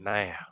Now.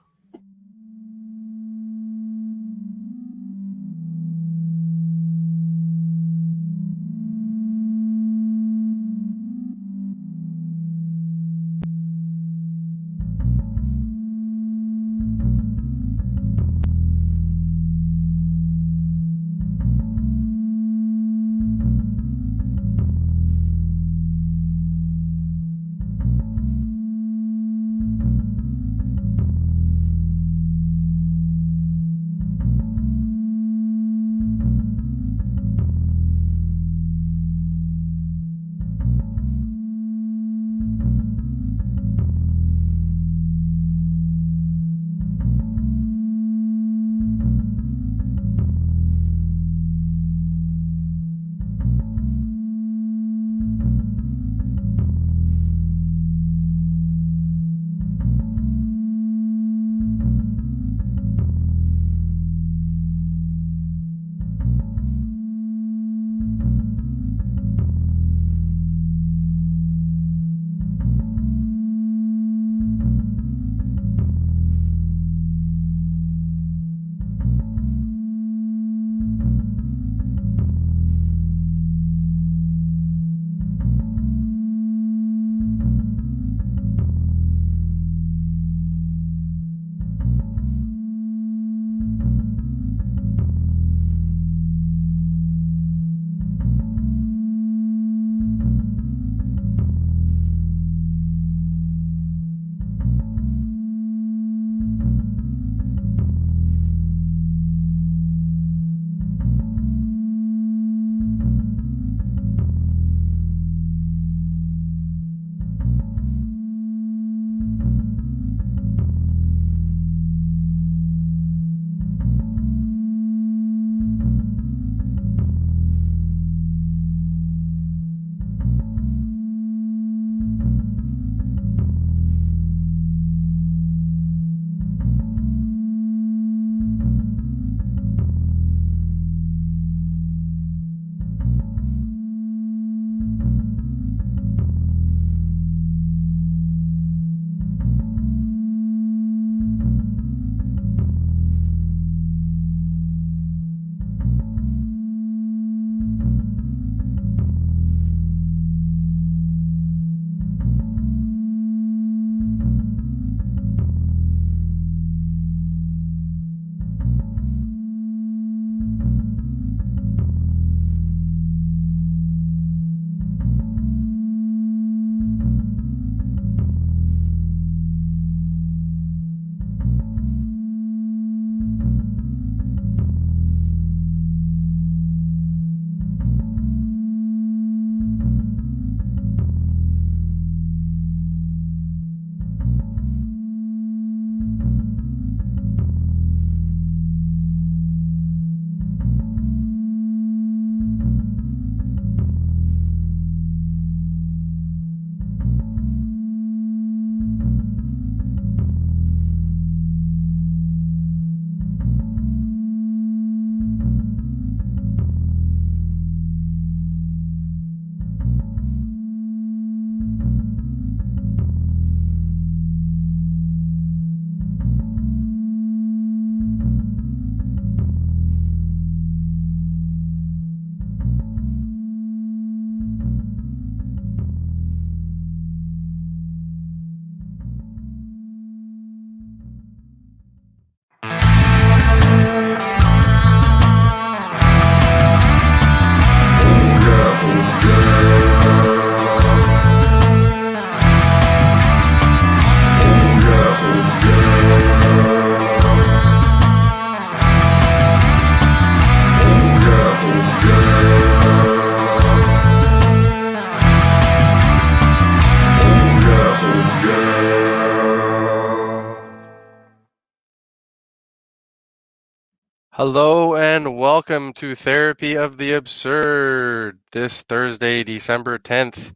Hello and welcome to Therapy of the Absurd. This Thursday, December 10th,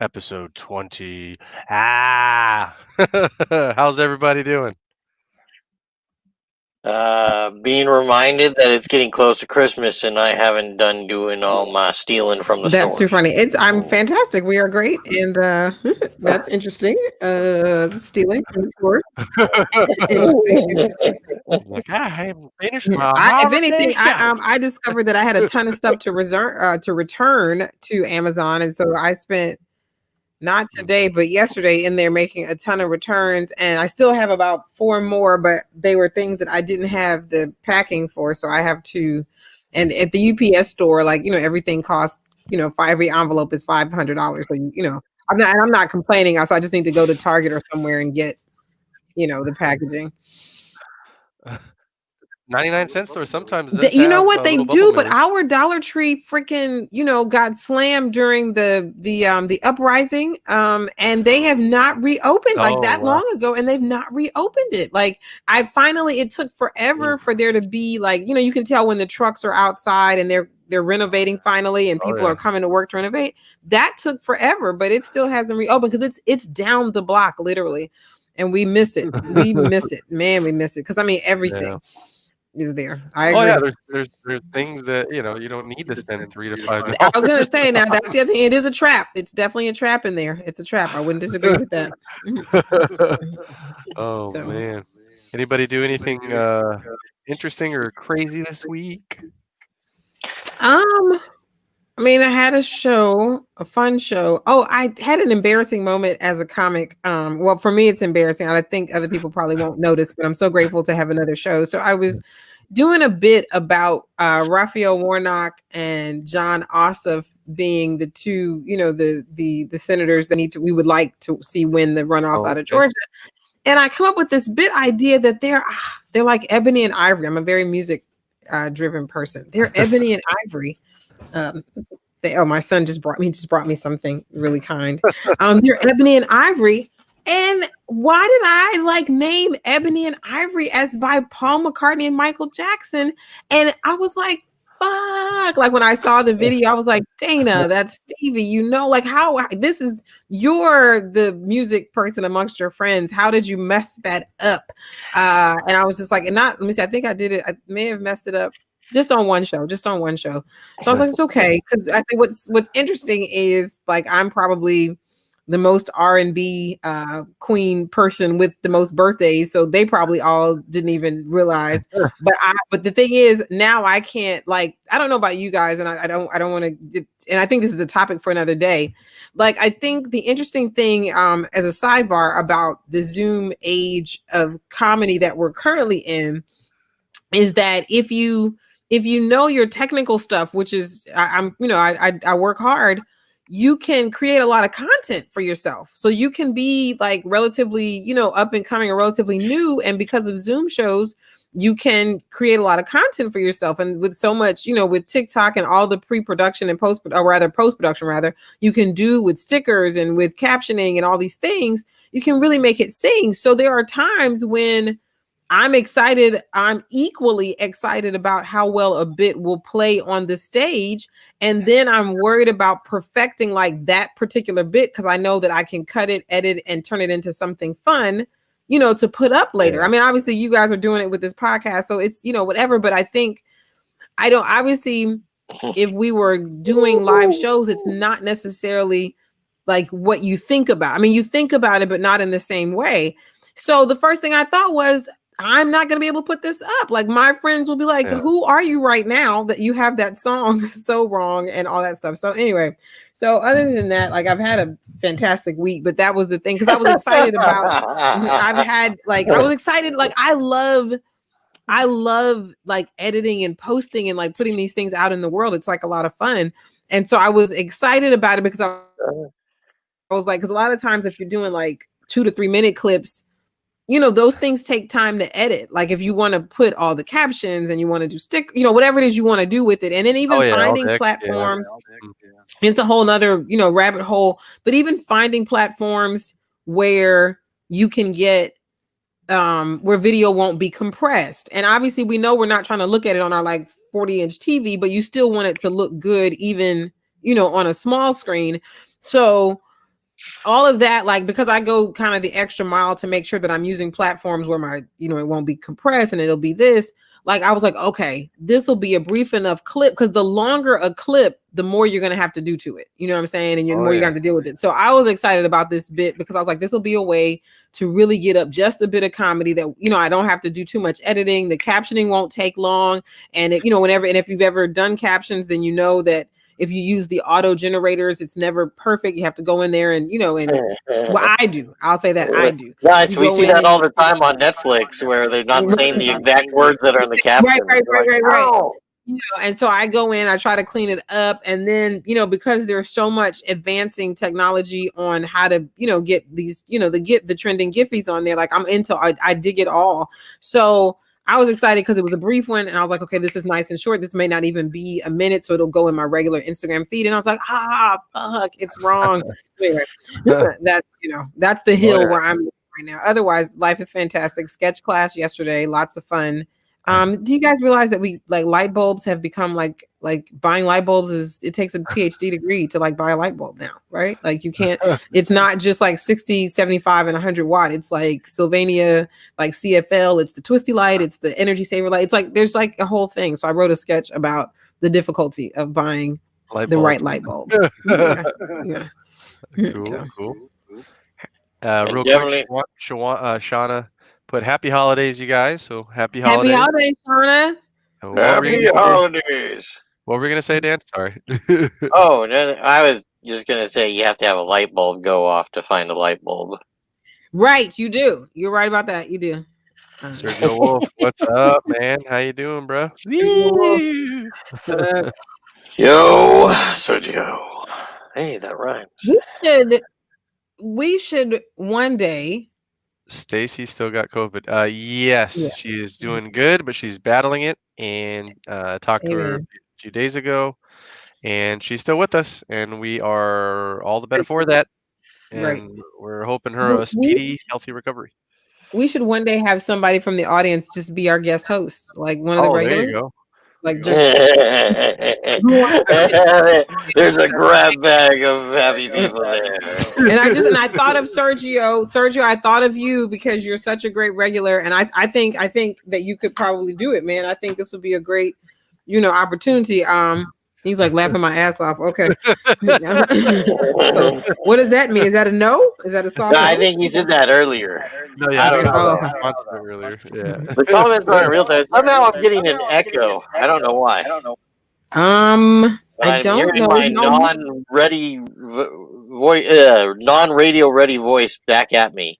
episode 20. How's everybody doing? Being reminded that it's getting close to Christmas and I haven't done doing all my stealing from the That's too stores. funny. I'm fantastic. We are great, and that's interesting. Stealing from the stores. Interesting. Like, I haven't finished my If holiday anything, shopping. I discovered that I had a ton of stuff to return to Amazon, and so I spent not today, but yesterday in there making a ton of returns, and I still have about 4 more, but they were things that I didn't have the packing for, so I have to. And at the UPS store, like everything costs, every envelope is $500, so I'm not complaining. So I just need to go to Target or somewhere and get the packaging. 99-cent store sometimes does You know have what they little bubble do, but millers. our Dollar Tree freaking got slammed during the uprising, and they have not reopened like Oh, that wow. long ago, and they've not reopened it. Like it took forever for there to be like you can tell when the trucks are outside and they're renovating finally, and people yeah. are coming to work to renovate. That took forever, but it still hasn't reopened because it's down the block literally, and we miss it. We miss it, man. We miss it because everything is there. I Oh, agree. yeah, there's things that, you don't need to spend $3 to $5. I was gonna say now that's the other thing. It is a trap. It's definitely a trap in there. It's a trap. I wouldn't disagree with that. Oh, So, man. Anybody do anything interesting or crazy this week? I mean, I had a fun show. Oh, I had an embarrassing moment as a comic. Well, for me, it's embarrassing. I think other people probably won't notice, but I'm so grateful to have another show. So I was doing a bit about Raphael Warnock and John Ossoff being the two, the senators that we would like to see win the runoffs out of Georgia. And I come up with this bit idea that they're like ebony and ivory. I'm a very music driven person. They're ebony and ivory. My son just brought me something really kind. They're ebony and ivory. And why did I name Ebony and Ivory as by Paul McCartney and Michael Jackson? And I was like, fuck. Like when I saw the video, I was like, Dana, that's Stevie. How you're the music person amongst your friends. How did you mess that up? And I was just like, let me see, I think I did it. I may have messed it up just on one show. So I was like, it's okay. Because I think what's interesting is I'm probably the most R&B queen person with the most birthdays, so they probably all didn't even realize. But the thing is, now I can't I don't know about you guys, and I don't want to. And I think this is a topic for another day. I think the interesting thing, as a sidebar about the Zoom age of comedy that we're currently in, is that if you know your technical stuff, which is I work hard, you can create a lot of content for yourself. So you can be relatively, up and coming or relatively new. And because of Zoom shows, you can create a lot of content for yourself. And with so much, with TikTok and all the pre-production and post-production rather, you can do with stickers and with captioning and all these things, you can really make it sing. So there are times when I'm excited. I'm equally excited about how well a bit will play on the stage. And then I'm worried about perfecting that particular bit because I know that I can cut it, edit, and turn it into something fun, to put up later. Yeah. I mean, obviously you guys are doing it with this podcast, so it's, whatever. But I think obviously, if we were doing live shows, it's not necessarily what you think about. I mean, you think about it, but not in the same way. So the first thing I thought was, I'm not going to be able to put this up. My friends will be like, who are you right now that you have that song so wrong and all that stuff. So anyway, other than that, I've had a fantastic week, but that was the thing. Cause I was excited about, I was excited. I love editing and posting and putting these things out in the world. It's a lot of fun. And so I was excited about it because I was because a lot of times if you're doing 2 to 3 minute clips, those things take time to edit. If you want to put all the captions and you want to do whatever it is you want to do with it. And then even finding platforms, it's a whole nother, rabbit hole, but even finding platforms where you can get, where video won't be compressed. And obviously we know we're not trying to look at it on our 40-inch TV, but you still want it to look good, even, on a small screen. So all of that, like, because I go kind of the extra mile to make sure that I'm using platforms where my, it won't be compressed and it'll be this. Like, I was like, okay, this will be a brief enough clip, because the longer a clip, the more you're going to have to do to it. You know what I'm saying? And the more you're going to have to deal with it. So I was excited about this bit because I was like, this will be a way to really get up just a bit of comedy that, I don't have to do too much editing. The captioning won't take long. And, and if you've ever done captions, then you know that if you use the auto generators, it's never perfect. You have to go in there and, well, I do. I'll say that I do. Nice. We see that all the time on Netflix where they're not saying the exact words that are in the caption. Right. And so I go in, I try to clean it up. And then, because there's so much advancing technology on how to, get these, the trending Giphies on there, like I dig it all. So I was excited because it was a brief one. And I was like, okay, this is nice and short. This may not even be a minute. So it'll go in my regular Instagram feed. And I was like, fuck, it's wrong. Anyway, that's the hill where I'm right now. Otherwise, life is fantastic. Sketch class yesterday, lots of fun. Do you guys realize that we like light bulbs have become like buying light bulbs it takes a PhD degree to like buy a light bulb now, right? Like you can't, it's not just like 60, 75 and 100 watt. It's like Sylvania, like CFL, it's the twisty light, it's the energy saver light. It's like, there's like a whole thing. So I wrote a sketch about the difficulty of buying right light bulb. Yeah. Cool. Real quick, Shauna put happy holidays, you guys. So happy holidays. Happy holidays, Shauna. Happy holidays. What were we gonna say, Dan? Sorry. Oh, no, I was just gonna say you have to have a light bulb go off to find a light bulb. Right, you do. You're right about that. You do. Sergio Wolf, what's up, man? How you doing, bro? Yo, Sergio. Hey, that rhymes. We should one day. Stacy still got COVID. Yes, she is doing good, but she's battling it. And talked to her a few days ago, and she's still with us, and we are all the better for that. And we're hoping her a speedy, healthy recovery. We should one day have somebody from the audience just be our guest host, like one of the regulars. There you go. Like just there's a grab bag of happy people there. And I thought of Sergio. Sergio, I thought of you because you're such a great regular, and I think that you could probably do it, man. I think this would be a great, opportunity. He's like laughing my ass off. Okay. So what does that mean? Is that a no? Is that a soft? No, I think he said that earlier. No, yeah, I don't know. Earlier. Yeah. The comments are in real time. Somehow I'm getting an echo. I don't know why. I don't know. My non-radio ready voice back at me.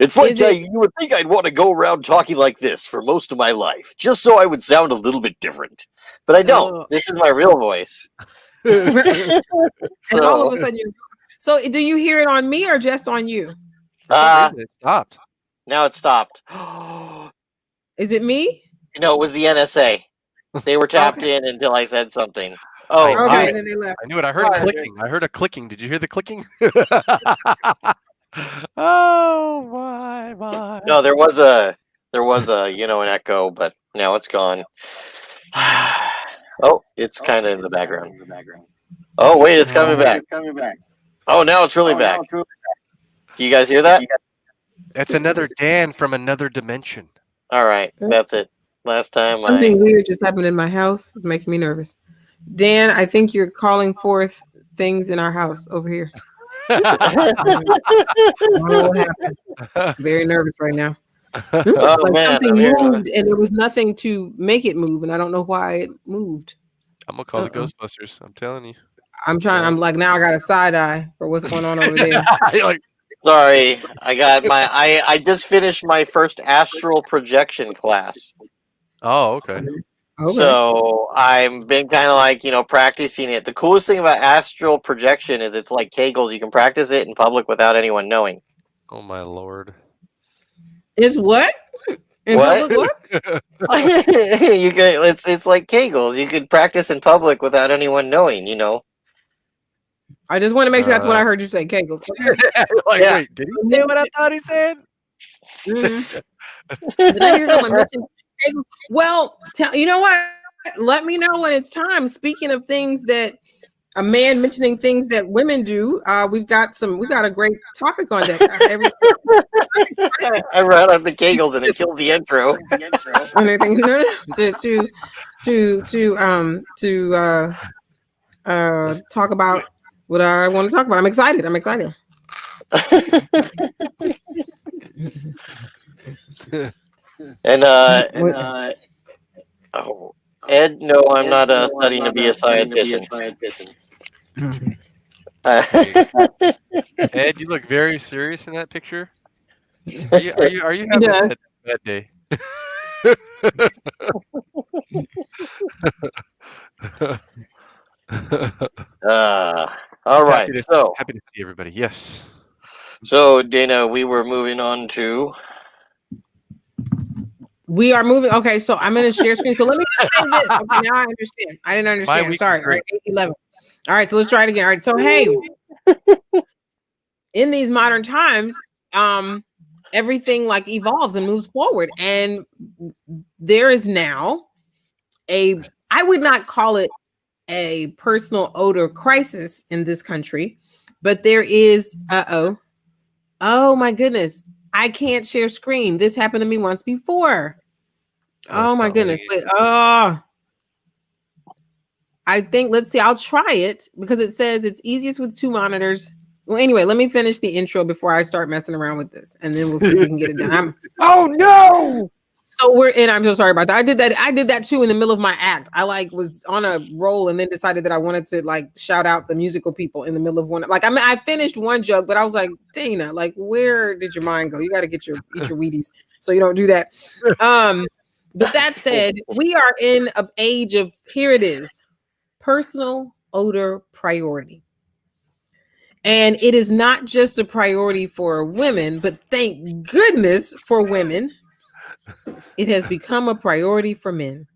It's like you would think I'd want to go around talking like this for most of my life, just so I would sound a little bit different. But I don't. This is my real voice. And all of a sudden, so do you hear it on me or just on you? It stopped. Now it stopped. Is it me? No, it was the NSA. They were tapped in until I said something. Oh, okay. And then they left. I knew it. I heard clicking. I heard a clicking. Did you hear the clicking? Oh my. No, there was a an echo, but now it's gone. Oh, it's kind of in the background. Oh wait, it's coming back. Oh, now it's really back. Do you guys hear that? That's another Dan from another dimension. All right, that's it. Last time something weird just happened in my house. It's making me nervous. Dan, I think you're calling forth things in our house over here. What happened? Very nervous right now. Something moved, and there was nothing to make it move, and I don't know why it moved. I'm gonna call the Ghostbusters. I'm telling you. I'm trying. I'm like, now I got a side eye for what's going on over there. Sorry, I got I just finished my first astral projection class. Oh, okay. So I've been kind of like, practicing it. The coolest thing about astral projection is it's like Kegels. You can practice it in public without anyone knowing. Oh my Lord. Is what? What? You can. It's like Kegels. You can practice in public without anyone knowing. I just want to make sure that's what I heard you say, Kegels. Wait, did he say what I thought he said? Did I hear someone mention Kegels? Well, you know what? Let me know when it's time. Speaking of things that a man mentioning things that women do. We've got a great topic on deck. I ran out the kegels and it killed the intro. Anything to talk about what I want to talk about. I'm excited. And Ed, no, I'm not studying to be a scientist. Ed, you look very serious in that picture. Are you having a bad day? All right. Happy to see everybody. Yes. So Dana, we were moving on to. We are moving. Okay, so I'm going to share screen. So let me just say this. Okay, now I understand. I didn't understand. My week Sorry. is great. 8-11. All right, so let's try it again. All right, so hey, in these modern times, everything like evolves and moves forward, and there is now I would not call it a personal odor crisis in this country, but there is. Oh my goodness. I can't share screen. This happened to me once before. Oh my goodness. I think, let's see, I'll try it because it says it's easiest with 2 monitors. Well, anyway, let me finish the intro before I start messing around with this, and then we'll see if we can get it done. Oh no! So I'm so sorry about that. I did that too in the middle of my act. I was on a roll and then decided that I wanted to shout out the musical people in the middle of one. I finished one joke, but I was like, Dana, where did your mind go? You got to eat your Wheaties, so you don't do that. But that said, we are in an age of, here it is, personal odor priority. And it is not just a priority for women, but thank goodness for women, it has become a priority for men.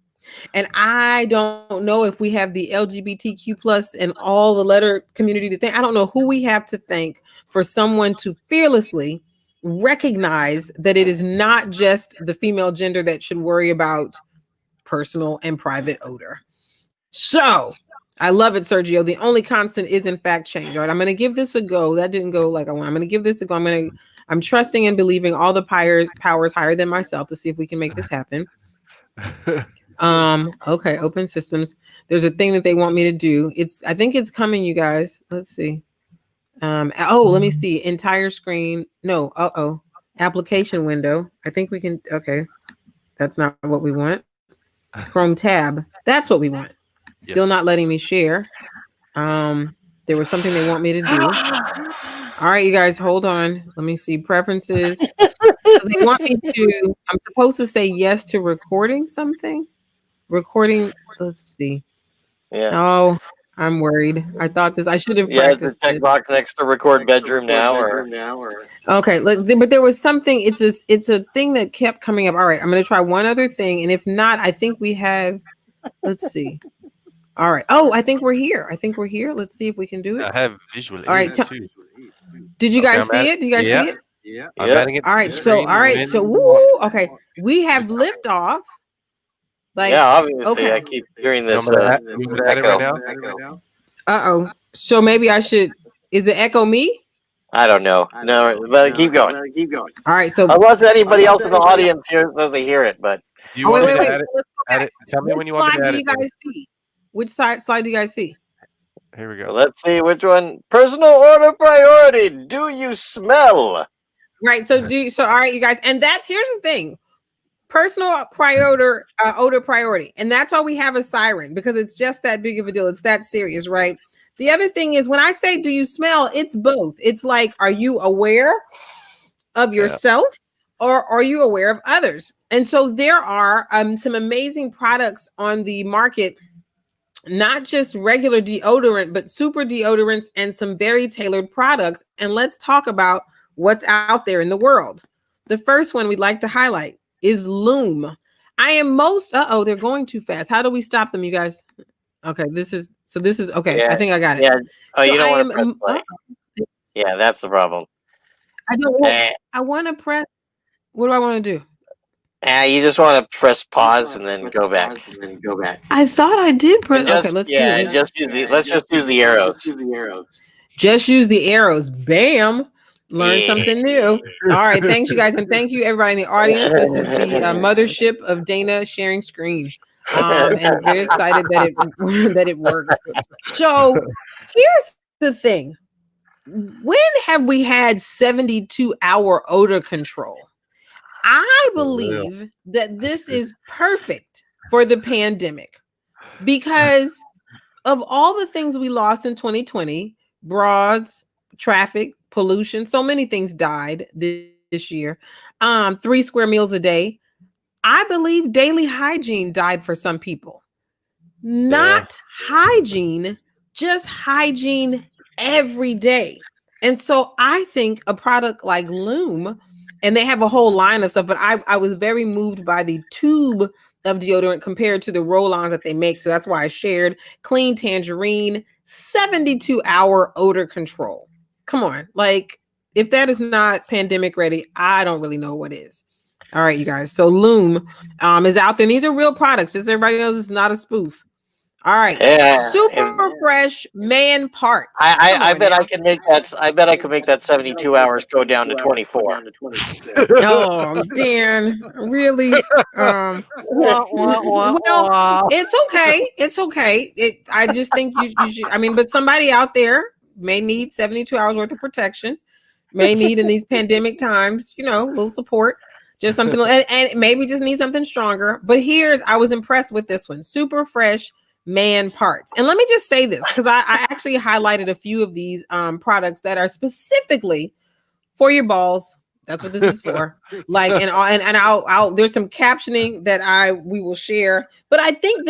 And I don't know if we have the LGBTQ plus and all the letter community to thank. I don't know who we have to thank for someone to fearlessly recognize that it is not just the female gender that should worry about personal and private odor. So I love it, Sergio. The only constant is in fact change. All right, I'm going to give this a go. That didn't go like I want. I'm going to give this a go. I'm trusting and believing all the powers higher than myself to see if we can make this happen. Okay, open systems. There's a thing that they want me to do. I think it's coming, you guys. Let's see. Let me see. Entire screen. No, application window. I think we can. Okay, that's not what we want. Chrome tab. That's what we want. Still not letting me share. There was something they want me to do. All right, you guys, hold on. Let me see preferences. They want me to. I'm supposed to say yes to recording something. Recording. Let's see. Yeah. Oh, I'm worried. I thought I should have practiced. Yeah, the checkbox next to record bedroom now. Okay, look, but there was something. It's a thing that kept coming up. All right, I'm going to try one other thing, and if not, I think we have. Let's see. All right. Oh, I think we're here. Let's see if we can do it. I have visual aids too. Did you guys see it? Did you guys see it? Yeah. I'm adding it. All right. So woo. Okay. We have liftoff. Yeah, obviously. Okay. I keep hearing this. Echo. Uh-oh. So maybe I should. Is it echo me? I don't know. No, but keep going. All right. So unless anybody else in the audience here says they hear it, but wait. Add it. Tell me when you want me to add it. Which slide do you guys see? Which slide do you guys see? Here we go. Let's see which one. Personal order priority. Do you smell? Right. So all right, you guys. And here's the thing. Personal odor priority. And that's why we have a siren, because it's just that big of a deal. It's that serious, right? The other thing is when I say, do you smell? It's both. It's like, are you aware of yourself or are you aware of others? And so there are some amazing products on the market, not just regular deodorant, but super deodorants and some very tailored products. And let's talk about what's out there in the world. The first one we'd like to highlight is Loom. They're going too fast. How do we stop them, you guys? Okay, this is okay. Yeah, I think I got it. Yeah. Oh, so you don't want to press play. Yeah, that's the problem. I don't. I want to press. What do I want to do? You just want to press pause and then go back. I thought I did press. Okay, let's do it. Let's just use the arrows. Just use the arrows. Bam. Learn something new. All right. Thanks, you guys. And thank you, everybody in the audience. This is the mothership of Dana sharing screen. And very excited that it works. So here's the thing. When have we had 72-hour odor control? I believe that this is perfect for the pandemic because of all the things we lost in 2020, bras, traffic, pollution, so many things died this year. 3 square meals a day. I believe daily hygiene died for some people. Not hygiene, just hygiene every day. And so I think a product like Loom, and they have a whole line of stuff, but I was very moved by the tube of deodorant compared to the roll-ons that they make. So that's why I shared Clean Tangerine, 72-hour odor control. Come on. Like, if that is not pandemic ready, I don't really know what is. All right, you guys. So Loom is out there. And these are real products. Just so everybody knows it's not a spoof. All right. Super fresh man parts. I bet I can make that. I bet I can make that 72 hours go down to 24. Oh, Dan, really? Well, it's okay. It's okay. I just think you should. I mean, but somebody out there may need 72 hours worth of protection. May need in these pandemic times, a little support. Just something, and maybe just need something stronger. But I was impressed with this one. Super fresh man parts. And let me just say this, because I actually highlighted a few of these products that are specifically for your balls. That's what this is for. Like, and I'll there's some captioning that we will share. But I think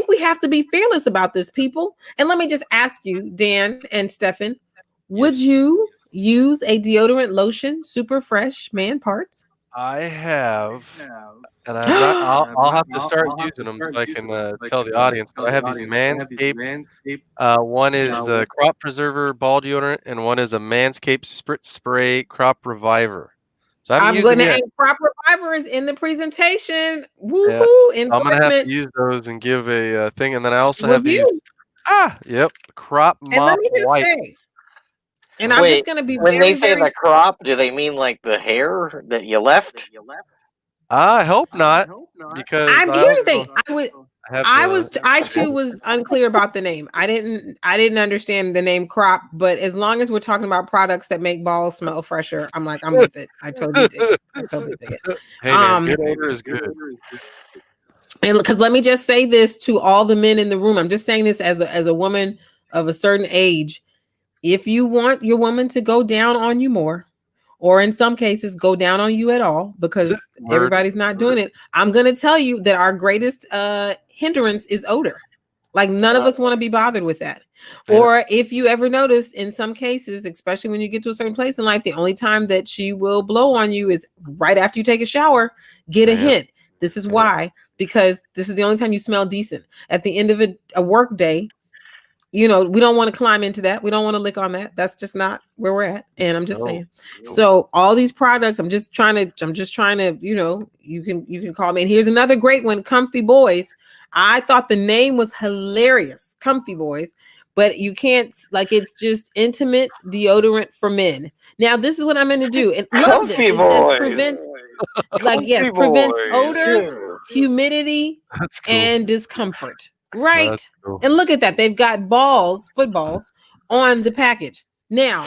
we have to be fearless about this, people. And let me just ask you, Dan and Stefan, would you use a deodorant lotion, super fresh man parts? I have, and I'm not. I'll have to start using them so I can tell the audience. But I have these Manscaped. One is the Crop Preserver Ball Deodorant, and one is a Manscaped Spritz Spray Crop Reviver. So I'm going to. Crop Reviver is in the presentation. Woohoo! Yeah. I'm going to have to use those and give a thing, and then I also have these. Crop Mop Wipe. And I'm just going to be when they say the crop, do they mean like the hair that you left? I hope not, because here's the thing. I too was unclear about the name. I didn't understand the name crop, but as long as we're talking about products that make balls smell fresher, I'm with it. I totally dig it. Hey man, good odor is good. And because let me just say this to all the men in the room. I'm just saying this as a woman of a certain age. If you want your woman to go down on you more, or in some cases go down on you at all, because everybody's not doing it, I'm going to tell you that our greatest hindrance is odor. Like, none of us want to be bothered with that. Or if you ever notice, in some cases, especially when you get to a certain place in life, the only time that she will blow on you is right after you take a shower. Get a hint. This is why, because this is the only time you smell decent. At the end of a work day, we don't want to climb into that. We don't want to lick on that. That's just not where we're at. And I'm just saying. So all these products, I'm just trying to, you can call me. And here's another great one, Comfy Boys. I thought the name was hilarious, Comfy Boys, but you can't, it's just intimate deodorant for men. Now, this is what I'm going to do. And love this. It says prevents odors, humidity, and discomfort. Right. Cool. And look at that. They've got footballs on the package. Now,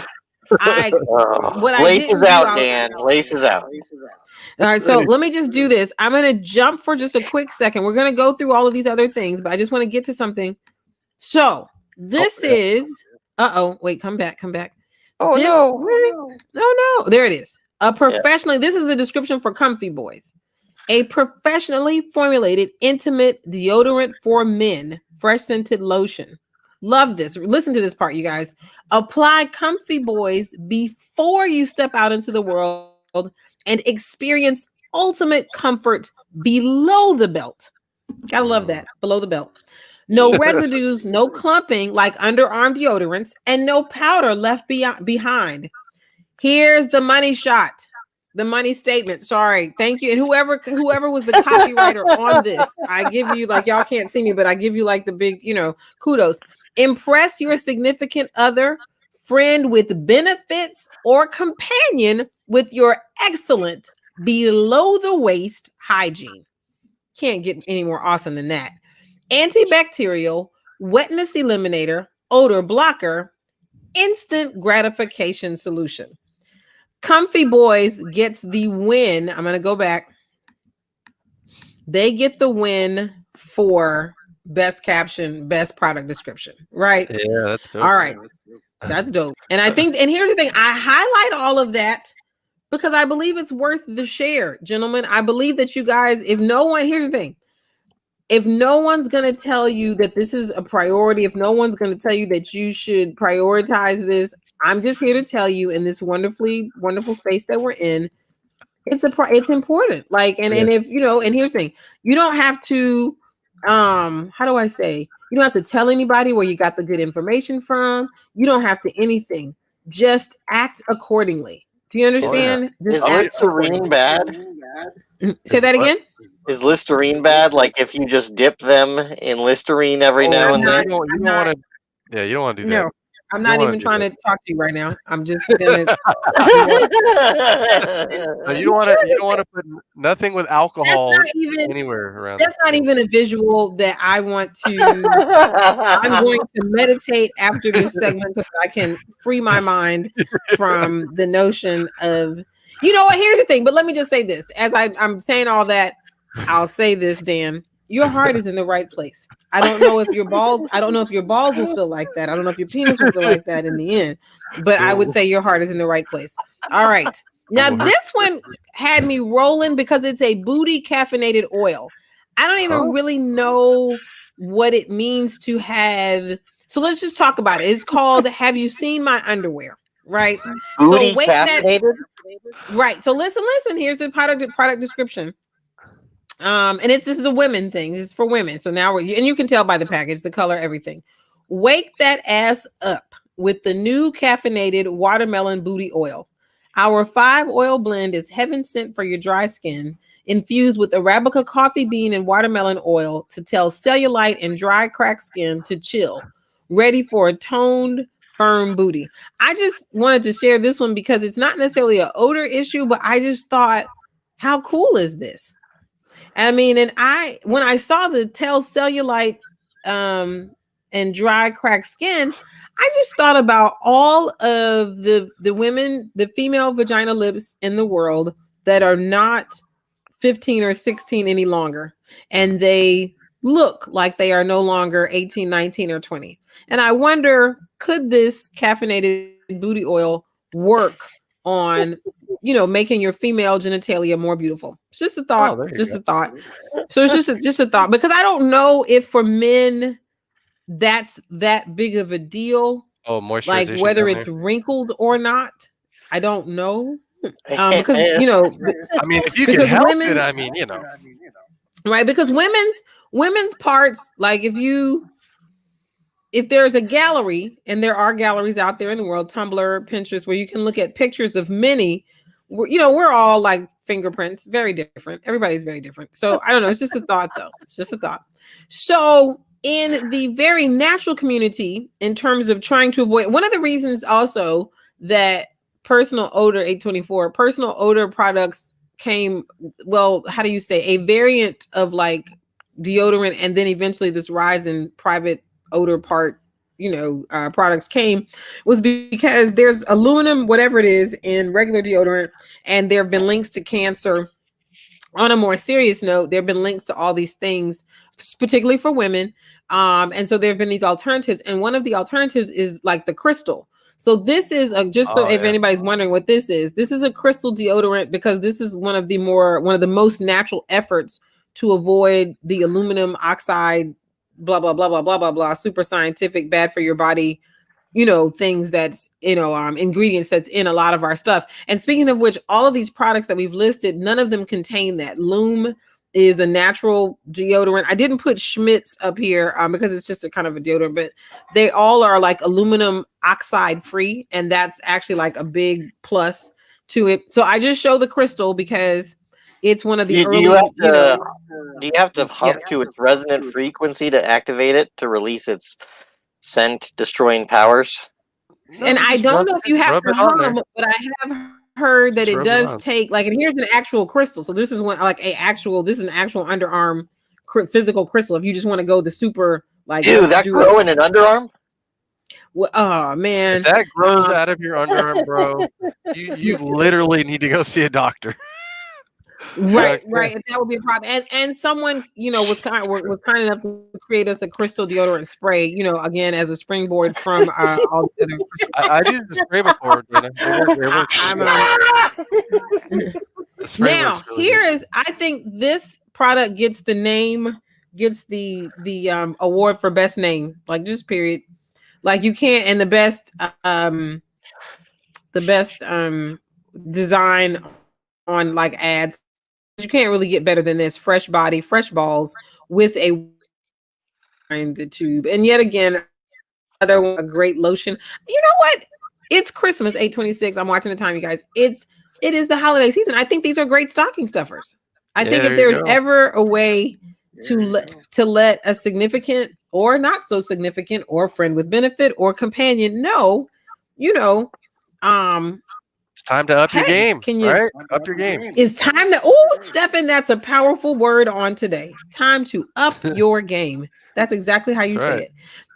laces out, Dan. Laces out. All right. So let me just do this. I'm going to jump for just a quick second. We're going to go through all of these other things, but I just want to get to something. So this is, wait, come back. Oh, no. There it is. This is the description for Comfy Boys. A professionally formulated intimate deodorant for men, fresh scented lotion. Love this. Listen to this part, you guys. Apply Comfy Boys before you step out into the world and experience ultimate comfort below the belt. Gotta love that. Below the belt. No residues, no clumping like underarm deodorants, and no powder left behind. Here's the money shot. The money statement. Sorry. Thank you. And whoever was the copywriter on this, I give you, like, y'all can't see me, but I give you like the big, kudos. Impress your significant other, friend with benefits, or companion with your excellent below the waist hygiene. Can't get any more awesome than that. Antibacterial, wetness eliminator, odor blocker, instant gratification solution. Comfy Boys gets the win. I'm going to go back. They get the win for best caption, best product description, right? Yeah, that's dope. All right. That's dope. And I think, and here's the thing, I highlight all of that because I believe it's worth the share, gentlemen. I believe that you guys, here's the thing. If no one's going to tell you that this is a priority, if no one's going to tell you that you should prioritize this, I'm just here to tell you, in this wonderful space that we're in, it's important. Like, and if, and here's the thing, you don't have to, how do I say, you don't have to tell anybody where you got the good information from. You don't have to anything. Just act accordingly. Do you understand? Is Listerine bad? Say that again. Is Listerine bad? Like if you just dip them in Listerine every now and then? You don't want to do that. No, I'm not even trying to talk to you right now. I'm just gonna. You don't want to put nothing with alcohol anywhere around. That's not even a visual that I want to. I'm going to meditate after this segment so that I can free my mind from the notion of. You know what? Here's the thing. But let me just say this: as I'm saying all that, I'll say this, Dan. Your heart is in the right place. I don't know if your balls will feel like that. I don't know if your penis will feel like that in the end, but I would say your heart is in the right place. All right. Now, this one had me rolling because it's a booty caffeinated oil. I don't even really know what it means to have. So let's just talk about it. It's called Have You Seen My Underwear? Right. Booty caffeinated? Right. So listen. Here's the product description. And this is a women thing. It's for women. So now and you can tell by the package, the color, everything. Wake that ass up with the new caffeinated watermelon booty oil. Our 5-oil blend is heaven sent for your dry skin, infused with Arabica coffee bean and watermelon oil to tell cellulite and dry cracked skin to chill. Ready for a toned, firm booty. I just wanted to share this one because it's not necessarily an odor issue, but I just thought, how cool is this? I mean, and when I saw the tell cellulite and dry cracked skin, I just thought about all of the women, the female vagina lips in the world that are not 15 or 16 any longer. And they look like they are no longer 18, 19, or 20. And I wonder, could this caffeinated booty oil work on, making your female genitalia more beautiful? It's just a thought. A thought. So it's just a thought, because I don't know if for men that's that big of a deal. Oh, moisturization. Like whether it's wrinkled or not, I don't know. Because I mean, if you can help it, I mean, right? Because women's parts, like if there's a gallery, and there are galleries out there in the world, Tumblr, Pinterest, where you can look at pictures of many, we're all like fingerprints, very different. Everybody's very different. So I don't know. It's just a thought, though. It's just a thought. So in the very natural community, in terms of trying to avoid, one of the reasons also that personal odor products came, well, how do you say, a variant of like deodorant, and then eventually this rise in private odor products came, was because there's aluminum, whatever it is, in regular deodorant, and there have been links to cancer. On a more serious note, there have been links to all these things, particularly for women. And so there have been these alternatives, and one of the alternatives is like the crystal. So this is if anybody's wondering what this is a crystal deodorant, because this is one of the most natural efforts to avoid the aluminum oxide, blah, blah, blah, blah, blah, blah, blah, super scientific, bad for your body, things that's, ingredients that's in a lot of our stuff. And speaking of which, all of these products that we've listed, none of them contain that. Loom is a natural deodorant. I didn't put Schmidt's up here because it's just a kind of a deodorant, but they all are like aluminum oxide free. And that's actually like a big plus. to it. So I just show the crystal because it's one of the Do early, you have you know. do you have to hum to its resonant frequency to activate it to release its scent destroying powers? No, And you I just don't know if you have rub to it on there. hum, but I have heard that Just it rub it does on. take like, and here's an actual crystal. So this is one like this is an actual underarm physical crystal. If you just want to go the super like, Ew, let's that do grow it. in an underarm? Oh If man, that grows out of your underarm, bro, you literally need to go see a doctor. right, Okay. right. That would be a problem. And someone, was kind enough to create us a crystal deodorant spray. Again as a springboard from all the other crystals. I've used the spray before, Dana. It works I'm The spray works Now, really good. I think this product gets the award for best name, like just period. Like you can't, and the best design on like ads. You can't really get better than this. Fresh body, fresh balls with a the tube. And yet again, another one, a great lotion. You know what? It's Christmas 8/26. I'm watching the time, you guys. It is the holiday season. I think these are great stocking stuffers. I think Yeah, if there you there's go. ever a way to let a significant or not so significant or friend with benefit or companion know, It's time to up your hey, game, can you right? Up your game. it's time to Stefan, that's a powerful word on today. Time to up your game. That's exactly how That's you say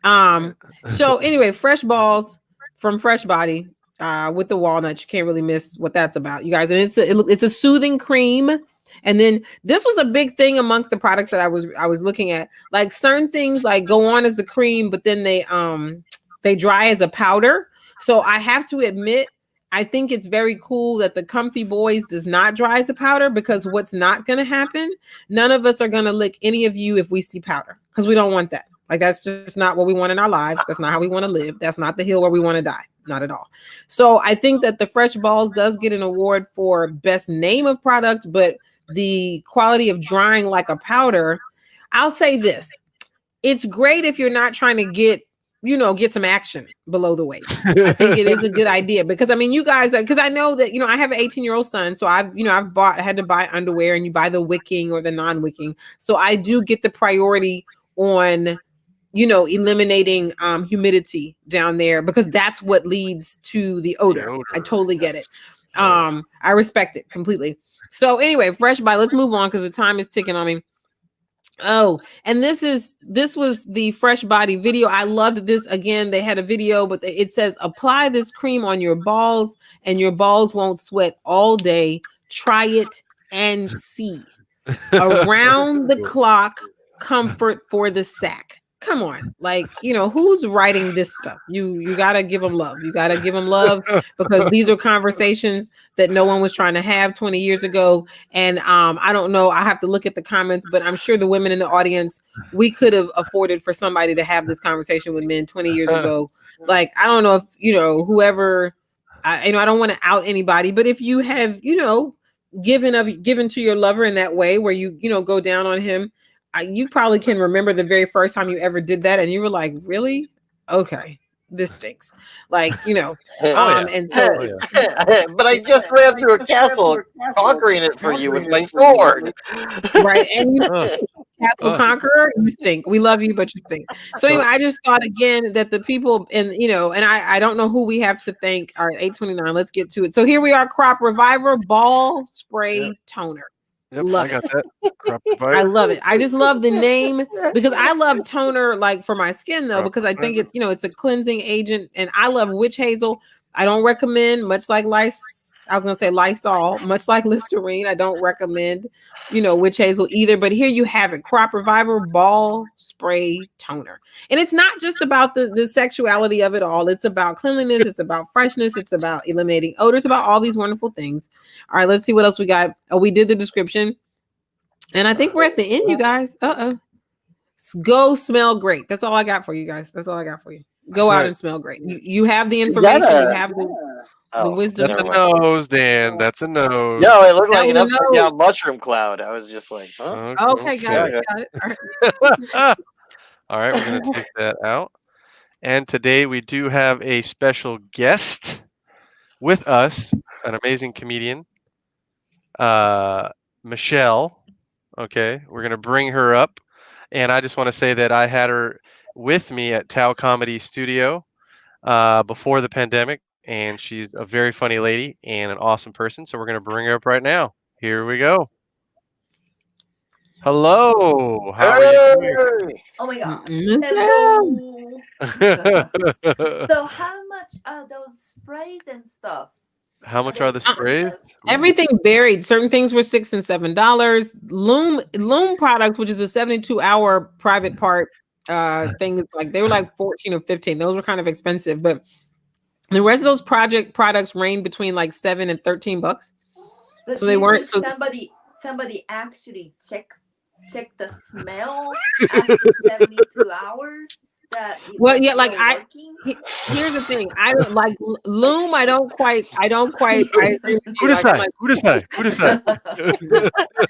right. it. So anyway, fresh balls from Fresh Body with the walnut. You can't really miss what that's about, you guys. And it's a soothing cream. And then this was a big thing amongst the products that I was looking at. Like certain things like go on as a cream, but then they dry as a powder. So I have to admit, I think it's very cool that the Comfy Boys does not dry as a powder, because what's not going to happen, none of us are going to lick any of you if we see powder, because we don't want that. Like, that's just not what we want in our lives. That's not how we want to live. That's not the hill where we want to die. Not at all. So I think that the Fresh Balls does get an award for best name of product, but the quality of drying like a powder, I'll say this. It's great if you're not trying to get some action below the waist. I think it is a good idea, because I mean, you guys, because I know that, I have an 18-year-old son. So I had to buy underwear, and you buy the wicking or the non-wicking. So I do get the priority on, eliminating humidity down there, because that's what leads to the odor. I totally get it. I respect it completely. So anyway, Fresh Body, let's move on because the time is ticking on me. Oh, and this was the Fresh Body video. I loved this. Again, they had a video, but it says apply this cream on your balls and your balls won't sweat all day. Try it and see. Around the clock comfort for the sack. Come on. Like, who's writing this stuff? You got to give them love. You got to give them love, because these are conversations that no one was trying to have 20 years ago. And I don't know, I have to look at the comments, but I'm sure the women in the audience, we could have afforded for somebody to have this conversation with men 20 years ago. Like, I don't know if, whoever, I don't want to out anybody, but if you have, given to your lover in that way where you go down on him, you probably can remember the very first time you ever did that, and you were like, really? Okay, this stinks. Like, and so but I just ran through a castle conquering it for you with my sword. Right. And Castle Conqueror, you stink. We love you, but you stink. So anyway, I just thought again that the people, and and I don't know who we have to thank. All right, 829. Let's get to it. So here we are, Crop Reviver Ball Spray Toner. Yep, love I got it. that. Crop I love it. I just love the name, because I love toner like for my skin though, Crop because I think Reviver. it's it's a cleansing agent, and I love witch hazel. I don't recommend, much like Lysol, much like Listerine. I don't recommend, witch hazel either. But here you have it, Crop Reviver Ball Spray Toner. And it's not just about the sexuality of it all. It's about cleanliness. It's about freshness. It's about eliminating odors, about all these wonderful things. All right, let's see what else we got. Oh, we did the description. And I think we're at the end, you guys. Go smell great. That's all I got for you guys. That's all I got for you. Go out and smell great. You have the information. You have the wisdom. That's a nose, Dan. That's a nose. No, it looked like an upside down mushroom cloud. I was just like, huh? Okay, got it. All right. All right, we're going to take that out. And today we do have a special guest. with us an amazing comedian, uh, Michelle. Okay, we're gonna bring her up, and I just want to say that I had her with me at Tao Comedy Studio before the pandemic, and she's a very funny lady and an awesome person. So we're gonna bring her up right now. Here we go. Hello, how are you doing? Hey! Oh my gosh. Michelle. Hello. So how much are those sprays and stuff? How Are much they are the sprays? expensive? Everything varied. Certain things were $6 and $7. Loom products, which is the 72-hour private part things, like they were like 14 or 15. Those were kind of expensive, but the rest of those project products range between like $7 and $13. But So do they you weren't think so. somebody actually check the smell after 72 hours that it Well, was yeah, like still working? here's the thing. I don't like loom. I don't quite. I agree with Who you. Like I'm decide? like, Who decide? Who decide?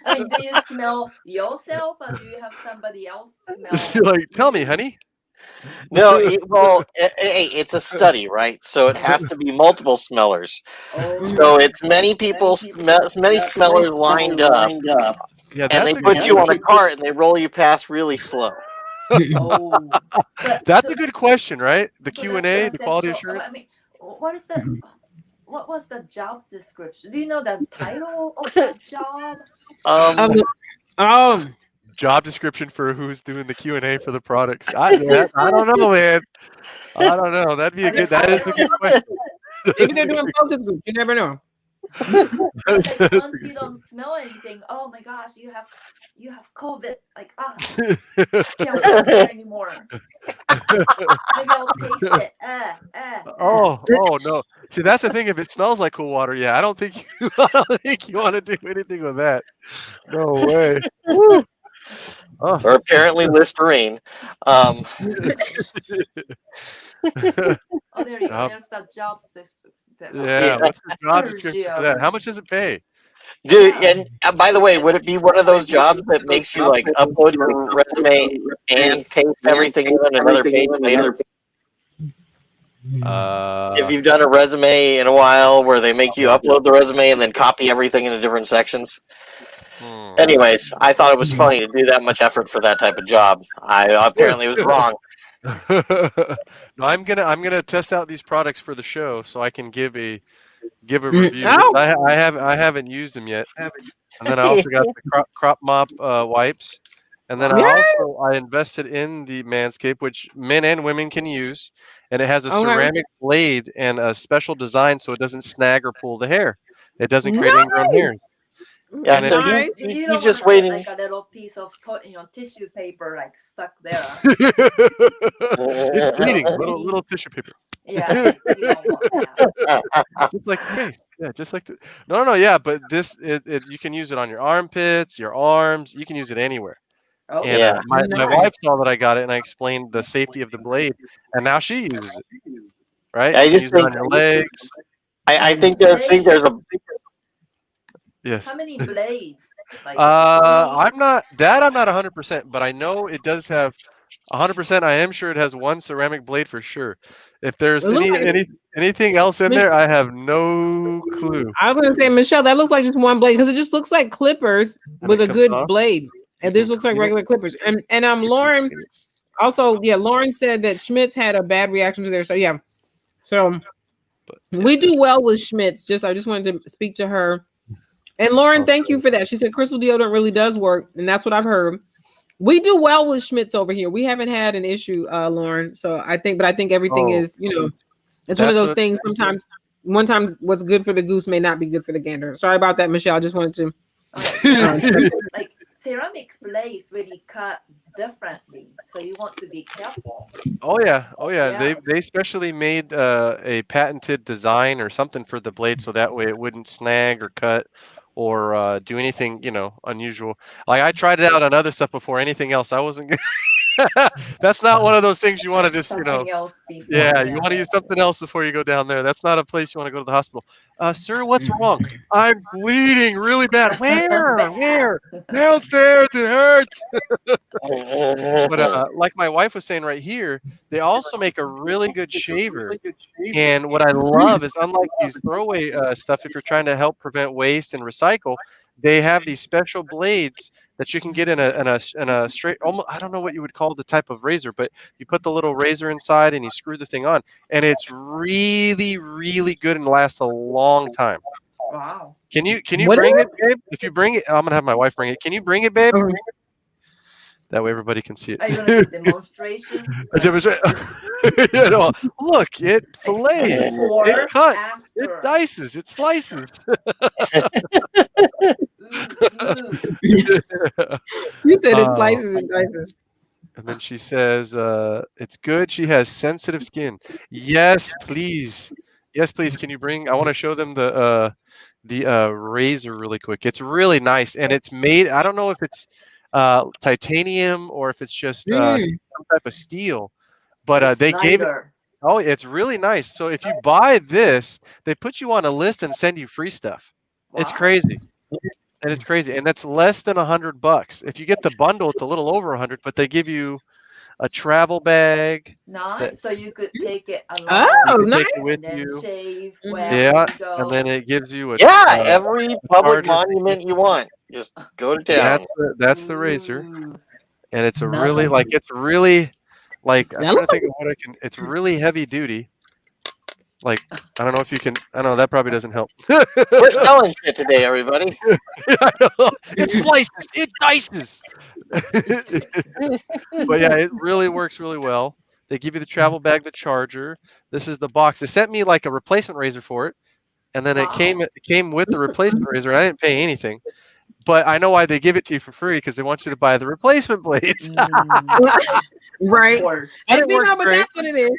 I mean, do you smell yourself or do you have somebody else You're smell like, tell me, you? honey. No, well, hey, it's a study, right? So it has to be multiple smellers. Oh, So it's many people, many smellers lined up, Yeah, and that's they a good put you on a question. cart and they roll you past really slow. oh. But That's a good question, right? The so Q and that's the A, the quality sexual. I assurance. mean, what is the what was the job description? Do you know the title of that job? Um, um, Job description for who's doing the Q and A for the products. I don't know, man. I don't know. That'd be a Are they good. That is a good hiring? question. maybe That's they're a doing good- focus groups. You never know. But like once you don't smell anything, oh my gosh, you have COVID. Like can't work here anymore. Maybe I'll taste it. oh no. See, that's the thing. If it smells like cool water, yeah, I don't think you. I don't think you want to do anything with that. No way. Woo. Oh. or apparently Listerine. Um, Oh, there you go. Job- There's that job system. yeah. yeah, What's the job description for that? Sergio. How much does it pay? dude. Yeah. And by the way, would it be one of those jobs that makes you like upload your resume and paste everything in on another page later? If you've done a resume in a while where they make you upload the resume and then copy everything into different sections. Hmm. Anyways, I thought it was funny to do that much effort for that type of job. I apparently was wrong. No, I'm gonna test out these products for the show so I can give a review. Oh, I haven't used them yet. And then I also got the crop mop wipes. And then yeah. I invested in the Manscaped, which men and women can use, and it has a Okay. ceramic blade and a special design so it doesn't snag or pull the hair. It doesn't create ingrown Nice. hairs. Yeah, And so Nice. But you he's don't want just to get waiting. like a little piece of tissue paper like stuck there. it's bleeding. Really? Little tissue paper. Yeah, you don't want that. Just like the face. Yeah, just like the no, yeah, but you can use it on your armpits, your arms, you can use it anywhere. Oh, And Yeah. my Nice. wife saw that I got it and I explained the safety of the blade and now she uses it. Right? I You can just use it on think your legs. I think there's a Yes. how many blades? Like I'm not 100%, but I know it does have 100%. I am sure it has one ceramic blade for sure. If there's It looks like anything else in there, I have no clue. I was gonna say, Michelle, that looks like just one blade because it just looks like clippers And with it a comes good off. blade. You And this can looks like clean it. regular clippers. And You can Lauren clean it. also, yeah, Lauren said that Schmitz had a bad reaction to theirs. So yeah. So But we do well with Schmitz. I just wanted to speak to her. And Lauren, thank you for that. She said crystal deodorant really does work, and that's what I've heard. We do well with Schmitz over here. We haven't had an issue, Lauren. So I think everything Oh, is, it's one of that's those what. things. Sometimes one time what's good for the goose may not be good for the gander. Sorry about that, Michelle. I just wanted to. like ceramic blades really cut differently, so you want to be careful. Oh yeah. Yeah. They specially made a patented design or something for the blade so that way it wouldn't snag or cut or do anything unusual. Like I tried it out on other stuff before anything else. I wasn't That's not one of those things you want to just, something else before. yeah, you Yeah. want to use something else before you go down there. That's not a place you want to go to the hospital. Sir, what's wrong? I'm bleeding really bad. Where? Bad. Where? Downstairs. It hurts. But like my wife was saying right here, they also make a really good shaver. And what I love is, unlike these throwaway stuff, if you're trying to help prevent waste and recycle, they have these special blades that you can get in a straight. Almost, I don't know what you would call the type of razor, but you put the little razor inside and you screw the thing on, and it's really, really good and lasts a long time. Wow. Can you What is bring it? it, babe? If you bring it, I'm gonna have my wife bring it. Can you bring it, babe? Oh, That way everybody can see it. Are you gonna do demonstration? As it was, look, it Like fillets, it before, cuts, it after. dices, it slices. Ooh, smooth. you said it Uh, slices and dices. and then she says, "It's good. She has sensitive skin." Yes, please. Yes, please. Can you bring? I want to show them the razor really quick. It's really nice, and it's made. I don't know if it's titanium or if it's just Mm. some type of steel, So but it's they gave it. lighter. Oh, it's really nice. So if you buy this, they put you on a list and send you free stuff. It's Wow. crazy. And it's crazy. And that's less than $100. If you get the bundle, it's a little over 100, but they give you a travel bag that Nice. So you could take it along you Oh, can nice. take it with and then you. shave Mhm. wherever Yeah, you and go. then it gives you Yeah, every a public charger. monument you want, just go to town. That's the razor, Ooh, and it's a really nice. it's really I'm I trying to love think of what I can. It's really heavy duty. Like I don't know if you can. I don't know, that probably doesn't help. We're selling shit today, everybody. I know. It slices, it dices. But yeah, it really works really well. They give you the travel bag, the charger. This is the box. They sent me like a replacement razor for it, and then Wow. it came with the replacement razor. I didn't pay anything, but I know why they give it to you for free because they want you to buy the replacement blades. Of right. course. But it And you works know, but great. that's what it is.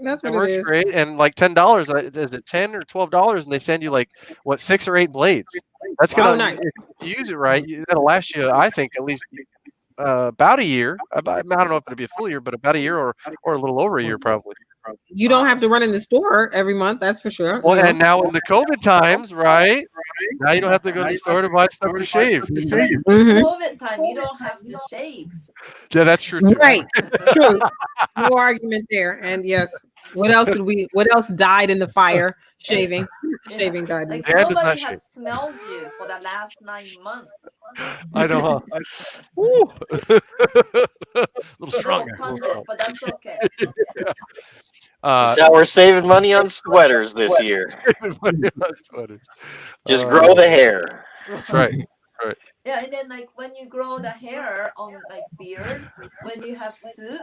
That's It what it works is. great, and like $10. Is it $10 or $12? And they send you like what 6 or 8 blades. That's Oh, gonna Wow. nice. if you use it right, that'll last you. I think at least about a year. I don't know if it'll be a full year, but about a year or a little over a year probably. You don't have Wow. to run in the store every month. That's for sure. Well, and now in the COVID times, right? Now you don't have to go to the store to buy stuff to shave. I mean, it's Mhm. COVID time. You don't have to shave. Yeah, that's true too. Right. True. No argument there. And yes, what else did we? What else died in the fire? Shaving. Yeah. Shaving died. In Like the Dan does nobody not shave. has smelled you for the last 9 months. I know, huh? Woo. A little Little stronger. pungent, but that's okay. Uh, That's how we're saving money on sweaters this year. money on sweaters. Just grow the hair. That's right. That's right. Yeah, and then like when you grow the hair on like beard, when you have soup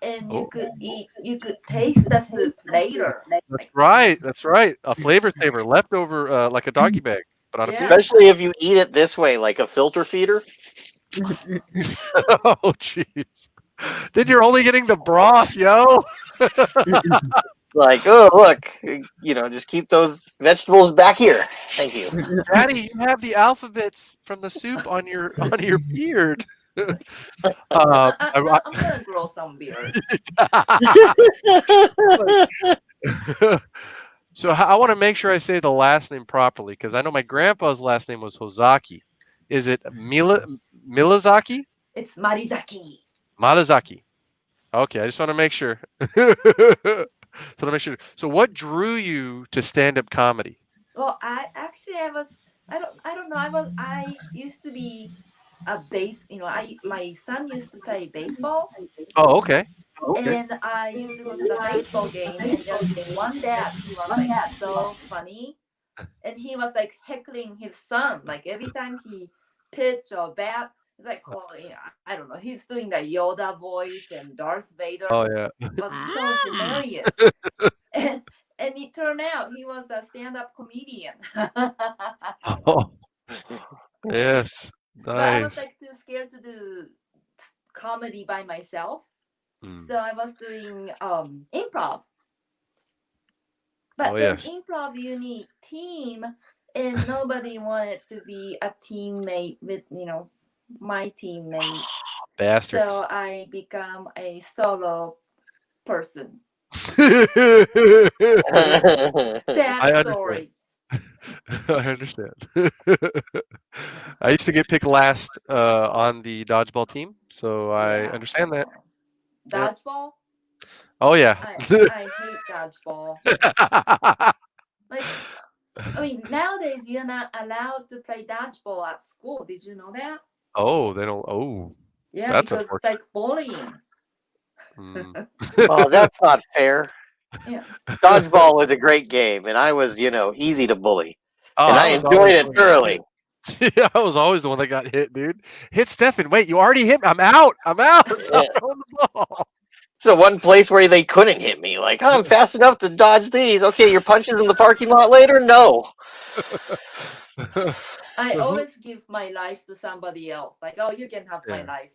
and you Oh, could eat, you could taste the soup later. that's right. That's right. A flavor saver, leftover, like a doggy bag, but on a beard. Yeah. Especially if you eat it this way, like a filter feeder. Oh, jeez. Then you're only getting the broth, yo. Like, oh, look, just keep those vegetables back here. Thank you. Daddy, you have the alphabets from the soup on your beard. Uh, I'm gonna grow some beard. So I want to make sure I say the last name properly because I know my grandpa's last name was Hozaki. Is it Milazaki? It's Marizaki. Malizaki. Okay, I just want to make sure. So to make sure. So what drew you to stand-up comedy? Well, I was I don't know. I used to be a base. My son used to play baseball, Oh, okay. Okay. and I used to go to the baseball game. And there's this one dad. He was like so funny, and he was like heckling his son. Like every time he pitch or bat, it's like, oh yeah, I don't know. He's doing the Yoda voice and Darth Vader. Oh yeah. It was so hilarious. And, and it turned out he was a stand-up comedian. Oh, yes. But I was Nice. like too scared to do comedy by myself. Mm. So I was doing improv. But Oh then yes. improv you need team, and nobody wanted to be a teammate with my teammate. Bastards. So I become a solo person. Sad I understand. story. I understand. I used to get picked last on the dodgeball team, so I Yeah, I understand that. know. Yep. Dodgeball? Oh yeah. I hate dodgeball. It's like, I mean, nowadays you're not allowed to play dodgeball at school. Did you know that? Oh, they don't. Oh, Yeah, that's because it's unfortunate. like bullying. Mm. Oh, that's not fair. Yeah. Dodgeball was a great game, and I was, easy to bully, Oh, and I I was always enjoyed the it one that got thoroughly. hit. Yeah, I was always the one that got hit, dude. Hit Stefan. Wait, you already hit me. I'm out. I'm out. Yeah. Stop throwing the ball. It's the one place where they couldn't hit me. Like, oh, I'm fast enough to dodge these. Okay, your punches in the parking lot later? No. I So who? always give my life to somebody else. Like, oh, you can have my Yeah. life.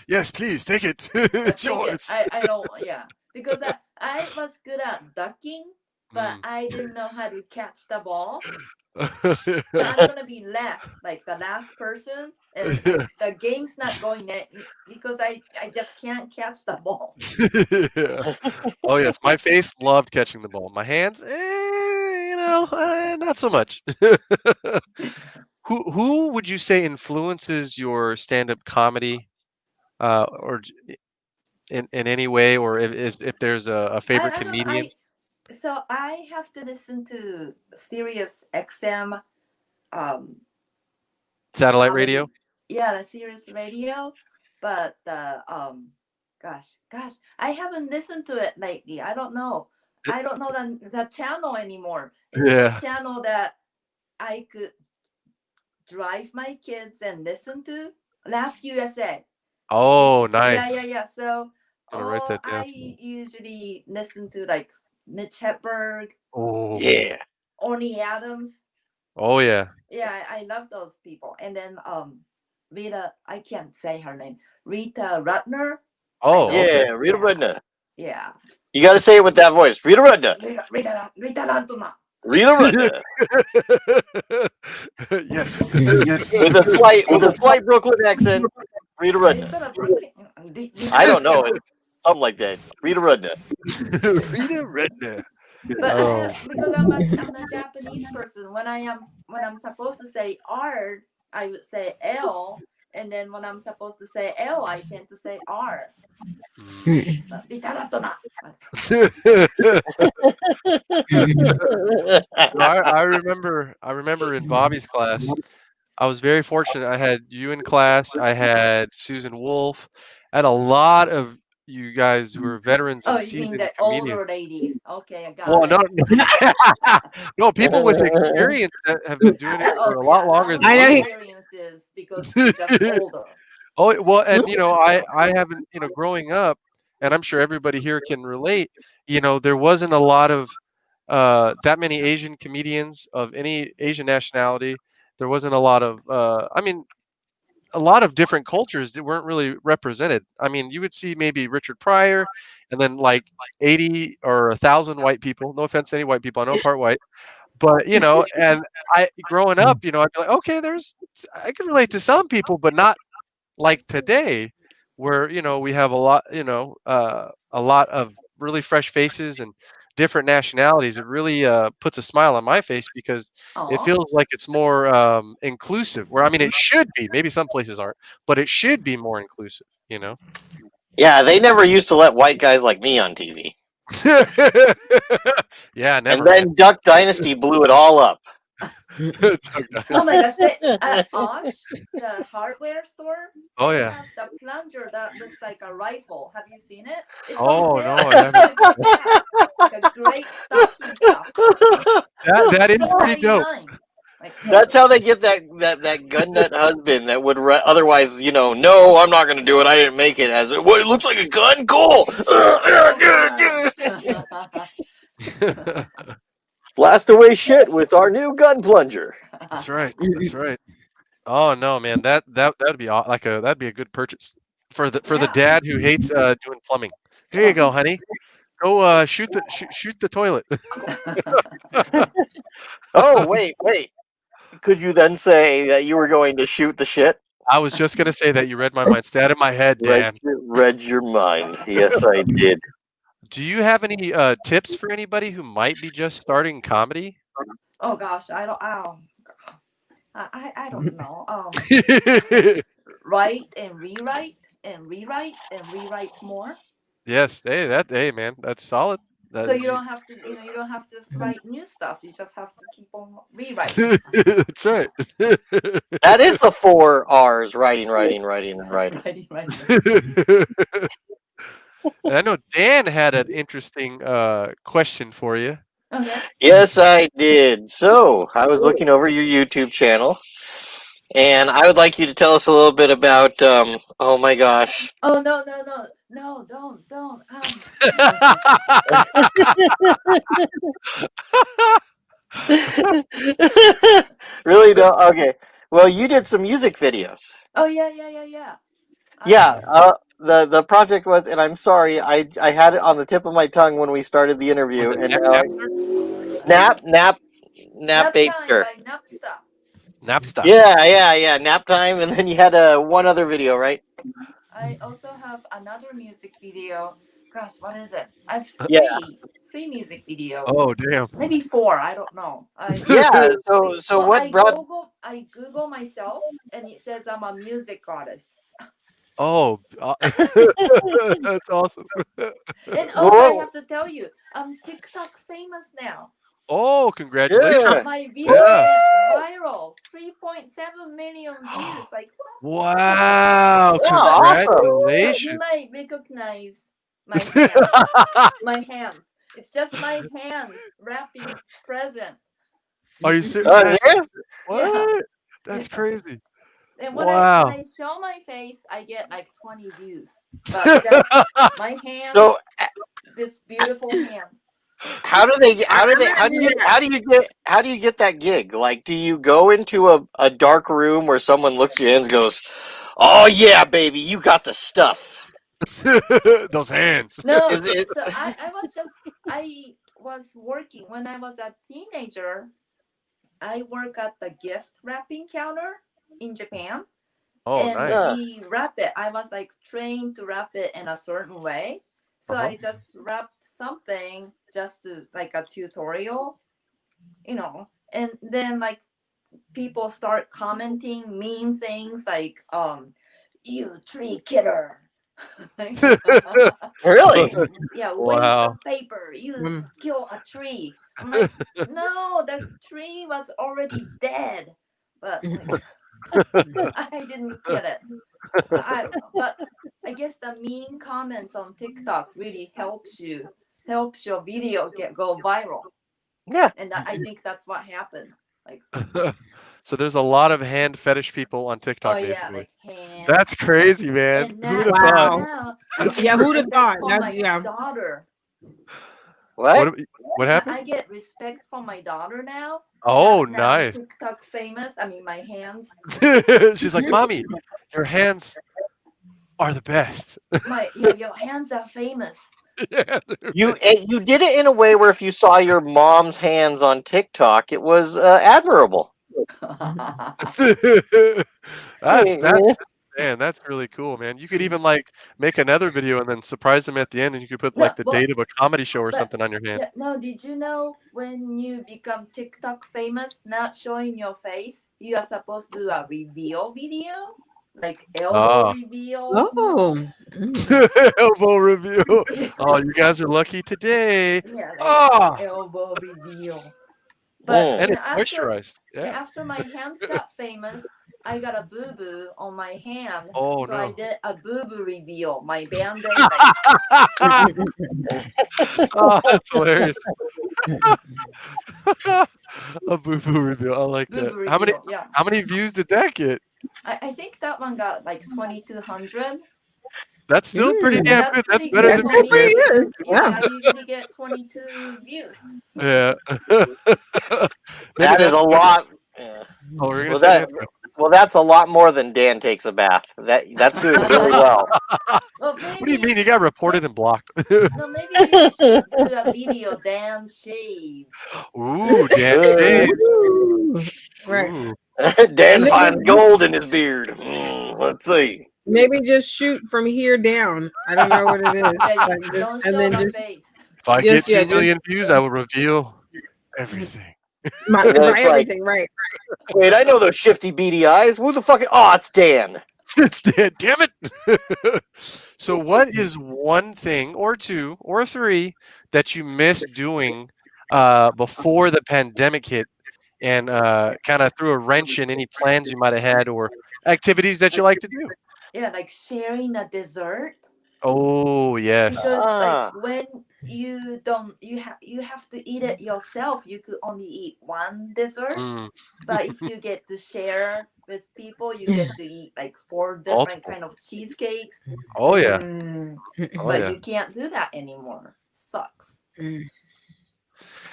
Yes, please take it. It's Take it. yours. I don't, yeah. Because I was good at ducking, but Mm. I didn't know how to catch the ball. So I'm gonna be left, like the last person, and like the game's not going because I just can't catch the ball. Yeah. Oh yes, my face loved catching the ball. My hands, not so much. Who would you say influences your stand-up comedy, or in any way, or if there's a favorite I don't know. comedian? So I have to listen to Sirius XM Satellite radio? comedy. Yeah, the Sirius radio, but gosh, I haven't listened to it lately. I don't know. I don't know the channel anymore. It's the Yeah. channel that I could drive my kids and listen to. Laugh USA. Oh, Yeah, nice. yeah. So, Gonna write that I down. usually listen to like Mitch Hedberg, Oh. Yeah. Orny Adams. Oh yeah. Yeah, I love those people. And then Rita, I can't say her name. Rita Rutner. I Oh, love okay. Yeah, Rita yeah, Rudna. yeah. You got to say it with that voice. Rita Rudna. Rita Rutner. Rita Rudna. Yes. Yes. With a slight Brooklyn accent. Rita Is Rudna. that a Brooklyn? I don't know. It's something like that. Rita Rudna. Rita Redner. But Oh. because I'm a Japanese person. When I'm supposed to say R, I would say L, and then when I'm supposed to say L, I tend to say R. Rita No, I remember in Bobby's class, I was very fortunate. I had you in class. I had Susan Wolf. I had a lot of you guys who were veterans Oh, and you mean seasoned the comedians. older ladies? Okay, I got Well, it. no, no, people with experience that have been doing it for Oh a lot yeah, now longer he than I know me. experiences because he's just older. Oh, well, and I haven't, growing up, and I'm sure everybody here can relate, there wasn't a lot of that many Asian comedians of any Asian nationality. There wasn't a lot of I mean, a lot of different cultures that weren't really represented. I mean, you would see maybe Richard Pryor and then like 80 or 1,000 white people. No offense to any white people. I know I'm part white. But, and I growing up, I'd be like, okay, I can relate to some people, but not like today where we have a lot of really fresh faces and different nationalities. It really puts a smile on my face because it Oh, feels like it's more inclusive, where I mean it should be, maybe some places aren't, but it should be more inclusive. Yeah, they never used to let white guys like me on TV. Yeah, And never, man. then Duck Dynasty blew it all up. Duck oh my Dynasty. gosh! They at Osh, the hardware store, Oh they yeah. have the plunger that looks like a rifle. Have you seen it? It's on Oh no, sale. I haven't. Look at that! Like a great stocking stuff. That is Two pretty ninety dope. nine. Like That's how they get that gun nut husband that would otherwise, no, I'm not going to do it. I didn't make it. As what? It looks like a gun. Cool. Blast away shit with our new gun plunger. That's right. That's right. Oh no, man, that'd be that'd be a good purchase for the Yeah. dad who hates doing plumbing. Here you go, honey. Go shoot the toilet. Oh, wait. Could you then say that you were going to shoot the shit? I was just gonna say that you read my mind. Stay out of my head, Dan. Read your mind. Yes, I did. Do you have any tips for anybody who might be just starting comedy? Oh gosh, I don't. I don't know. Write and rewrite and rewrite and rewrite more. Yes. Hey, man, that's solid. So you You- don't have to, you don't have to write new stuff. You just have to keep on rewriting. That's right. That is the 4 R's: writing, writing, writing, and writing. And I know Dan had an interesting question for you. Okay. Yes, I did. So I was looking over your YouTube channel, and I would like you to tell us a little bit about. Oh my gosh. Oh no, don't. Really don't. Okay. Well, you did some music videos. Oh yeah. Yeah. The project was, and I'm sorry, I had it on the tip of my tongue when we started the interview, and now nap Nap Baker. Time by Napster. Napster. Yeah. Nap time, and then you had one other video, right? I also have another music video. Gosh, what is it? I've three music videos. Oh damn. Maybe 4. I don't know. Yeah. So what I Google myself, and it says I'm a music artist. Oh, that's awesome. And also, I have to tell you, I'm TikTok famous now. Oh, congratulations. Yeah. My video went viral. 3.7 million views. Like, what? Wow, congratulations. You might recognize my hands. My hands. It's just my hands wrapping present. Are you serious? Yeah. What? Yeah. That's crazy. And when Wow. I show my face, I get like 20 views. But that's my hand. So This beautiful hand. how do you get that gig? Like, do you go into a dark room where someone looks at your hands and goes, "Oh yeah, baby, you got the stuff." Those hands. No, Is it- so I was working when I was a teenager. I work at the gift wrapping counter in Japan. Oh, And nice. we wrap it. I was like trained to wrap it in a certain way. So I just wrapped something just to like a tutorial, and then like people start commenting mean things like, you tree killer. Really? Yeah, waste Wow. of paper. You kill a tree. I'm like, no, the tree was already dead. But like, I didn't get it. I don't know. But I guess the mean comments on TikTok really helps your video go viral. Yeah. And I think that's what happened. Like, So there's a lot of hand fetish people on TikTok. oh yeah, basically. like hand. That's crazy, man. And Who'd have thought? Wow. Yeah, who'd have thought? From my Yeah. daughter. What? What happened? I get respect from my daughter now. Oh, Now I'm nice. TikTok famous. I mean, my hands. She's like, "Mommy, your hands are the best." Your hands are famous. Yeah, You did it in a way where if you saw your mom's hands on TikTok, it was admirable. that's really cool, man. You could even like make another video and then surprise them at the end, and you could put No, like the date of a comedy show or something on your hand. Yeah, no, did you know when you become TikTok famous, not showing your face, you are supposed to do a reveal video? Like elbow reveal. Oh. Elbow review. Oh, you guys are lucky today. Yeah, like Oh, elbow reveal. Oh. and it's after, moisturized. Yeah. after my hands got famous, I got a boo-boo on my hand. Oh, so no. I did a boo-boo reveal. My band-aid. Oh, that's hilarious. A boo-boo reveal. I like that. Boo-boo How many reveal, yeah. how many views did that get? I think that one got like 2,200. That's still pretty damn good. That's pretty better good than for me. me. Pretty good. Yeah, Yeah. I usually get 22 views. Yeah. That is a lot. Yeah. Oh, we're gonna Well, say that. Well, that's a lot more than Dan takes a bath. That's doing really well. Well, maybe, What do you mean? You got reported and blocked. No, maybe you should do a video, Dan shaves. Ooh, Dan shaves. Right. Ooh. Dan finds gold in his beard. Let's see. Maybe just shoot from here down. I don't know what it is. Don't show the face. If I get 2 million views, I will reveal everything. Everything, right. Wait, I know those shifty beady eyes. Who the fuck? Oh, it's Dan. It's Dan. Damn it. So, what is one thing, or two, or three that you miss doing before the pandemic hit, and kind of threw a wrench in any plans you might have had or activities that you like to do? Yeah, like sharing a dessert. Oh yes. Because like when you don't, you have to eat it yourself. You could only eat one dessert. But if you get to share with people, you get to eat like 4 different kind of cheesecakes. Oh yeah. But you can't do that anymore. Sucks.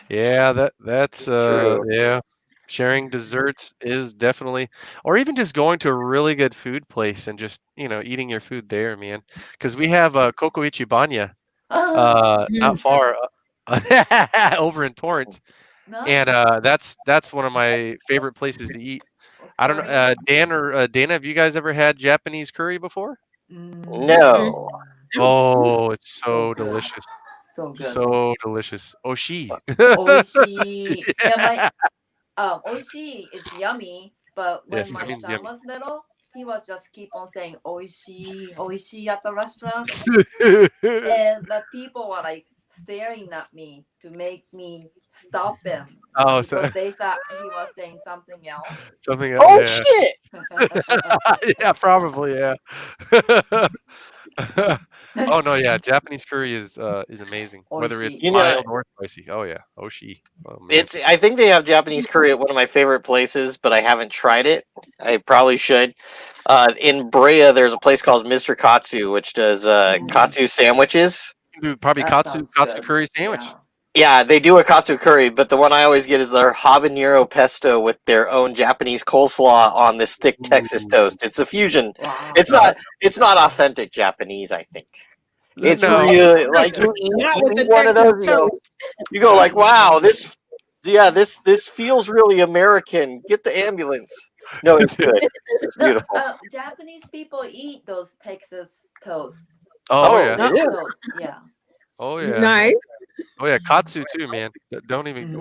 Yeah, that's yeah. Sharing desserts is definitely, or even just going to a really good food place and just eating your food there, man. Because we have Coco Ichibanya, not far over in Torrance, and that's one of my favorite places to eat. I don't know, Dan or Dana, have you guys ever had Japanese curry before? No. Oh, it's so delicious. So good. So delicious. Oshi. Oishi. Yeah, oishi is yummy, but when my son was little, he was just keep on saying oishi, oishi at the restaurant. And the people were like staring at me to make me stop him. Because they thought he was saying something else. Something else. Oh shit! Yeah, probably, yeah. Oh no, yeah. Japanese curry is amazing. Whether it's mild or spicy. Oh yeah. Oshi. Oh, man. I think they have Japanese curry at one of my favorite places, but I haven't tried it. I probably should. In Brea, there's a place called Mr. Katsu, which does katsu sandwiches. Probably katsu curry sandwich. Yeah, they do a katsu curry, but the one I always get is their habanero pesto with their own Japanese coleslaw on this thick Texas toast. It's a fusion. Wow. It's not authentic Japanese, I think. It's really like you eat one of those. You go like, wow, this feels really American. Get the ambulance. No, it's good. It's beautiful. Japanese people eat those Texas toast. Oh yeah. Toast. Yeah. Oh yeah. Nice. Oh yeah, katsu too, man. Don't even.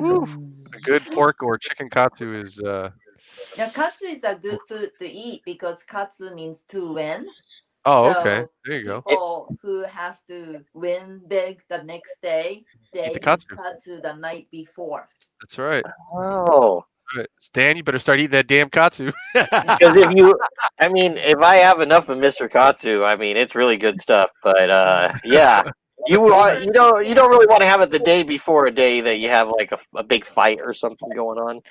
A good pork or chicken katsu is. Yeah, katsu is a good food to eat because katsu means to win. Oh, okay. There you go. People who has to win big the next day, they eat katsu the night before. That's right. Oh. Stan, you better start eating that damn katsu. Because if I have enough of Mr. Katsu, it's really good stuff. But yeah. You don't really want to have it the day before a day that you have like a big fight or something going on.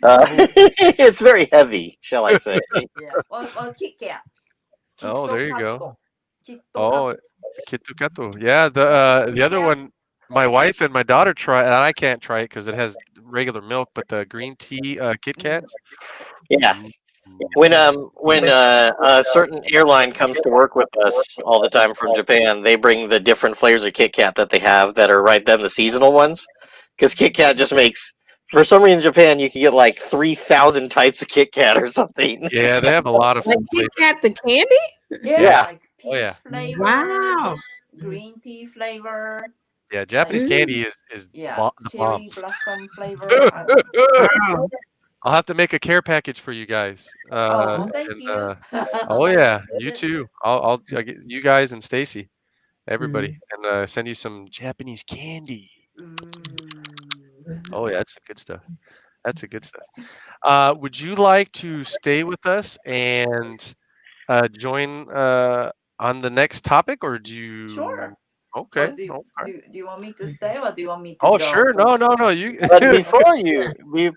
It's very heavy, shall I say? Yeah. Well, KitKat. Oh, there you go. Oh, Kitkat. Yeah, the other one, my wife and my daughter try, and I can't try it because it has regular milk, but the green tea KitKats. Yeah. When a certain airline comes to work with us all the time from Japan, they bring the different flavors of Kit Kat that they have that are right then the seasonal ones. Because Kit Kat just makes, for some reason in Japan, you can get like 3,000 types of Kit Kat or something. Yeah, they have a lot of like Kit Kat the candy? Yeah. Like peach flavor. Wow. Green tea flavor. Yeah, Japanese candy is the bomb. Cherry blossom flavor. Wow. I'll have to make a care package for you guys. Thank you. Oh yeah, you too. I'll get you guys and Stacy, everybody, and send you some Japanese candy. Oh yeah, that's the good stuff. That's the good stuff. Would you like to stay with us and join on the next topic, or do you? Sure. Okay. Well, do you want me to stay or do you want me to go? Oh, sure. No. You. But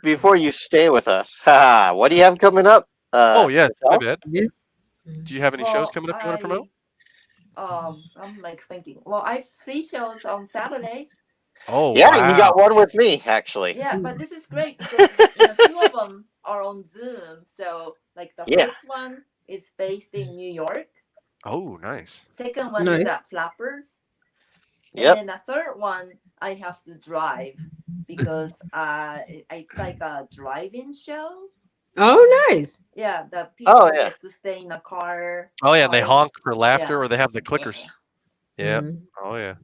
before you stay with us, what do you have coming up? Oh yes, my bad. Do you have any shows coming up you want to promote? I'm like thinking. Well, I have 3 shows on Saturday. Oh yeah, wow. You got one with me actually. Yeah, but this is great because 2 of them are on Zoom. So like the first one is based in New York. Oh, nice. Second one is at Flappers. Yep. And then the third one, I have to drive because it's like a drive-in show. Oh, nice. Yeah, the Oh people yeah. get to stay in a car. Oh yeah, they while honk it's for laughter, yeah. or they have the clickers. Yep. Mhm. Oh yeah.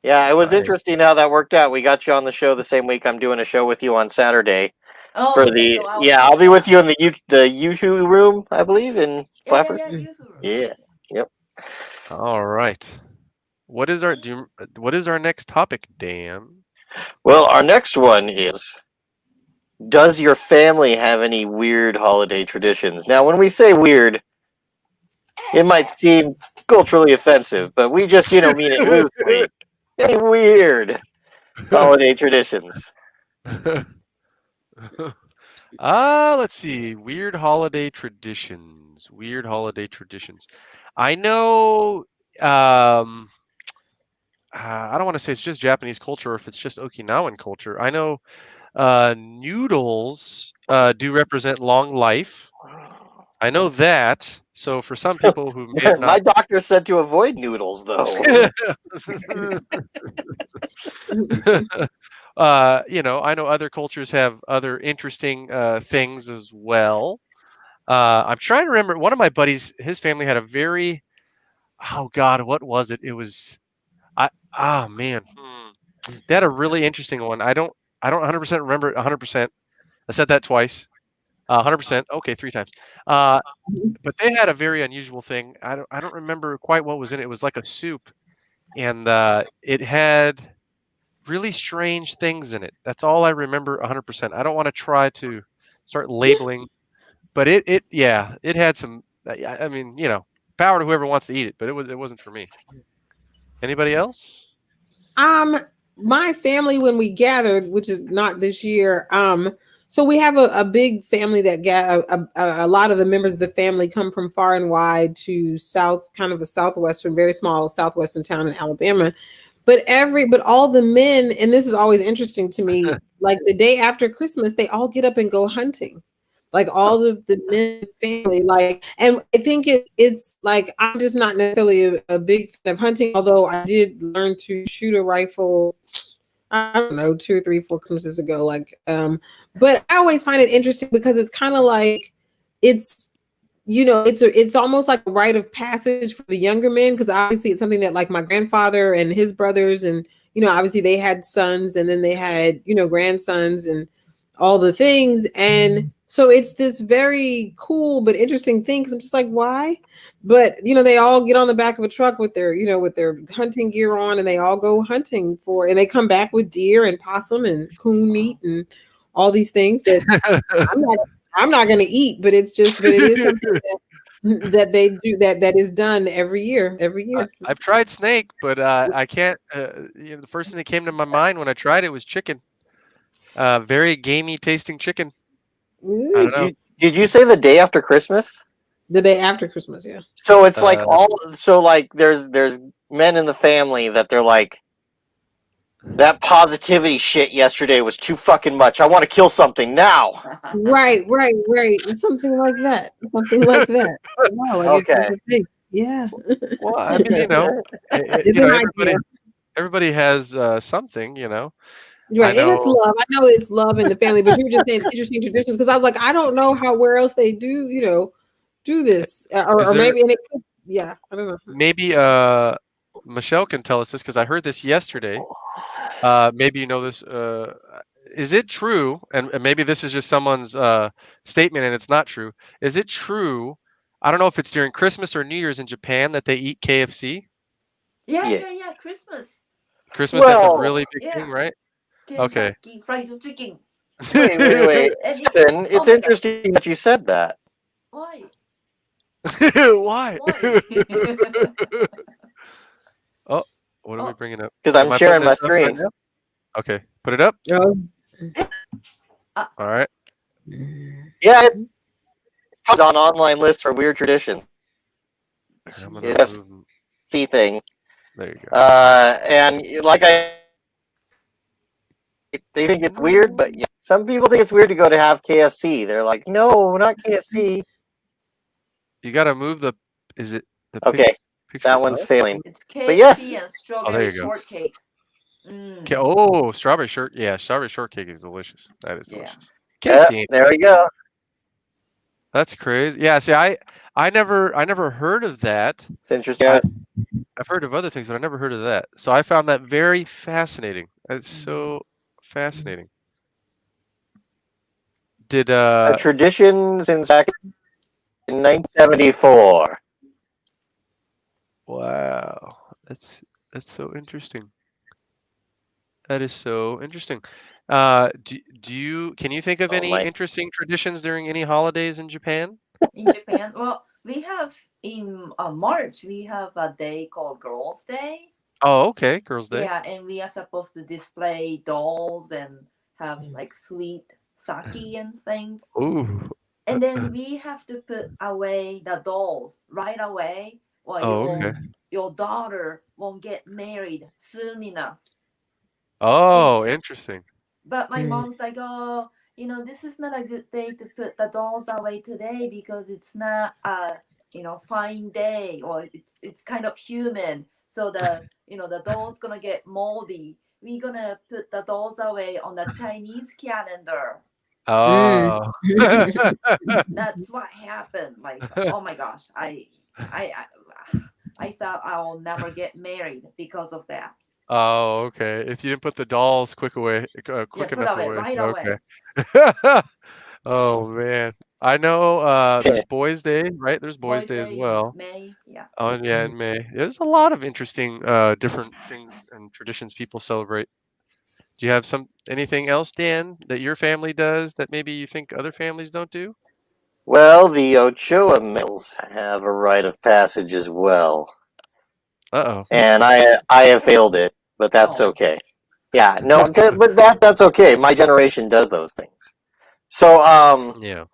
Yeah, it was Nice. interesting how that worked out. We got you on the show the same week I'm doing a show with you on Saturday. Oh, For okay. the So I'll be with you in the YouTube room, I believe, in Flappers. yeah. Mm. You. Yeah. Yep. All right. What is our next topic, Dan? Well, our next one is: does your family have any weird holiday traditions? Now, when we say weird, it might seem culturally offensive, but we just mean it loosely. Any weird holiday traditions? Let's see. Weird holiday traditions. Weird holiday traditions. I know. I don't want to say it's just Japanese culture, or if it's just Okinawan culture. I know noodles do represent long life. I know that. So for some people who may have My not, doctor said to avoid noodles, though. I know other cultures have other interesting things as well. I'm trying to remember. One of my buddies, his family had a very, oh God, what was it? It was, oh man, they had a really interesting one. I don't 100% remember it 100%. I said that twice. 100%. Okay, three times. Uh, but they had a very unusual thing. I don't remember quite what was in it. It was like a soup, and it had really strange things in it. That's all I remember 100%. I don't want to try to start labeling, but yeah, it had some. I mean, power to whoever wants to eat it, but it wasn't for me. Anybody else? Um, my family, when we gathered, which is not this year, so we have a big family that a lot of the members of the family come from far and wide to south, kind of a southwestern, very small southwestern town in Alabama. But all the men, and this is always interesting to me, like the day after Christmas, they all get up and go hunting. Like all of the men in the family, like, and I think it's like I'm just not necessarily a big fan of hunting, although I did learn to shoot a rifle. I don't know, 2 or 3 4 Christmases ago. But I always find it interesting because it's kind of like it's it's almost like a rite of passage for the younger men, because obviously it's something that like my grandfather and his brothers and obviously they had sons and then they had grandsons and all the things, and so it's this very cool but interesting thing, because I'm just like, why? But they all get on the back of a truck with their hunting gear on, and they all go hunting and they come back with deer and possum and coon meat and all these things that I'm not I'm not going to eat, but it is something that they do, that is done every year. Every year. I've tried snake, but I can't. The first thing that came to my mind when I tried it was chicken. Very gamey tasting chicken. I Ooh, don't know. Did you say the day after Christmas? the day after Christmas, yeah. So it's like Uh, there's men in the family that they're like, that positivity shit yesterday was too fucking much. I want to kill something now. Right. Something like that. Something like that. Wow, like it's Okay. a thing. Yeah. well, I mean, It's an idea. everybody has something. I Right, and it's know. love. I know it's love in the family, but you were just saying interesting traditions, because I was like, I don't know where else they do this, Is or there maybe, and it could, yeah, I don't know. maybe Michelle can tell us this, because I heard this yesterday. Maybe you know this. Is it true? And maybe this is just someone's statement, and it's not true. Is it true? I don't know if it's during Christmas or New Year's in Japan that they eat KFC. Yeah. Christmas. Christmas, that's a Well, really big thing, Yeah. right? Okay. Kentucky Fried Chicken. wait. And Stephen, oh it's my god, interesting that you said that. why? Why? Why? Oh, what are we Oh, bringing up? Because Am I'm I putting sharing my this up right screen. now? Okay, put it up. Oh. All right. Yeah, it's on online list for weird traditions. I'm gonna It's move. a thing. There you go. And like they think it's weird, but yeah, some people think it's weird to go to have KFC. They're like, no, not KFC. You gotta move the. Is it the Okay, picture that one's up? failing. it's But KFC yes, and Oh, there strawberry you go. shortcake. Oh, strawberry shortcake is delicious. That is Yeah. delicious. Casey ain't There we go. That's crazy. Yeah, see, I never heard of that. It's interesting. I've heard of other things, but I never heard of that. So I found that very fascinating. It's so fascinating. Did A tradition since back in 1974. Wow. That's so interesting. That is so interesting. Do you can you think of Oh any my! interesting traditions during any holidays in Japan? In Japan, well, we have in March we have a day called Girls' Day. Oh, okay, Girls' Day. Yeah, and we are supposed to display dolls and have like sweet sake and things. Ooh. And then we have to put away the dolls right away, or Oh, okay. your daughter won't get married soon enough. Oh, interesting. But my mom's like, oh, this is not a good day to put the dolls away today because it's not a fine day, or it's kind of humid. So the doll's gonna get moldy. We're gonna put the dolls away on the Chinese calendar. Oh. That's what happened. Like, oh my gosh, I thought I'll never get married because of that. Oh, okay. If you didn't put the dolls quick Yeah, put enough away away. right away. Okay. Oh man. I know there's Boys Day, right? There's Boys Boys' Day as Day in well. May, yeah. Oh yeah, in May. There's a lot of interesting different things and traditions people celebrate. Do you have anything else, Dan, that your family does that maybe you think other families don't do? Well, the Ochoa males have a rite of passage as well, Uh-oh. and I have failed it, but that's okay. Yeah, no, but that's okay. My generation does those things. So Yeah.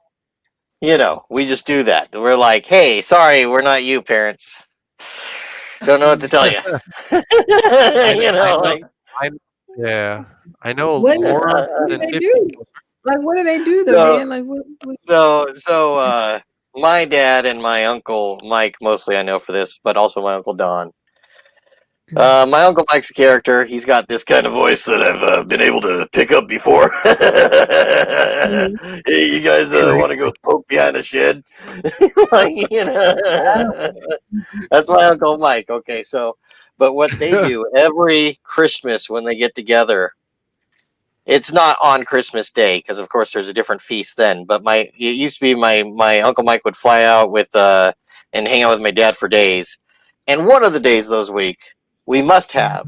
we just do that. We're like, hey, sorry, we're not you, parents. Don't know what to tell you. I Like. Yeah. I know What more do than they 50. do? Like, what do they do though, So, Dan? Like, what? so my dad and my uncle Mike, mostly I know for this, but also my uncle Don. My uncle Mike's a character. He's got this kind of voice that I've been able to pick up before. Hey, you guys want to go smoke behind a shed? That's my uncle Mike. Okay, but what they do every Christmas when they get together, it's not on Christmas Day because, of course, there's a different feast then. But it used to be my uncle Mike would fly out with and hang out with my dad for days, and one of the days those week we must have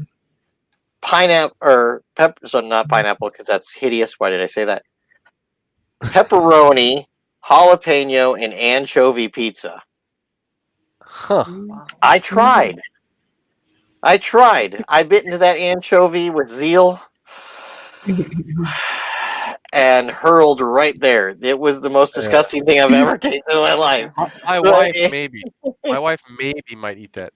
pineapple or pepper. So not pineapple because that's hideous. Why did I say that? Pepperoni, jalapeno, and anchovy pizza. Huh. Wow. I tried. I bit into that anchovy with zeal. And hurled right there. It was the most disgusting thing I've ever tasted in my life. My wife maybe might eat that.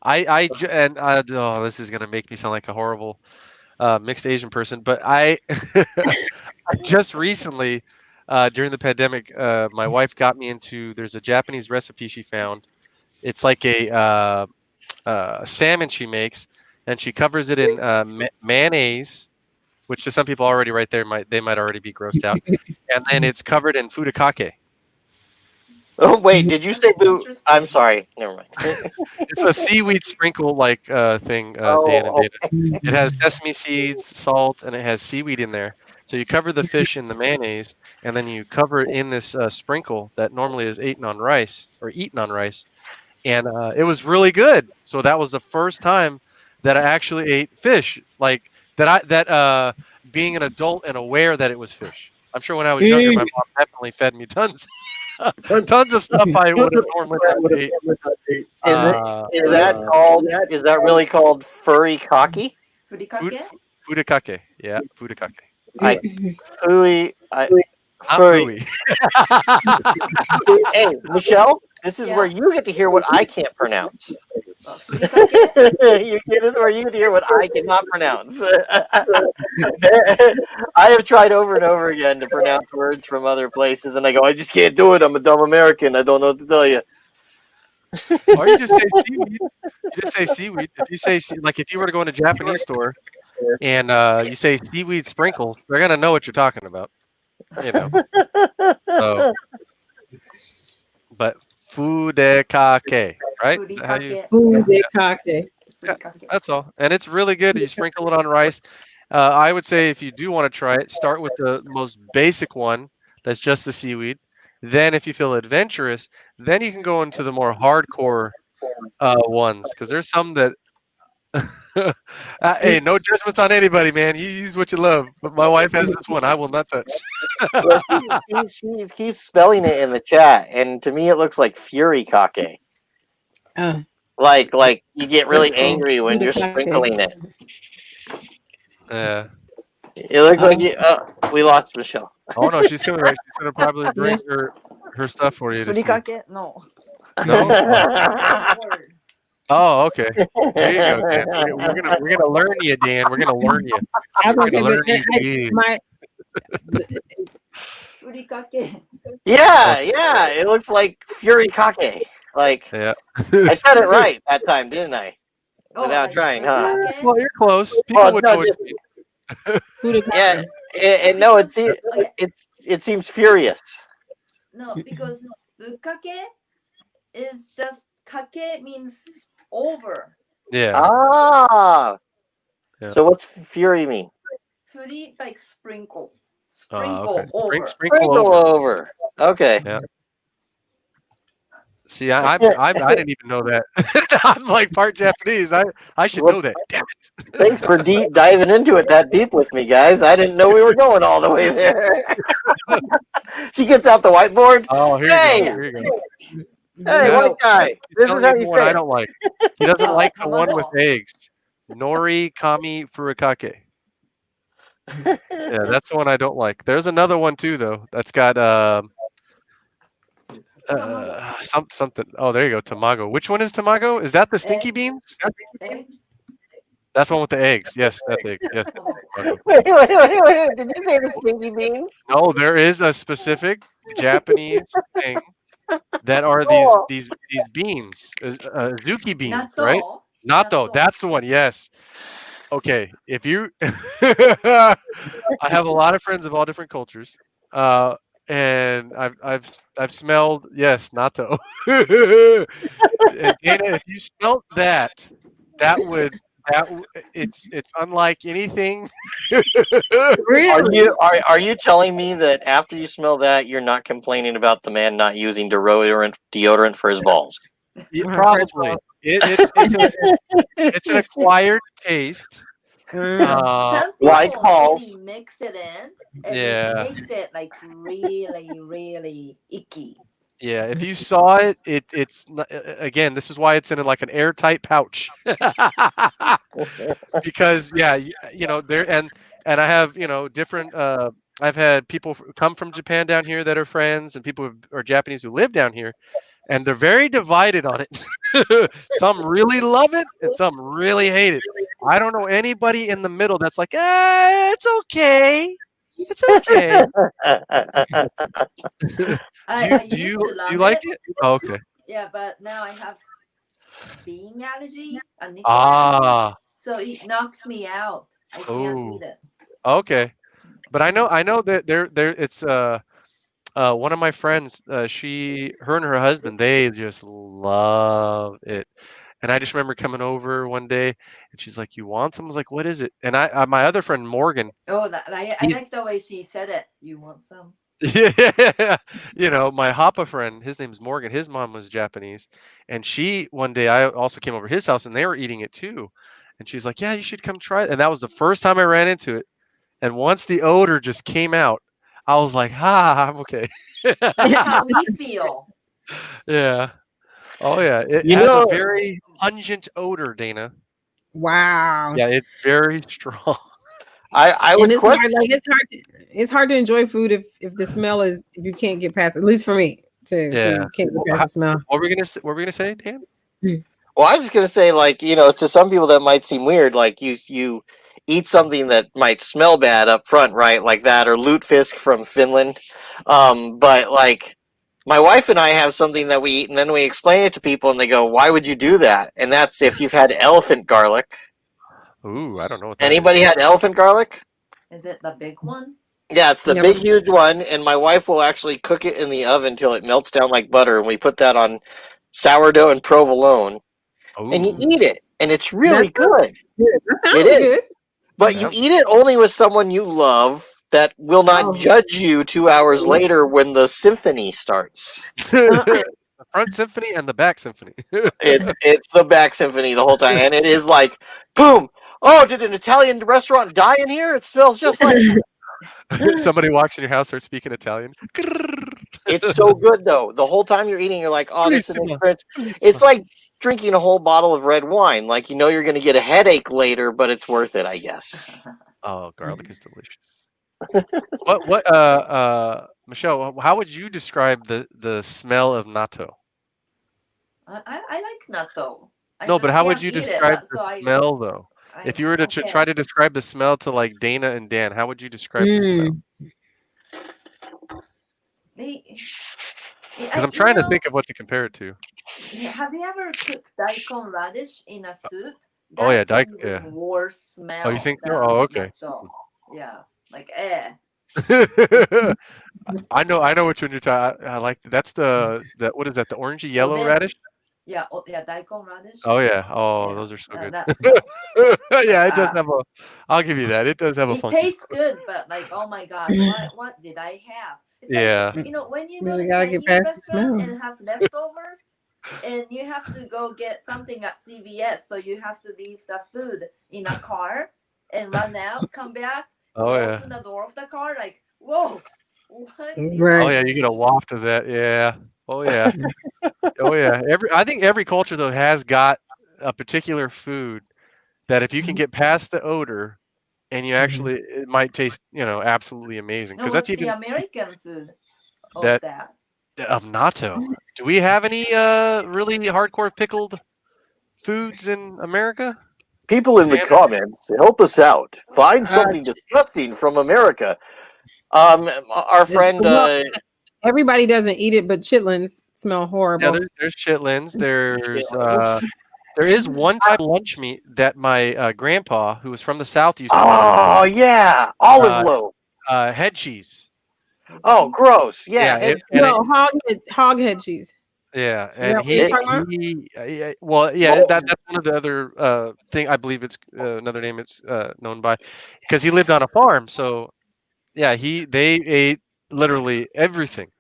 This is gonna make me sound like a horrible mixed Asian person, but I just recently during the pandemic, my wife got me into. There's a Japanese recipe she found. It's like a salmon she makes, and she covers it in mayonnaise, which to some people already right there might already be grossed out, and then it's covered in furikake. Oh wait, did you say boo? I'm sorry. Never mind. It's a seaweed sprinkle like thing, Dan and Dana. It has sesame seeds, salt, and it has seaweed in there. So you cover the fish in the mayonnaise, and then you cover it in this sprinkle that normally is eaten on rice, and it was really good. So that was the first time that I actually ate fish, like that. Being an adult and aware that it was fish. I'm sure when I was younger, my mom definitely fed me tons of stuff I would have normally not ate. Is that really called furry cocky? Furikake. Yeah, furikake. Furry. Hey, Michelle, this is where you get to hear what I can't pronounce. This is where you get to hear what I cannot pronounce. I have tried over and over again to pronounce words from other places, and I go, I just can't do it. I'm a dumb American. I don't know what to tell you. Or you just say seaweed. You just say seaweed. If you say like if you were to go in a Japanese store and you say seaweed sprinkles, they're gonna know what you're talking about. you know. So, but fudekake, right? Is that how you? Furikake. Food Yeah. kake. Yeah, Furikake. that's all. And it's really good. You sprinkle it on rice. I would say if you do want to try it, start with the most basic one. That's just the seaweed. Then, if you feel adventurous, then you can go into the more hardcore ones because there's some that. Hey, no judgments on anybody, man. You use what you love. But my wife has this one I will not touch. Yeah, she keeps spelling it in the chat, and to me it looks like Fury Kake. Oh, Like you get really let's see. angry when you're Furikake. sprinkling it. Yeah. It looks like you. We lost Michelle. Oh no, she's gonna probably bring Yes. her stuff for you to see. Furikake? No. No. Word. Oh, okay. There you go, Dan. We're gonna learn you, Dan. We're gonna learn you. I was We're gonna say, gonna learn but you. my Furikake. Yeah, it looks like Fury Kake. Like Yeah. I said it right that time, didn't I? Oh, Without like trying, huh? furikake? Well, you're close. People Well, would no, know what just you mean. furikake. yeah, and no, Because- okay, it seems furious. no, because bukake is just kake means over. Yeah. Ah. Yeah. So what's fury mean? Furi like sprinkle. Oh, Sprinkle okay. over. Sprinkle Sprinkle over. over. Okay. Yeah. See, I didn't even know that. I'm like part Japanese. I should Well, know that. Damn it. Thanks for diving into it that deep with me, guys. I didn't know we were going all the way there. She gets out the whiteboard. Oh, here Hey! you go. Here you go. Hey, Yeah. white guy. She's This telling is how the you one say I it. don't like. He doesn't Oh, like the one with tamago. eggs. Nori kami furikake. Yeah, that's the one I don't like. There's another one too, though. That's got something. Oh, there you go, tamago. Which one is tamago? Is that the stinky Eggs. beans? Eggs. That's the one with the eggs. Yes, that's eggs. Yes. Tamago. Wait. Did you say the stinky beans? No, there is a specific Japanese thing that are Oh. these beans, zuki beans, right? Natto. Natto. That's the one. Yes. Okay. If you, I have a lot of friends of all different cultures, and I've smelled natto. And Dana, if you smelt that, it's unlike anything. Really? Are you telling me that after you smell that, you're not complaining about the man not using deodorant for his balls? Yeah, probably. It's an acquired taste. Some Like people balls. really mix it in, and Yeah. it makes it like really, really icky. Yeah, if you saw it, again. This is why it's in like an airtight pouch. Because there and I have different. I've had people come from Japan down here that are friends, and people who are Japanese who live down here, and they're very divided on it. Some really love it, and some really hate it. I don't know anybody in the middle that's like, it's okay. It's okay. I Do used you to love like it? Oh, okay. Yeah, but now I have bean allergy, a nickel allergy, Ah. so it knocks me out. I can't eat it. Okay. But I know that there it's one of my friends, her and her husband, they just love it. And I just remember coming over one day and she's like, "You want some?" I was like, "What is it?" And my other friend Morgan, Oh, I like the way she said it. You want some? yeah, my Hapa friend, his name's Morgan. His mom was Japanese, and one day I also came over to his house and they were eating it too. And she's like, "Yeah, you should come try it." And that was the first time I ran into it. And once the odor just came out, I was like, I'm okay. That's how we feel. Yeah. Oh, yeah. It You has know- a very pungent odor, Dana. Wow. Yeah, it's very strong. I And would it's question. hard, it's hard to enjoy food if the smell is, if you can't get past, at least for me, to can't get past the smell. What were we gonna say, Dan? Well, I was just gonna say, like, to some people that might seem weird, like you eat something that might smell bad up front, right? Like that, or lutefisk from Finland. But like, my wife and I have something that we eat, and then we explain it to people, and they go, "Why would you do that?" And that's if you've had elephant garlic. Ooh, I don't know what that is. Anybody had elephant garlic? Is it the big one? Yeah, it's the big, huge one, and my wife will actually cook it in the oven till it melts down like butter, and we put that on sourdough and provolone, and you eat it, and it's really good. That sounds It is. good. But you eat it only with someone you love that will not judge you 2 hours later when the symphony starts. The front symphony and the back symphony. It's the back symphony the whole time, and it is like, boom! Oh, did an Italian restaurant die in here? It smells just like. Somebody walks in your house, starts speaking Italian. It's so good though. The whole time you're eating, you're like, "Oh, this is an experience." It's like drinking a whole bottle of red wine. Like you're going to get a headache later, but it's worth it, I guess. Oh, garlic is delicious. Michelle, how would you describe the smell of natto? I like natto. No, but how would you describe the smell though? If you were to try to describe the smell to like Dana and Dan, how would you describe the smell? Because I'm trying to think of what to compare it to. Have you ever cooked daikon radish in a soup? Oh yeah, daikon. Worse smell. Oh, you think so? Oh, okay. Yeah, like I know what you're talking. I like that's the what is that? The orangey yellow radish? Yeah, daikon radish. Oh yeah. Oh, those are so good. Yeah, it does have a. I'll give you that. It does have a. It tastes good, but like, oh my god, what did I have? It's like, when you go to Chinese restaurant and have leftovers, and you have to go get something at CVS, so you have to leave the food in a car and run out, come back, open the door of the car, like, whoa. What? Right. Oh yeah, you get a waft of that. Yeah. Oh yeah. Oh yeah. I think every culture though has got a particular food that if you can get past the odor, and you actually it might taste absolutely amazing. Because that's even the American food of that. Of natto. Do we have any really hardcore pickled foods in America? People in the comments, help us out. Find something disgusting from America. Our friend. Everybody doesn't eat it, but chitlins smell horrible. Yeah, there's chitlins. There is one type of lunch meat that my grandpa, who was from the South, used to. Oh yeah, olive loaf. Head cheese. Oh, gross! Yeah, hog head cheese. Yeah, and that's one of the other thing. I believe it's another name it's known by, because he lived on a farm. So yeah, they ate literally everything.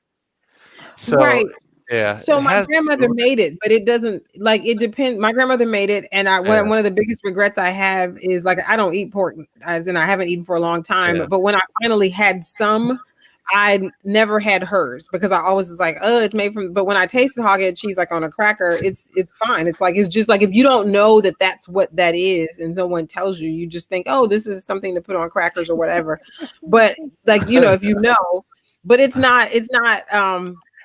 So right. Yeah. So my grandmother made it, but it doesn't it depends. My grandmother made it, and one of the biggest regrets I have is I don't eat pork, as in I haven't eaten for a long time. Yeah. But when I finally had some, I never had hers because I always was like, oh, it's made from. But when I tasted hog head cheese on a cracker, it's fine. It's just if you don't know that that's what that is, and someone tells you, you just think, oh, this is something to put on crackers or whatever. But if you know, but it's not.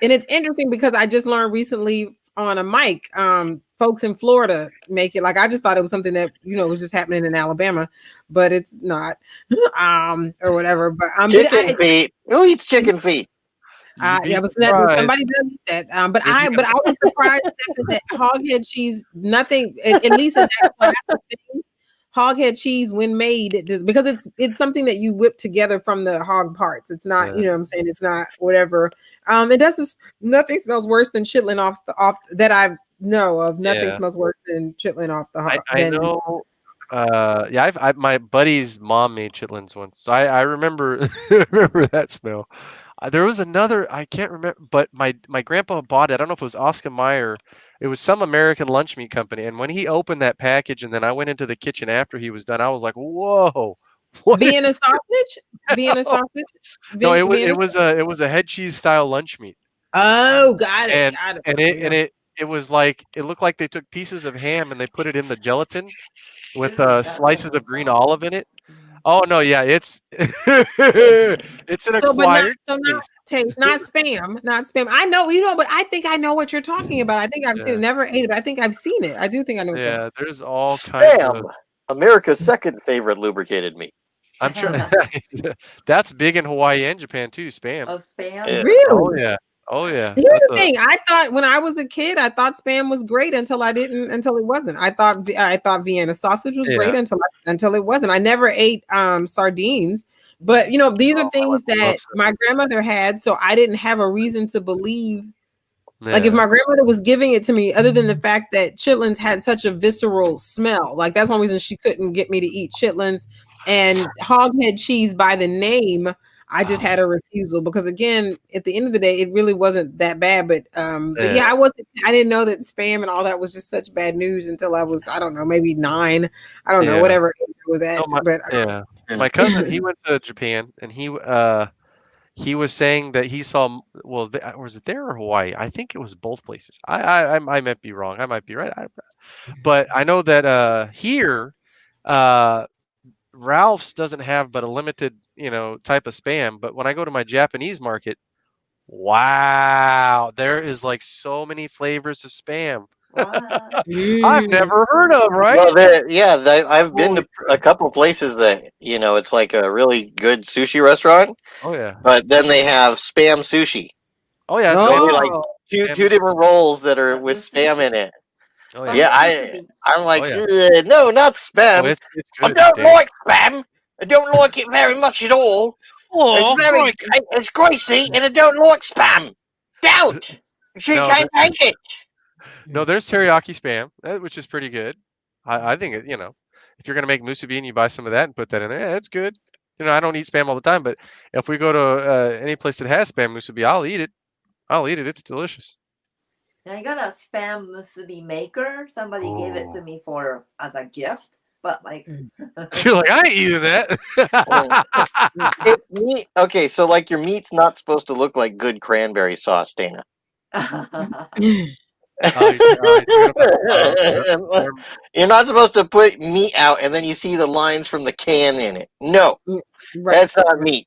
And it's interesting because I just learned recently on a mic, folks in Florida make it. I just thought it was something that was just happening in Alabama, but it's not, or whatever. But chicken feet. Who eats chicken feet? Yeah, but somebody does eat that. But I was surprised that hog head cheese, nothing, at least in that class of things. Hog head cheese, when made, because it's something that you whip together from the hog parts. It's not, what I'm saying. It's not whatever. It doesn't. Nothing smells worse than chitlin off that I know of. Nothing smells worse than chitlin off the hog. I know. My buddy's mom made chitlins once, so I remember remember that smell. There was another, I can't remember, but my grandpa bought it. I don't know if it was Oscar Mayer. It was some American lunch meat company. And when he opened that package, and then I went into the kitchen after he was done, I was like, "Whoa!" Being a sausage? No, it was a head cheese style lunch meat. Oh, got it. And it was it looked like they took pieces of ham and they put it in the gelatin with slices of green olive in it. Oh no, yeah, it's it's an acquired taste, not spam. I know, but I think I know what you're talking about. I think I've seen it, never ate it, but I think I've seen it. I do think I know. Yeah, there's all kinds of America's second favorite lubricated meat. I'm sure that's big in Hawaii and Japan too. Spam. Oh, spam. Yeah. Really? Oh yeah. Oh yeah. Here's the thing. I thought when I was a kid, I thought spam was great until it wasn't. I thought Vienna sausage was great until it wasn't. I never ate sardines But these are Oh, my wife things that loves my cinnamon. grandmother had, so I didn't have a reason to believe. Like if Yeah. my grandmother was giving it to me, other than the fact that chitlins had such a visceral smell, like that's one reason she couldn't get me to eat chitlins. And hoghead cheese by the name, I just had a refusal because again, at the end of the day, it really wasn't that bad. But yeah, Yeah. I didn't know that spam and all that was just such bad news until I was, I don't know, maybe 9. I don't know, Yeah. whatever age I was at. No, But my cousin, he went to Japan, and he was saying that he saw well, or was it there or Hawaii? I think it was both places. I might be wrong. I might be right. But I know that here, uh, Ralph's doesn't have but a limited, type of spam. But when I go to my Japanese market, wow, there is like so many flavors of spam What? I've never heard of, right? Well, I've been Holy to a crap. couple places that it's like a really good sushi restaurant, Oh yeah. but then they have spam sushi. Oh yeah, So same maybe here. like oh, Spam two musubi. different rolls that are But with spam musubi. in it. Oh Yeah, yeah. Spicy musubi. I'm Oh like, yeah. no, not Oh, spam. it's I good. It's don't damn. like spam. I don't like it very much at all. Oh, crikey. It's greasy, and I don't like spam. Don't. She No, can't take it. no, there's teriyaki spam, which is pretty good. I think if you're gonna make musubi and you buy some of that and put that in there, yeah, it's good. I don't eat spam all the time, but if we go to any place that has spam musubi, I'll eat it. I'll eat it. It's delicious. I got a spam musubi maker. Somebody gave it to Oh, me as a gift, but like, you're like, I ain't using that. Mm. It's meat. Okay, so like your meat's not supposed to look like good cranberry sauce, Dana. Oh, you're talking about You're not supposed to put meat out and then you see the lines from the can in it. No, right. that's not meat.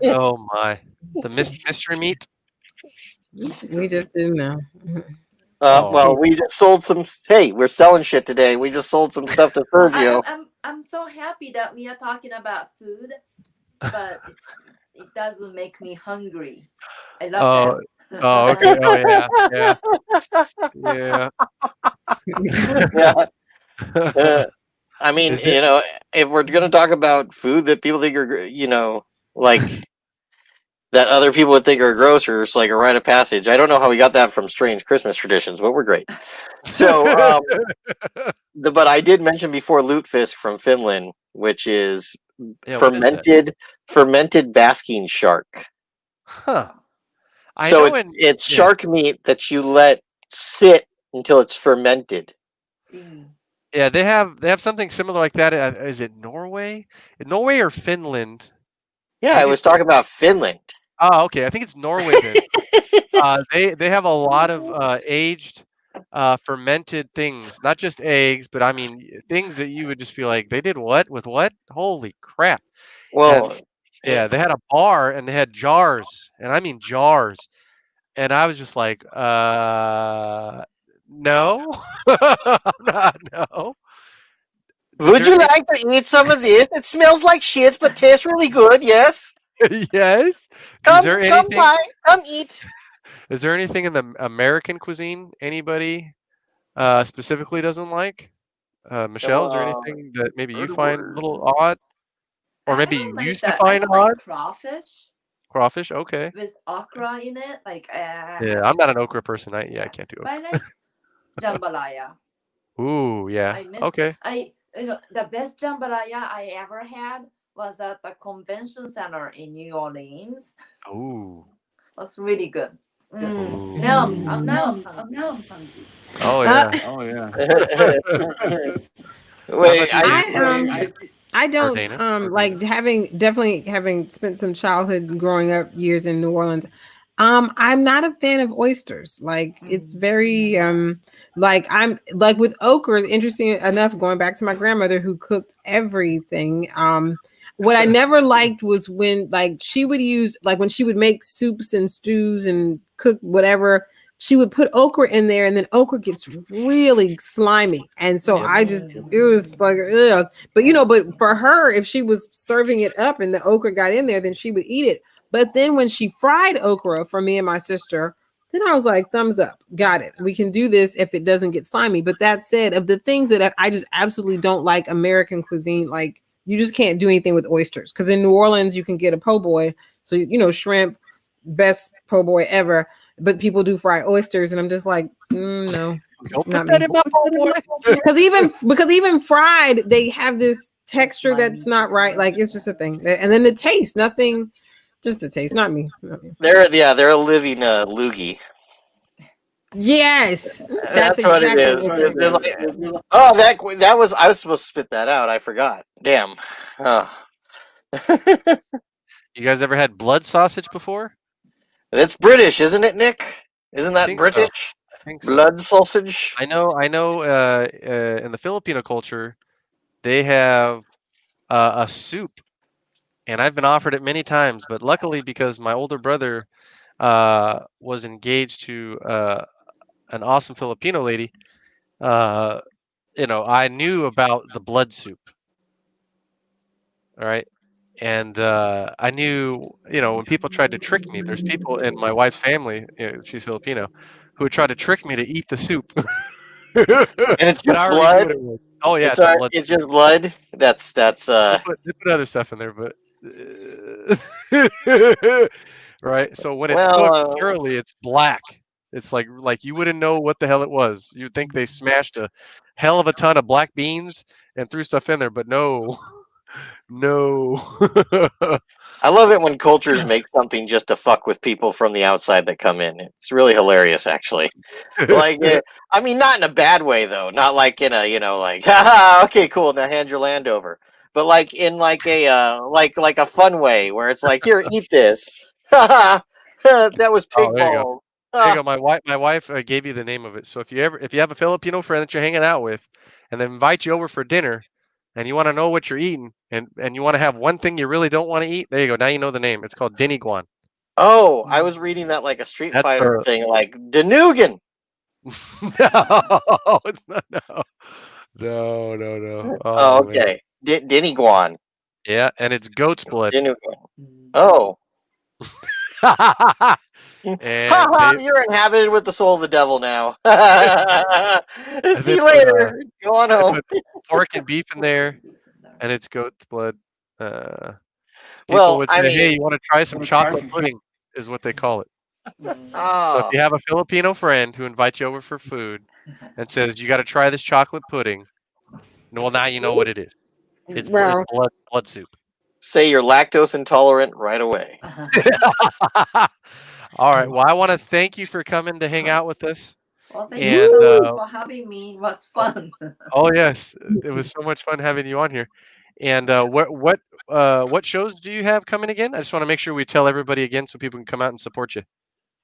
oh my, the mystery meat. We just didn't know. Oh, Well, we just sold some. Hey, we're selling shit today. We just sold some stuff to Well, Sergio. I'm so happy that we are talking about food, but it doesn't make me hungry. I love oh, that. oh, okay. Oh yeah, yeah, Yeah. yeah. I mean, Is it? if we're gonna talk about food that people think are, like that other people would think are grossers, like a rite of passage. I don't know how we got that from strange Christmas traditions, but we're great. So, but I did mention before lutefisk from Finland, which is Yeah, what is that? fermented basking shark. Huh. I So know it's yeah. shark meat that you let sit until it's fermented. Yeah, they have something similar like that. Is it Norway? Norway or Finland? Yeah, I Maybe was it's talking about Finland. oh, okay. I think it's Norway then. They have a lot of aged fermented things, not just eggs, but I mean things that you would just feel like they did what with what? Holy crap. And Well, yeah, they had a bar and they had jars, and I mean jars. And I was just like, no. No. Is would there you any like to eat some of this? It smells like shit, but tastes really good. Yes. yes? Is Come, there come anything by, come eat. is there anything in the American cuisine anybody specifically doesn't like? Michelle, is there Uh, anything that maybe you find a Edward. little odd, or I maybe don't you like used to that. I find don't odd? like crawfish Crawfish, okay. with okra in it. Like, Yeah, I'm not an okra person. I can't do but I okra. like jambalaya. Ooh, yeah. I missed. Okay. The best jambalaya I ever had was at the convention center in New Orleans. Ooh. It was really good. Ooh. Now I'm hungry. Oh Uh, yeah. How Wait, about you, Dana? I Or don't Dana? like definitely having spent some childhood growing up years in New Orleans. I'm not a fan of oysters. Like it's very like I'm like with okra, interesting enough, going back to my grandmother who cooked everything. What I never liked was when like she would use like when she would make soups and stews and cook whatever, she would put okra in there and then okra gets really slimy. And so Yep. it was like, ugh. But but for her, if she was serving it up and the okra got in there, then she would eat it. But then when she fried okra for me and my sister, then I was like, thumbs up, got it. We can do this if it doesn't get slimy. But that said, of the things that I just absolutely don't like American cuisine, like You just can't do anything with oysters because in New Orleans you can get a po' boy, so shrimp, best po' boy ever. But people do fry oysters, and I'm just like, no, Don't not put that me. in my po' boy. Because even fried, they have this texture that's not right. Like it's just a thing, and then the taste, nothing, just the taste. Not me. They're a living loogie. Yes, That's what it exactly is. what it They're is. like, oh, that was I was supposed to spit that out. I forgot. Damn. Oh. You guys ever had blood sausage before? It's British, isn't it, Nick? Isn't I that think so. British? I think so. Blood sausage. I know. In the Filipino culture, they have a soup, and I've been offered it many times. But luckily, because my older brother was engaged to an awesome Filipino lady, I knew about the blood soup. All right. And I knew, when people tried to trick me, there's people in my wife's family, she's Filipino, who would try to trick me to eat the soup. And it's But I just already knew blood. what it was. Oh yeah, it's a blood It's soup. just blood. That's They put other stuff in there, but right. So when it's cooked well, thoroughly, it's black. It's like you wouldn't know what the hell it was. You'd think they smashed a hell of a ton of black beans and threw stuff in there, but no, no. I love it when cultures make something just to fuck with people from the outside that come in. It's really hilarious, actually. Like, I mean, not in a bad way though. Not like in a like, haha, okay, cool. Now hand your land over. But like in like a like a fun way where it's like, here, eat this. That was Oh, there you go. pig There you balls. go. My wife gave you the name of it. So if you have a Filipino friend that you're hanging out with, and they invite you over for dinner, and you want to know what you're eating, and you want to have one thing you really don't want to eat, there you go. Now you know the name. It's called diniguan. Oh, I was reading that like a Street That's Fighter thing, like Danugan. no, it's not, no, no, no, no. Oh, Oh man, okay. Diniguan. yeah, and it's goat's blood. Dinugan. Oh. Ha And ha, they you're inhabited with the soul of the devil now. and See they you put later. Go on they home. put pork and beef in there, and it's goat's blood. Uh, People Well, would I say, "Hey, mean, you want to try some chocolate pudding?" Is what they call it. So if oh, you have a Filipino friend who invites you over for food and says, "You got to try this chocolate pudding," well, now you know what it is. It's Well, blood soup. say you're lactose intolerant right away. All right. Well, I want to thank you for coming to hang out with us. Well, thank you And so much for having me. It was fun. oh yes, it was so much fun having you on here. And what shows do you have coming again? I just want to make sure we tell everybody again so people can come out and support you.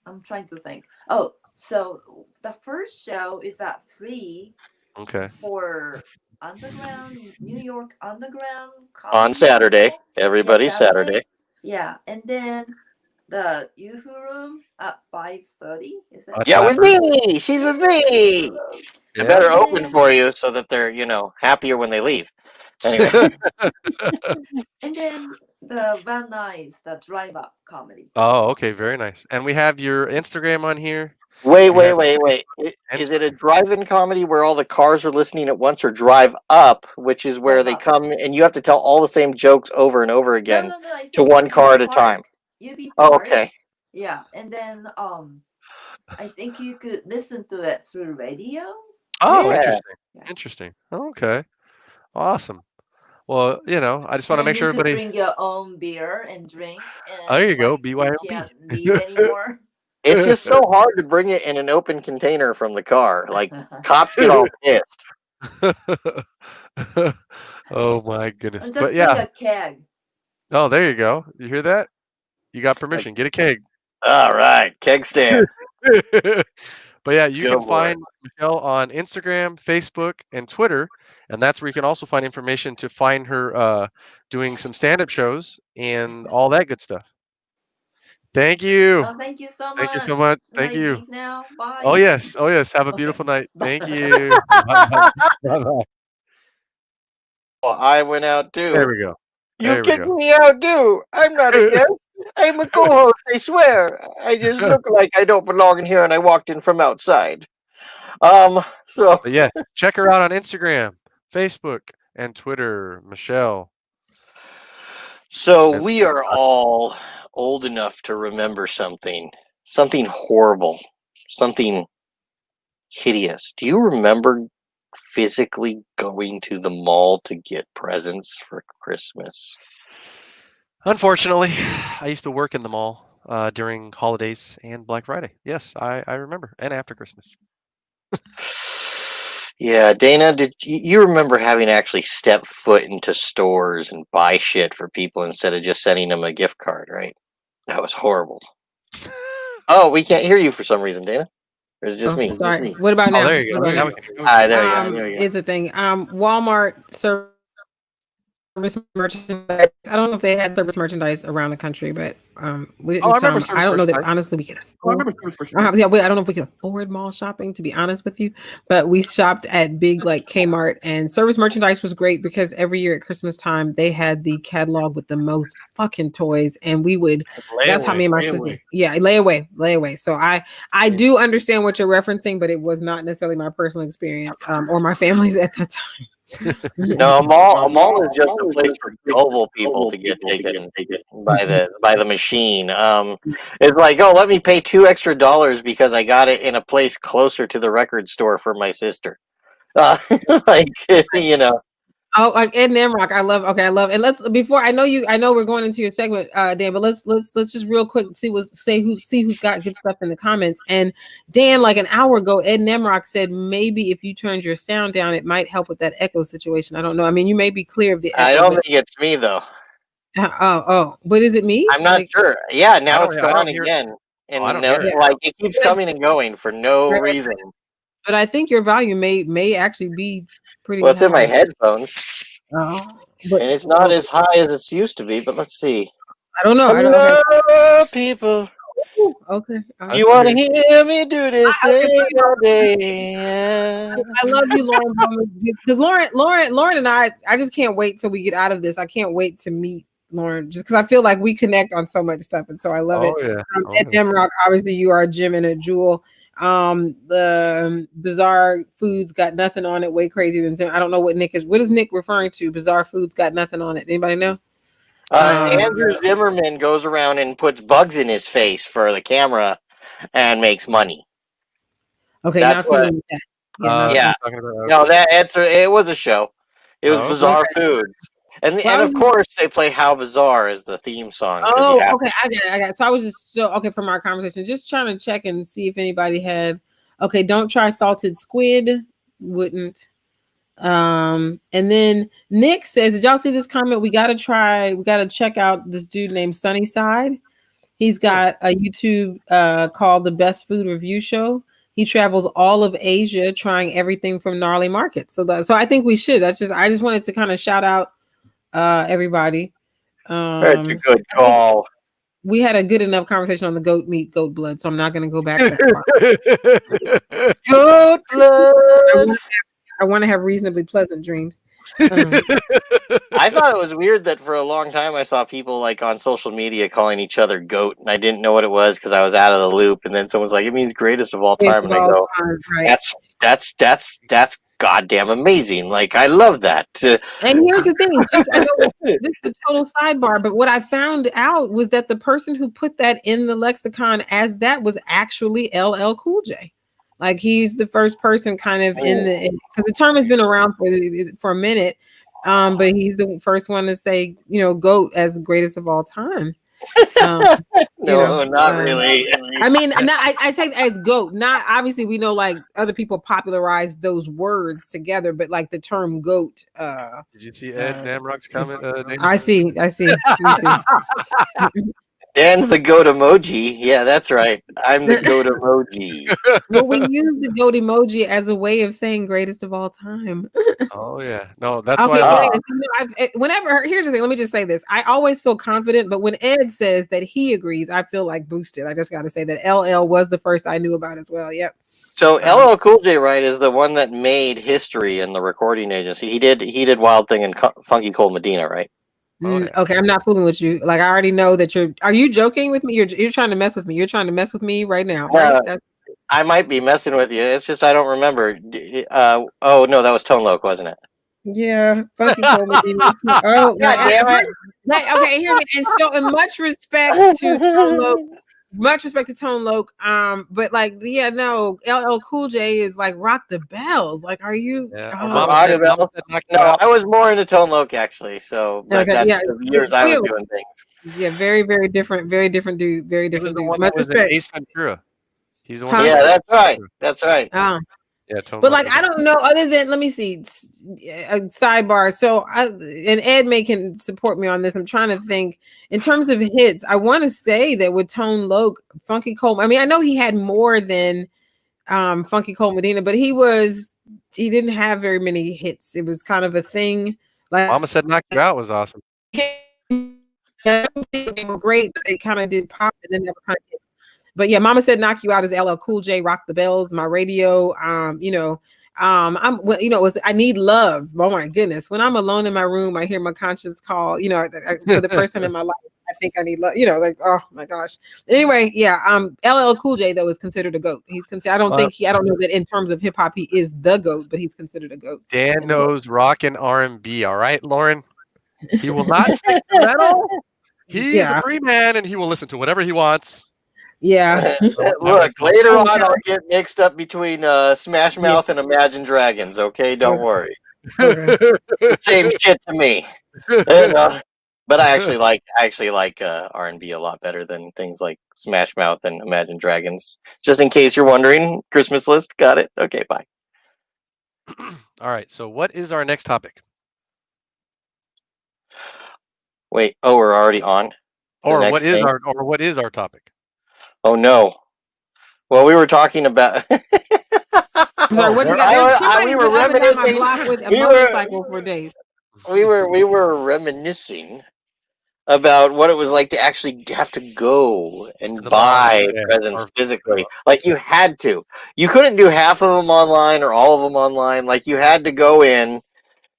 I'm trying to think. Oh, so the first show is at 3 Okay. for underground, New York underground On comedy Saturday, show. everybody, Yeah, Saturday. Yeah, and then the Yoo-hoo Room at 5:30. Is it? Yeah, with Clapper. me. She's with me. I Yeah. better And open then, for you so that they're, happier when they leave. Anyway. and then the Van Nuys, the drive-up comedy. Oh, okay, very nice. And we have your Instagram on here. Wait, We wait, have wait, wait. and Is it a drive-in comedy where all the cars are listening at once, or drive up, which is where Drive they up. come and you have to tell all the same jokes over and over No, again no, no. I to think one car at a time? You be Oh, part. okay. Yeah, and then I think you could listen to it through radio. oh, Yeah. interesting. Yeah. Interesting. Okay. Awesome. Well, I just want to And make you sure could everybody. bring your own beer and drink, Oh, there and you go. like you BYOB. can't leave anymore. It's just so hard to bring it in an open container from the car. Like, cops get all pissed. Oh my goodness. And But just bring yeah. a keg. Oh, there you go. You hear that? You got permission. Get a keg. All right, keg stand. But yeah, you Go can for it. find Michelle on Instagram, Facebook, and Twitter, and that's where you can also find information to find her doing some stand-up shows and all that good stuff. Thank you. Oh, thank you so much. Thank you so much. Can Thank I you. leave now? Bye. Oh yes. Oh yes. Have a Okay. beautiful night. Thank Bye. you. Bye-bye. Bye-bye. Well, I went out There too. we go. You There we kicked go. me out too. I'm not a guest. I'm a co-host, I swear. I just look like I don't belong in here and I walked in from outside. So But yes, check her out on Instagram, Facebook, and Twitter, Michelle So And we are all old enough to remember something horrible, something hideous. Do you remember physically going to the mall to get presents for Christmas? unfortunately, I used to work in the mall during holidays and Black Friday. Yes, I remember, and after Christmas. Yeah, Dana, did you remember having to actually step foot into stores and buy shit for people instead of just sending them a gift card, right? That was horrible. Oh, we can't hear you for some reason, Dana. Or is it just Oh, me? sorry. What about Oh, now? there you go. What about Now now? we can. Now we can hear There you. you go. It's a thing. Walmart service merchandise. I don't know if they had service merchandise around the country, but we Oh, I didn't. remember I service don't know that merchandise. honestly we could Oh, I afford. remember service merchandise. Yeah, I don't know if we could afford mall shopping, to be honest with you. But we shopped at big like Kmart, and service merchandise was great because every year at Christmas time they had the catalog with the most fucking toys, and we would. That's how me and my sister. Yeah, layaway. So I do understand what you're referencing, but it was not necessarily my personal experience or my family's at that time. No, a mall is just a place for gullible people to get taken by the machine. It's like, oh, let me pay $2 extra because I got it in a place closer to the record store for my sister. Like you know. Oh, like Ed Namrock, I love. Okay, I love. And let's before I know we're going into your segment, Dan. But let's just real quick see who's got good stuff in the comments. And Dan, like an hour ago, Ed Namrock said maybe if you turned your sound down, it might help with that echo situation. I don't know. I mean, you may be clear of the echo. I don't think it's me though. But is it me? I'm not sure. Yeah, now it's gone hear it. again, and I don't hear it. like it keeps coming and going for no reason. But I think your volume may actually be pretty. Well, it's high. in my headphones. But And it's not as high as it used to be, but let's see. I don't know. Hello, people. Ooh, okay. You want to hear me do this thing all day? I love you, Lauren. Because Lauren and I just can't wait till we get out of this. I can't wait to meet Lauren just because I feel like we connect on so much stuff. And so I love it. Yeah. At Demrock, obviously you are a Jim and a Jewel. The Bizarre Foods got nothing on it. Way crazier than Tim. I don't know what Nick is. What is Nick referring to? Bizarre Foods got nothing on it. Anybody know? Andrew Zimmerman goes around and puts bugs in his face for the camera and makes money. Okay, that's what. That. No, it was a show. It was Bizarre Foods. And of course they play How Bizarre as the theme song. Oh, okay, I got it. So I was just from our conversation, just trying to check and see if anybody had. Okay, don't try salted squid. Wouldn't. And then Nick says, did y'all see this comment? We gotta check out this dude named Sunnyside. He's got a YouTube called The Best Food Review Show. He travels all of Asia trying everything from gnarly markets. So I think we should. I just wanted to kind of shout out everybody. That's a good call. We had a good enough conversation on the goat meat, goat blood, so I'm not going to go back that far. Goat blood. I want to have reasonably pleasant dreams. I thought it was weird that for a long time I saw people like on social media calling each other goat, and I didn't know what it was because I was out of the loop. And then someone's like, "It means greatest of all time," and I go, right. "That's goddamn amazing! Like I love that." And here's the thing: I know this is a total sidebar, but what I found out was that the person who put that in the lexicon as that was actually LL Cool J. Like he's the first person kind of because the term has been around for a minute, but he's the first one to say, GOAT as greatest of all time. No, not really. I mean, I say as GOAT. Not obviously we know like other people popularized those words together, but like the term GOAT. Did you see Ed Namrock's comment? I see. Dan's the goat emoji. Yeah, that's right. I'm the goat emoji. Well, we use the goat emoji as a way of saying greatest of all time. Oh yeah, no, that's why. Here's the thing. Let me just say this. I always feel confident, but when Ed says that he agrees, I feel like boosted. I just got to say that LL was the first I knew about as well. Yep. So LL Cool J, right, is the one that made history in the recording agency. He did Wild Thing and Funky Cold Medina, right? Okay, I'm not fooling with you. Like I already know that are you joking with me? You're trying to mess with me. You're trying to mess with me right now. Right? I might be messing with you. It's just I don't remember. Oh no, that was Tone Loc, wasn't it? Yeah, Funky Cold Medina. Oh, God damn it! Like, okay, here's it. And so, and much respect to Tone Loc. Much respect to Tone Loc. But like, yeah, no, LL Cool J is like rock the bells. Like, are you? Yeah. Or Oh, Mama said knock you No, out. I was more into Tone Loc actually. So, but okay, that's yeah, the years I was doing things. yeah, very, very different dude, very He was different the dude. one that Much was in respect, Ace Ventura. He's the one that huh? Yeah, was in that's Ace right. Ventura. That's right. Yeah, Tone But Loc like, was I don't know. Other than, let me see, a sidebar. So and Ed may can support me on this. I'm trying to think in terms of hits. I want to say that with Tone Loc, Funky Cole. I mean, I know he had more than Funky Cole Medina, but he didn't have very many hits. It was kind of a thing. Like, Mama said knock you out was awesome. they were great, but they kind of did pop and then never kind of hit. But yeah, Mama Said Knock You Out is LL Cool J, Rock the Bells, my radio. It was I Need Love. Oh my goodness. When I'm alone in my room, I hear my conscience call, for the first time in my life, I think I need love, like, oh my gosh. Anyway, yeah, LL Cool J though is considered a GOAT. He's considered, I don't know that in terms of hip hop he is the GOAT, but he's considered a GOAT. Dan knows rock and R&B, all right, Lauren? He will not stick to metal. He is a free man, and he will listen to whatever he wants. Yeah. Look, later on, I'll get mixed up between Smash Mouth and Imagine Dragons. Okay, don't worry. The same shit to me. But I actually like R&B a lot better than things like Smash Mouth and Imagine Dragons. Just in case you're wondering, Christmas list, got it. Okay, bye. All right. So, what is our next topic? Wait. Oh, we're already on. Or what is our topic? Oh no. Well, we were talking about. I'm sorry. What you got? There's somebody been up and down my block with a motorcycle for days. We were reminiscing about what it was like to actually have to go and buy presents physically. Like you had to. You couldn't do half of them online or all of them online. Like you had to go in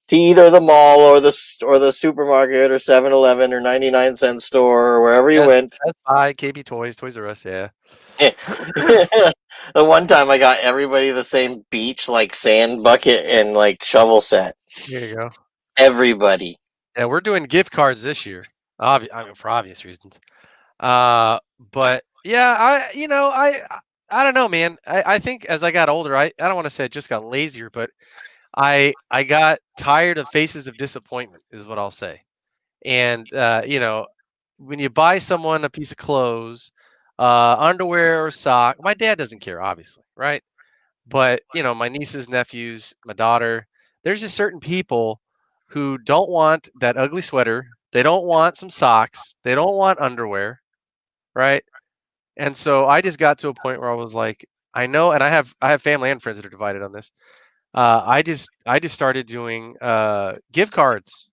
to either the mall or the supermarket or 7-Eleven or 99-cent store or wherever you went. Best Buy, KB Toys, Toys R Us, yeah. The one time I got everybody the same beach like sand bucket and like shovel set. There you go. Everybody. Yeah, we're doing gift cards this year. For obvious reasons. But yeah, I don't know, man. I think as I got older, I don't want to say I just got lazier, but I got tired of faces of disappointment, is what I'll say. And when you buy someone a piece of clothes, underwear or sock, my dad doesn't care, obviously, right? But my nieces, nephews, my daughter, there's just certain people who don't want that ugly sweater. They don't want some socks. They don't want underwear, right? And so I just got to a point where I was like, I know, and I have family and friends that are divided on this. I just started doing gift cards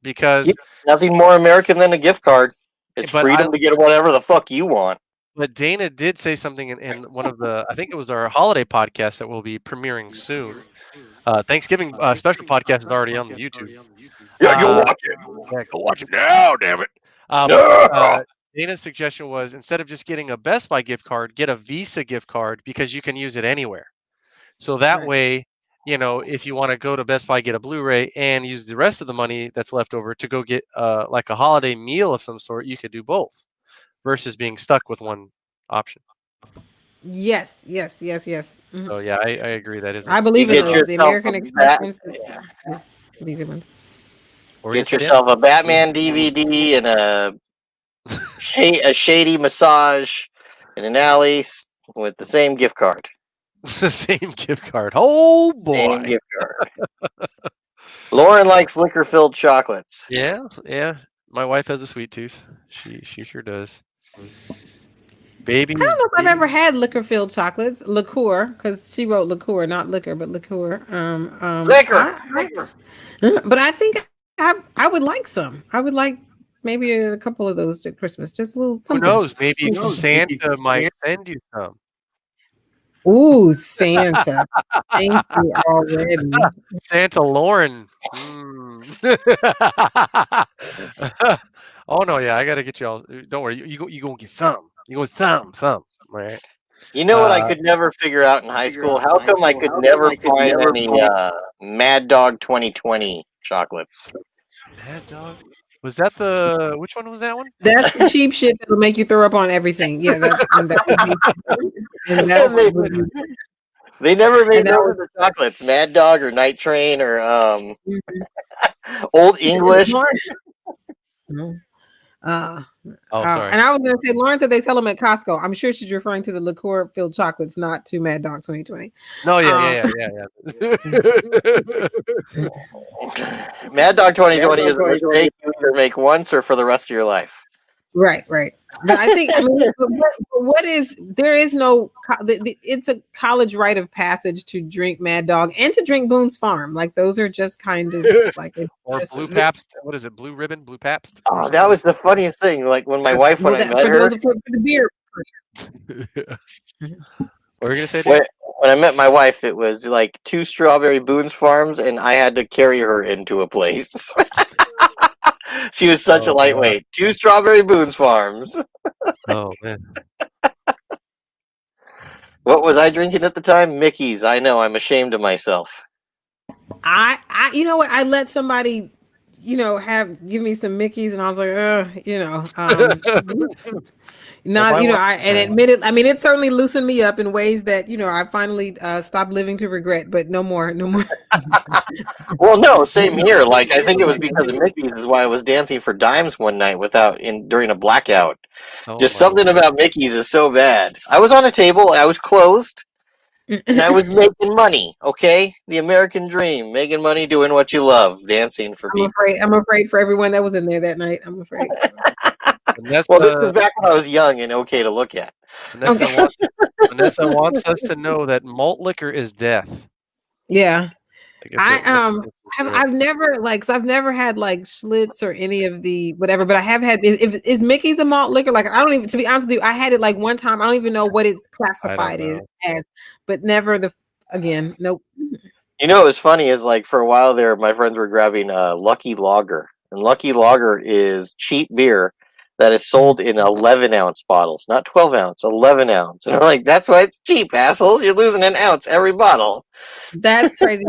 because nothing more American than a gift card. It's freedom to get whatever the fuck you want. But Dana did say something in one of the, I think it was our holiday podcast that will be premiering soon. Thanksgiving special podcast is already on the YouTube. Yeah, go watch it. Yeah, go watch it now, damn it. Dana's suggestion was instead of just getting a Best Buy gift card, get a Visa gift card because you can use it anywhere. So that way, if you want to go to Best Buy, get a Blu-ray and use the rest of the money that's left over to go get like a holiday meal of some sort, you could do both versus being stuck with one option. Yes. Mm-hmm. So yeah, I agree. That is. I believe in those, the American Express ones. Easy ones. Get yourself a Batman DVD and a shady massage in an alley with the same gift card. The same gift card. Oh boy. Same gift card. Lauren likes liquor-filled chocolates. Yeah. My wife has a sweet tooth. She sure does. Baby. I don't know if I've ever had liquor-filled chocolates, liqueur, because she wrote liqueur, not liquor, but liqueur. Liquor. But I think I would like some. I would like maybe a couple of those at Christmas. Just a little something. Who knows? Maybe Santa might send you some. Ooh, Santa. Thank you already. Santa Lauren. Oh no, yeah, I gotta get you all. Don't worry, you gonna get some. You gonna some. All right. You know what I could never figure out in high school? How come I could never find any Mad Dog 2020 chocolates? Mad Dog. Was that the which one was that one? That's the cheap shit that'll make you throw up on everything. Yeah, that's and that would be, and that's they never made those into chocolates, Mad Dog or Night Train or Old English. Sorry. And I was going to say, Lauren said they sell them at Costco. I'm sure she's referring to the liqueur-filled chocolates, not to Mad Dog 2020. No, yeah. Mad Dog 2020 is a mistake you either make once or for the rest of your life. Right. But I think, what is, there is no, it's a college rite of passage to drink Mad Dog and to drink Boone's Farm. Like, those are just kind of like, or Blue Pabst. What is it? Blue Ribbon? Blue Pabst? Oh, that was the funniest thing. Like, when my wife, when I met her. For the beer. What were you going to say? When I met my wife, it was like 2 strawberry Boone's Farms, and I had to carry her into a place. She was such a lightweight. 2 strawberry Boone's Farms. Oh, man. What was I drinking at the time? Mickey's. I know. I'm ashamed of myself. I you know what? I let somebody, give me some Mickey's, and I was like, and admit it. I mean, it certainly loosened me up in ways that, I finally stopped living to regret, but no more. Well, no, same here. Like, I think it was because of Mickey's is why I was dancing for dimes one night during a blackout. Just something about Mickey's is so bad. I was on a table, I was closed, and I was making money, okay? The American dream, making money, doing what you love, dancing for people. I'm afraid for everyone that was in there that night. I'm afraid. This was back when I was young and okay to look at. Vanessa wants us to know that malt liquor is death. Yeah. I've never I've never had like Schlitz or any of the whatever, but I have had. Is Mickey's a malt liquor? Like, I don't even, to be honest with you, I had it like one time. I don't even know what it's classified as, but never nope. You know what was funny is, like, for a while there, my friends were grabbing Lucky Lager, and Lucky Lager is cheap beer that is sold in 11-ounce bottles, not 12-ounce, 11-ounce. And I'm like, that's why it's cheap, assholes. You're losing an ounce every bottle. That's crazy.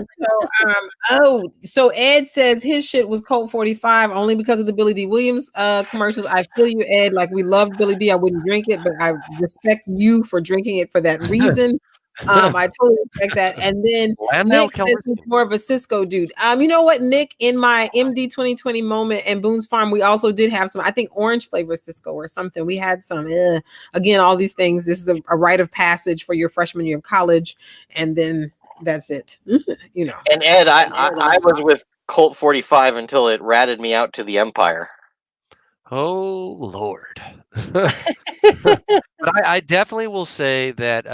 So Ed says his shit was Colt 45 only because of the Billy D. Williams commercials. I feel you, Ed. Like, we love Billy D. I wouldn't drink it, but I respect you for drinking it for that reason. I totally respect that. And then Nick says he's more of a Cisco dude. You know what, Nick? In my MD 2020 moment and Boone's Farm, we also did have some, I think, orange flavor Cisco or something. We had some. Again, all these things. This is a rite of passage for your freshman year of college, and then that's it. And Ed, I was with Colt 45 until it ratted me out to the Empire. Oh Lord. But I definitely will say that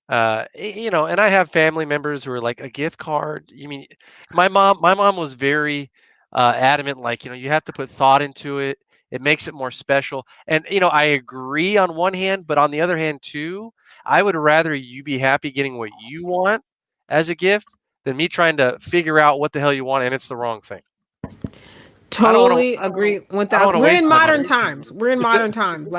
and I have family members who are like, a gift card. You mean, my mom was very adamant, like, you have to put thought into it. It makes it more special. And, I agree on one hand, but on the other hand too, I would rather you be happy getting what you want as a gift than me trying to figure out what the hell you want and it's the wrong thing. Totally agree. 1,000. We're in modern times. Like,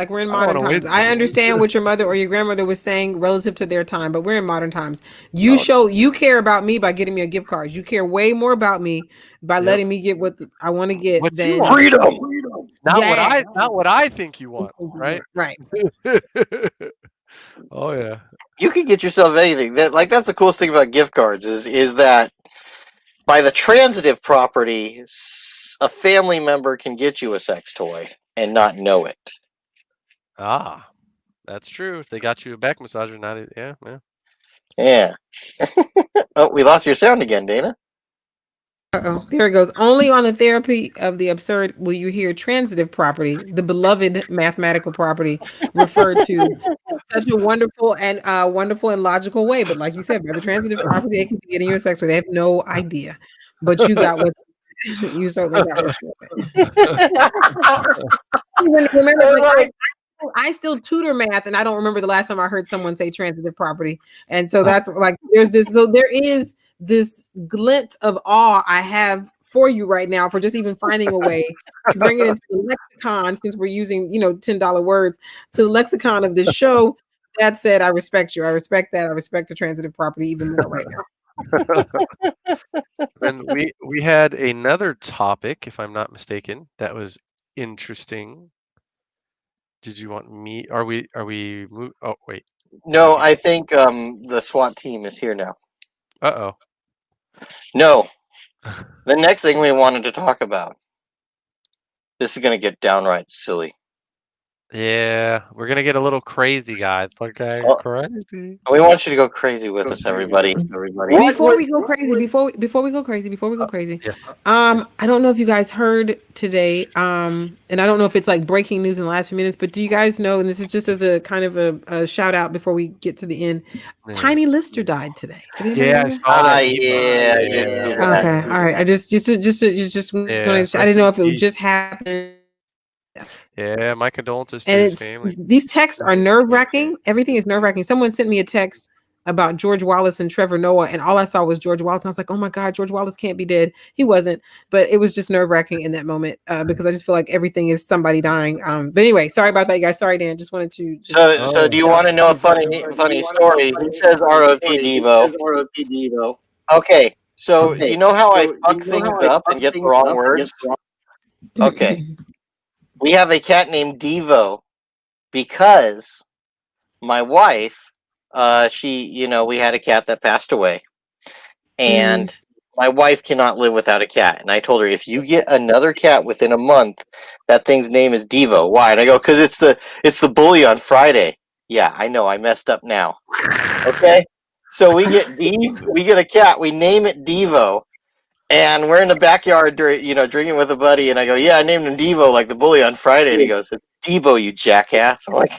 we're in modern times. I understand what your mother or your grandmother was saying relative to their time, but we're in modern times. You care about me by getting me a gift card. You care way more about me by letting me get what I want to get than freedom. Not what I think you want, right? Right. Oh yeah. You can get yourself anything. That's the coolest thing about gift cards is that by the transitive property, a family member can get you a sex toy and not know it. Ah, that's true. If they got you a back massager, not it. Yeah. Oh, we lost your sound again, Dana. There it goes. Only on the Therapy of the Absurd will you hear transitive property, the beloved mathematical property, referred to in such a wonderful and logical way. But like you said, by the transitive property, they can be getting your sex toy. They have no idea, but you got what. You certainly got what you remember. I still tutor math, and I don't remember the last time I heard someone say transitive property. And so that's like, there is this glint of awe I have for you right now for just even finding a way to bring it into the lexicon, since we're using, $10 words, to the lexicon of this show. That said, I respect you. I respect that. I respect the transitive property even more right now. And we had another topic, if I'm not mistaken, that was interesting. Did you want me? Are we? Oh wait. No, Okay. I think the SWAT team is here now. Uh No, oh. the next thing we wanted to talk about. This is gonna get downright silly. Yeah, we're gonna get a little crazy, guys. Okay, Oh, crazy. we want you to go crazy with us, everybody. What Before would we go crazy, before we go crazy, Yeah. I don't know if you guys heard today, and I don't know if it's like breaking news in the last few minutes, but do you guys know? And this is just as a kind of a shout out before we get to the end. Yeah. Tiny Lister died today. Did anybody Yeah, know I that? saw that meme. yeah, I did see Yeah. that. Okay, all right. I just Yeah. wanted. I Rest didn't know in if it would peace. just happen. Yeah, my condolences to And his it's family. these texts are nerve wracking. Everything is nerve wracking. Someone sent me a text about George Wallace and Trevor Noah, and all I saw was George Wallace. I was like, oh my God, George Wallace can't be dead. He wasn't, but it was just nerve wracking in that moment because I just feel like everything is somebody dying. But anyway, sorry about that, guys. Sorry, Dan. Just wanted to just So Oh, do you shout. want to know a funny story? He says ROP Devo. Okay, so you know how I fuck things up and get the wrong words? Okay, we have a cat named Devo because my wife, we had a cat that passed away, and my wife cannot live without a cat. And I told her, if you get another cat within a month, that thing's name is Devo. Why? And I go, because it's the bully on Friday. Yeah, I know, I messed up now. Okay, so we get a cat, we name it Devo, and we're in the backyard, drinking with a buddy, and I go, yeah, I named him Devo like the bully on Friday, and he goes, it's Devo, you jackass. I'm like,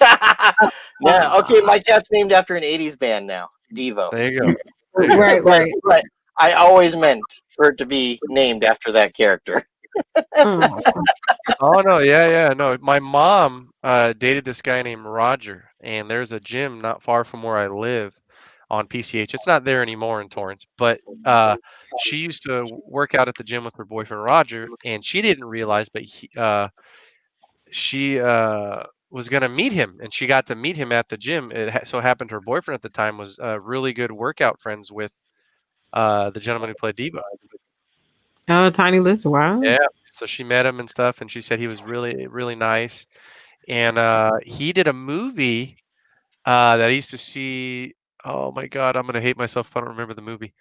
now, okay, my cat's named after an '80s band now, Devo. there you go. There you go. Right, right. But I always meant for it to be named after that character. Oh, Oh no, yeah, no. My mom dated this guy named Roger, and there's a gym not far from where I live on PCH. It's not there anymore in Torrance, but she used to work out at the gym with her boyfriend Roger, and she didn't realize, but she was gonna meet him, and she got to meet him at the gym. So happened her boyfriend at the time was really good workout friends with the gentleman who played Debo. oh, Tiny Lister. Wow. Yeah. So she met him and stuff, and she said he was really, really nice. And he did a movie that I used to see. Oh my God, I'm gonna hate myself if I don't remember the movie.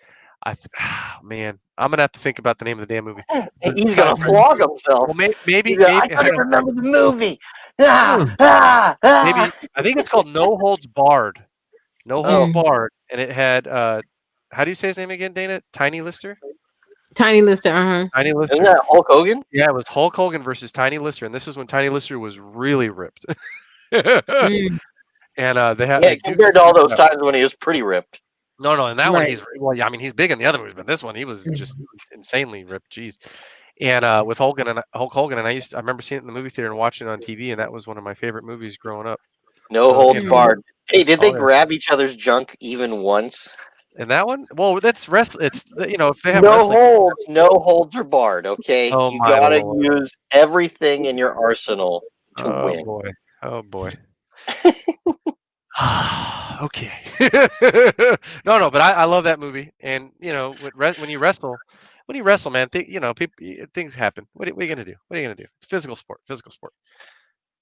Man, I'm gonna have to think about the name of the damn movie. He's gonna flog himself. Well, maybe, I hang couldn't on. remember the movie. Maybe I think it's called No Holds Barred. No Holds Oh, Barred, and it had how do you say his name again, Dana? Tiny Lister. Tiny Lister. Uh-huh. Tiny isn't Lister. that Hulk Hogan? Yeah, it was Hulk Hogan versus Tiny Lister, and this is when Tiny Lister was really ripped. Mm, And they had Yeah, like compared to all those times when he was pretty ripped. no, in that one right. he's well, yeah, I mean he's big in the other movies, but this one he was just insanely ripped. Jeez. And with Hulk Hogan, and I remember seeing it in the movie theater and watching it on TV, and that was one of my favorite movies growing up. No So holds again, barred. Hey, did they oh yeah. grab each other's junk even once? And that one, well, that's It's if they have No wrestling. holds, no holds are barred. Okay, Oh you my gotta lord. use everything in your arsenal to Oh win. boy. Oh boy. Okay. No, but I love that movie, and when you wrestle, man, things happen. What are you gonna do? What are you gonna do? It's physical sport. Physical sport.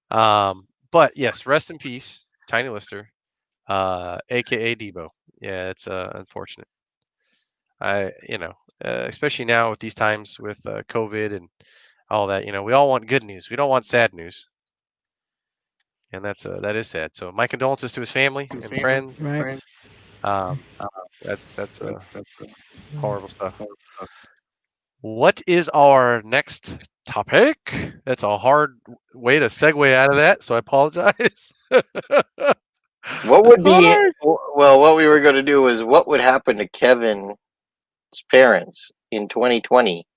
But yes, rest in peace, Tiny Lister, aka Debo. Yeah, it's unfortunate. Especially now with these times with COVID and all that. We all want good news. We don't want sad news, and that is sad. So my condolences to his family and friends. Right. Um, that's horrible stuff. What is our next topic? That's a hard way to segue out of that, so I apologize. What would be Hard. well? What we were going to do was what would happen to Kevin's parents in 2020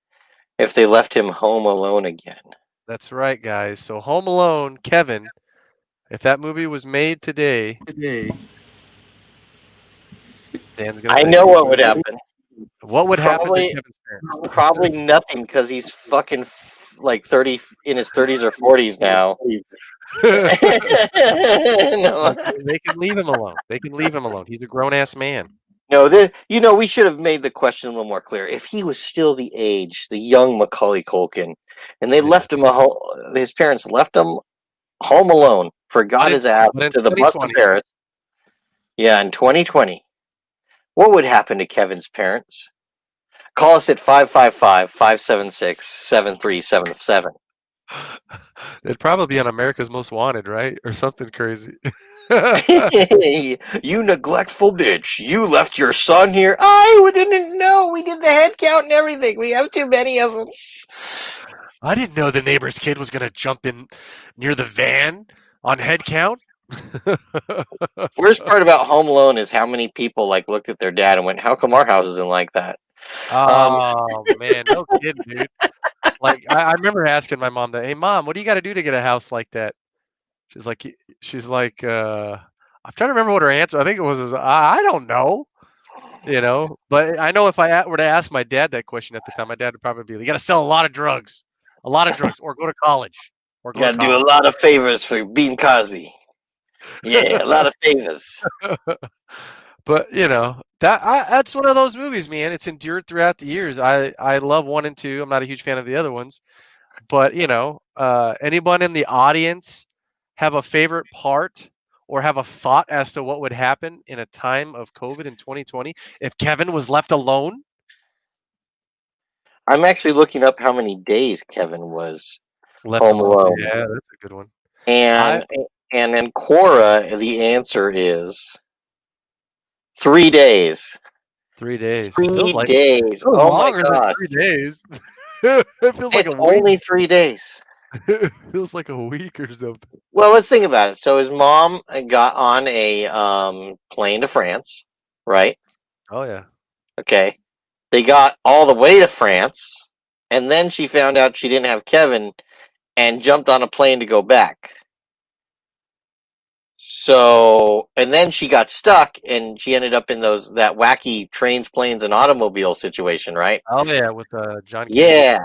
if they left him home alone again? That's right, guys. So Home Alone, Kevin, if that movie was made today, Dan's gonna I say know it. what would happen. What would happen to Probably, Kevin's parents? probably nothing because he's fucking like 30 in his 30s or 40s now. No. They can leave him alone. They can leave him alone. He's a grown ass man. No, we should have made the question a little more clear. If he was still the young Macaulay Culkin, and they left him his parents left him home alone, forgot his ass But in to the bus to 2020, Paris. Yeah, in 2020, what would happen to Kevin's parents? Call us at 555-576-7377. it'd probably be on America's Most Wanted, right, or something crazy. You neglectful bitch. You left your son here. I didn't know. We did the head count and everything. We have too many of them. I didn't know the neighbor's kid was gonna jump in near the van on head count. Worst part about Home Alone is how many people looked at their dad and went, "How come our house isn't like that?" Oh man, no kidding, dude. Like I remember asking my mom that, "Hey mom, what do you got to do to get a house like that?" She's like, I'm trying to remember what her answer. I think it was, I don't know, But I know if I were to ask my dad that question at the time, my dad would probably be, "You got to sell a lot of drugs, or go to college, or You got to do a lot of favors for Bean Cosby. Yeah, a lot of favors." But that's one of those movies, man. It's endured throughout the years. I love 1 and 2. I'm not a huge fan of the other ones, but anyone in the audience have a favorite part or have a thought as to what would happen in a time of COVID in 2020 if Kevin was left alone? I'm actually looking up how many days Kevin was Left home alone. alone. Yeah, that's a good one. And then Cora, the answer is 3 days. 3 days. 3 days. Oh my god. 3 days. It feels like It's a week. only 3 days. It feels like a week or something. Well, let's think about it. So his mom got on a plane to France, right? Oh yeah. Okay. They got all the way to France, and then she found out she didn't have Kevin and jumped on a plane to go back. So, and then she got stuck and she ended up in that wacky trains, planes, and automobiles situation, right? Oh yeah, with John Candy. Yeah.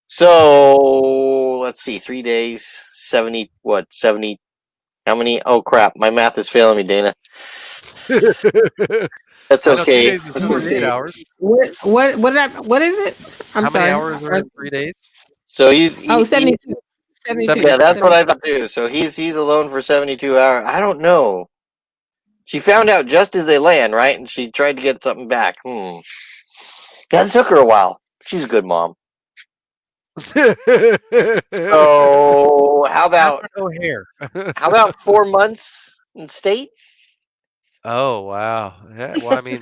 So let's see, 3 days, 70, 70, how many? Oh crap, my math is failing me, Dana. That's okay. 48 hours. What is it? I'm sorry. How many hours are in 3 days? So he's 72. 72. Yeah, that's what I thought too. So he's alone for 72 hours. I don't know. She found out just as they land, right? And she tried to get something back. That took her a while. She's a good mom. So how about no hair? How about 4 months in state? Oh wow. Yeah, well, I mean,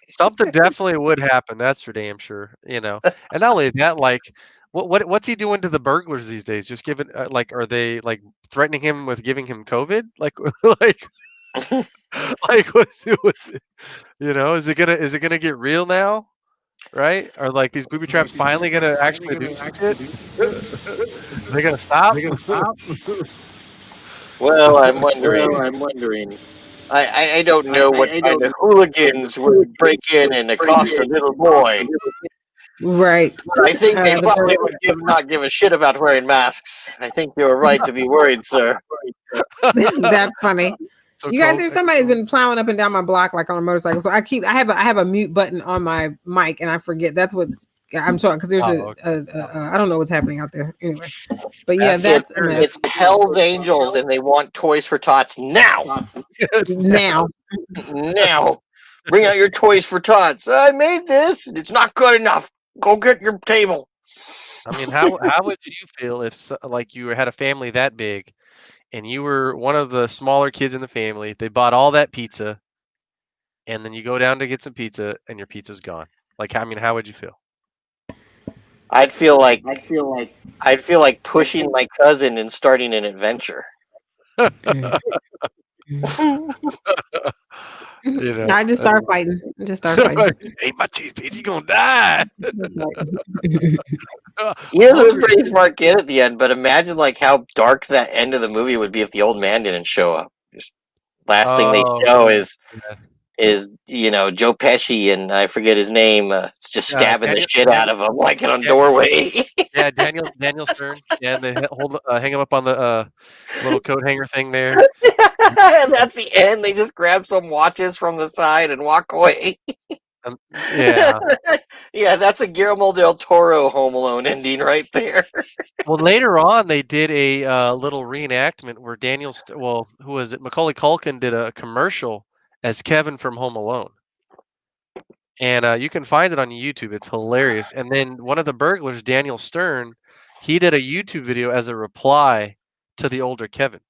something definitely would happen. That's for damn sure. And not only that, what's he doing to the burglars these days? Just giving, are they threatening him with giving him COVID? What's it? Is it gonna get real now? Right? Are these booby traps finally gonna actually do some shit? They're gonna stop? Well, I'm wondering. I don't know what kind of hooligans would break in and accost a little boy. Right. I think they probably would not give a shit about wearing masks. I think you're right to be worried, sir. That's funny. So you guys, there's somebody's been plowing up and down my block on a motorcycle. So I have a mute button on my mic and I forget. That's what's I'm talking because there's I don't know what's happening out there anyway. But yeah, it's Hell's Angels and they want Toys for Tots now. Now. Bring out your Toys for Tots. I made this. It's not good enough. Go get your table. I mean, how would you feel if you had a family that big and you were one of the smaller kids in the family? They bought all that pizza and then you go down to get some pizza and your pizza's gone. How would you feel? I'd feel like pushing my cousin and starting an adventure. I just start fighting. Ate my cheese pizza, you gonna die. He was a pretty smart kid at the end, but imagine how dark that end of the movie would be if the old man didn't show up. Just last thing they show is is Joe Pesci and I forget his name. It's just stabbing the shit out of him like in a doorway. Yeah, Daniel Stern. Yeah, and they hang him up on the little coat hanger thing there. And that's the end. They just grab some watches from the side and walk away. Yeah. Yeah, that's a Guillermo del Toro Home Alone ending right there. Well, later on, they did a little reenactment where who was it? Macaulay Culkin did a commercial as Kevin from Home Alone. And you can find it on YouTube. It's hilarious. And then one of the burglars, Daniel Stern, he did a YouTube video as a reply to the older Kevin.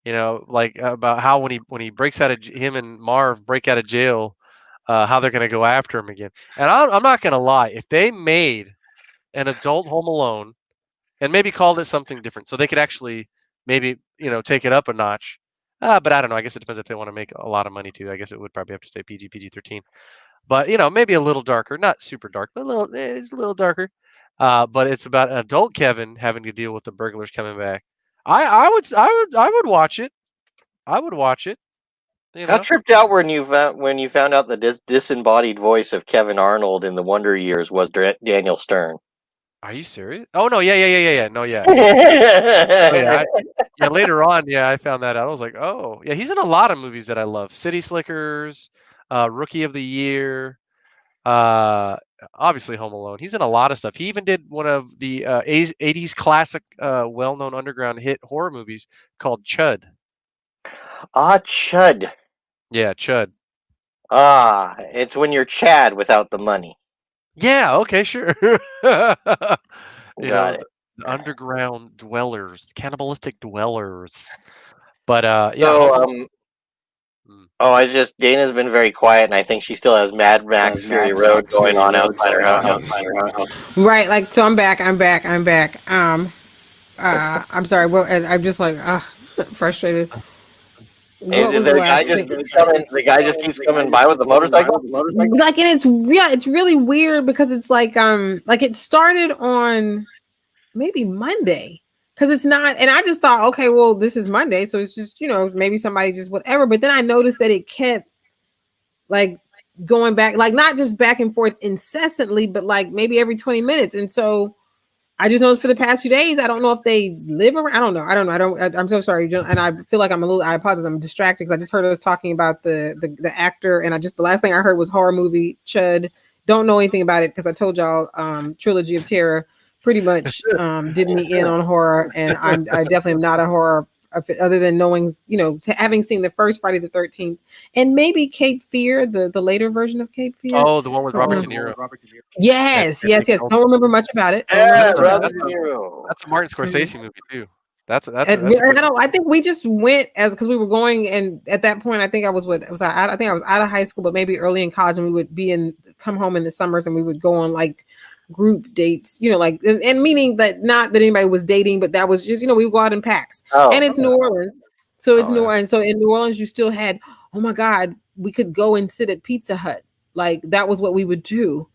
Like about how when he breaks out of him and Marv break out of jail, how they're going to go after him again. And I'm not going to lie, if they made an adult Home Alone and maybe called it something different, so they could actually maybe take it up a notch. But I don't know. I guess it depends if they want to make a lot of money too. I guess it would probably have to stay PG-13. But maybe a little darker, not super dark, but it's a little darker. But it's about adult Kevin having to deal with the burglars coming back. I would watch it. I would watch it. How tripped out when you found out the disembodied voice of Kevin Arnold in the Wonder Years was Daniel Stern? Are you serious? Oh no, yeah. No, yeah. Oh, yeah, later on, I found that out. I was like, oh, yeah, he's in a lot of movies that I love. City Slickers, Rookie of the Year, obviously Home Alone. He's in a lot of stuff. He even did one of the 80s classic, well-known underground hit horror movies called Chud. Chud. Yeah, Chud. It's when you're Chad without the money. Yeah, okay, sure. Got it. The underground dwellers, cannibalistic dwellers. But So, Dana's been very quiet, and I think she still has Mad Max Fury Road going on outside her house. Right, like, so I'm back. I'm sorry. Well, and I'm just like, frustrated. The guy just keeps coming by with the motorcycle. Like, and it's really weird because it's like it started on maybe Monday. Because it's not, and I just thought, okay, well, this is Monday, so it's just, maybe somebody just whatever. But then I noticed that it kept like going back, like not just back and forth incessantly, but like maybe every 20 minutes. And so I just noticed for the past few days, I don't know if they live around. I don't know. I'm so sorry. And I feel like I apologize. I'm distracted because I just heard us talking about the actor. And the last thing I heard was horror movie Chud. Don't know anything about it because I told y'all Trilogy of Terror pretty much did me in on horror. And I definitely am not a horror other than knowing, having seen the first Friday the 13th and maybe Cape Fear, the later version of Cape Fear. Oh, the one with Robert De Niro. Yes. Don't remember much about it. Robert De Niro. That's a Martin Scorsese movie too. I think we just went because we were going, and at that point, I think I was I think I was out of high school, but maybe early in college, and we would come home in the summers, and we would go on like group dates, like, and meaning that not that anybody was dating, but that was just, we would go out in packs. And it's New Orleans. So it's New Orleans. So in New Orleans, you still had, oh my God, we could go and sit at Pizza Hut. Like that was what we would do.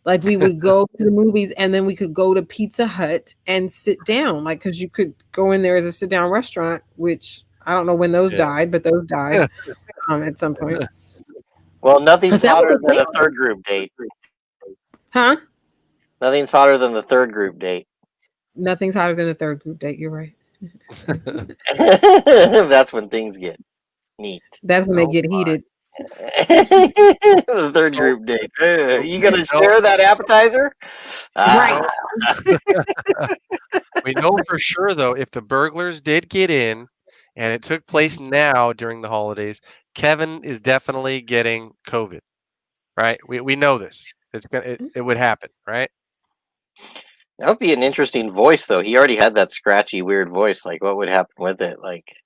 Like we would go to the movies and then we could go to Pizza Hut and sit down. Like, cause you could go in there as a sit down restaurant, which I don't know when those died, but those died at some point. Well, nothing's hotter than a third group date. Huh? Nothing's hotter than the third group date. Nothing's hotter than the third group date. You're right. That's when things get neat. That's when they get heated. The third group date. You gonna share that appetizer? Right. We know for sure though, if the burglars did get in and it took place now during the holidays, Kevin is definitely getting COVID. Right? We know this. It would happen, right? That would be an interesting voice, though. He already had that scratchy, weird voice. Like, what would happen with it? Like,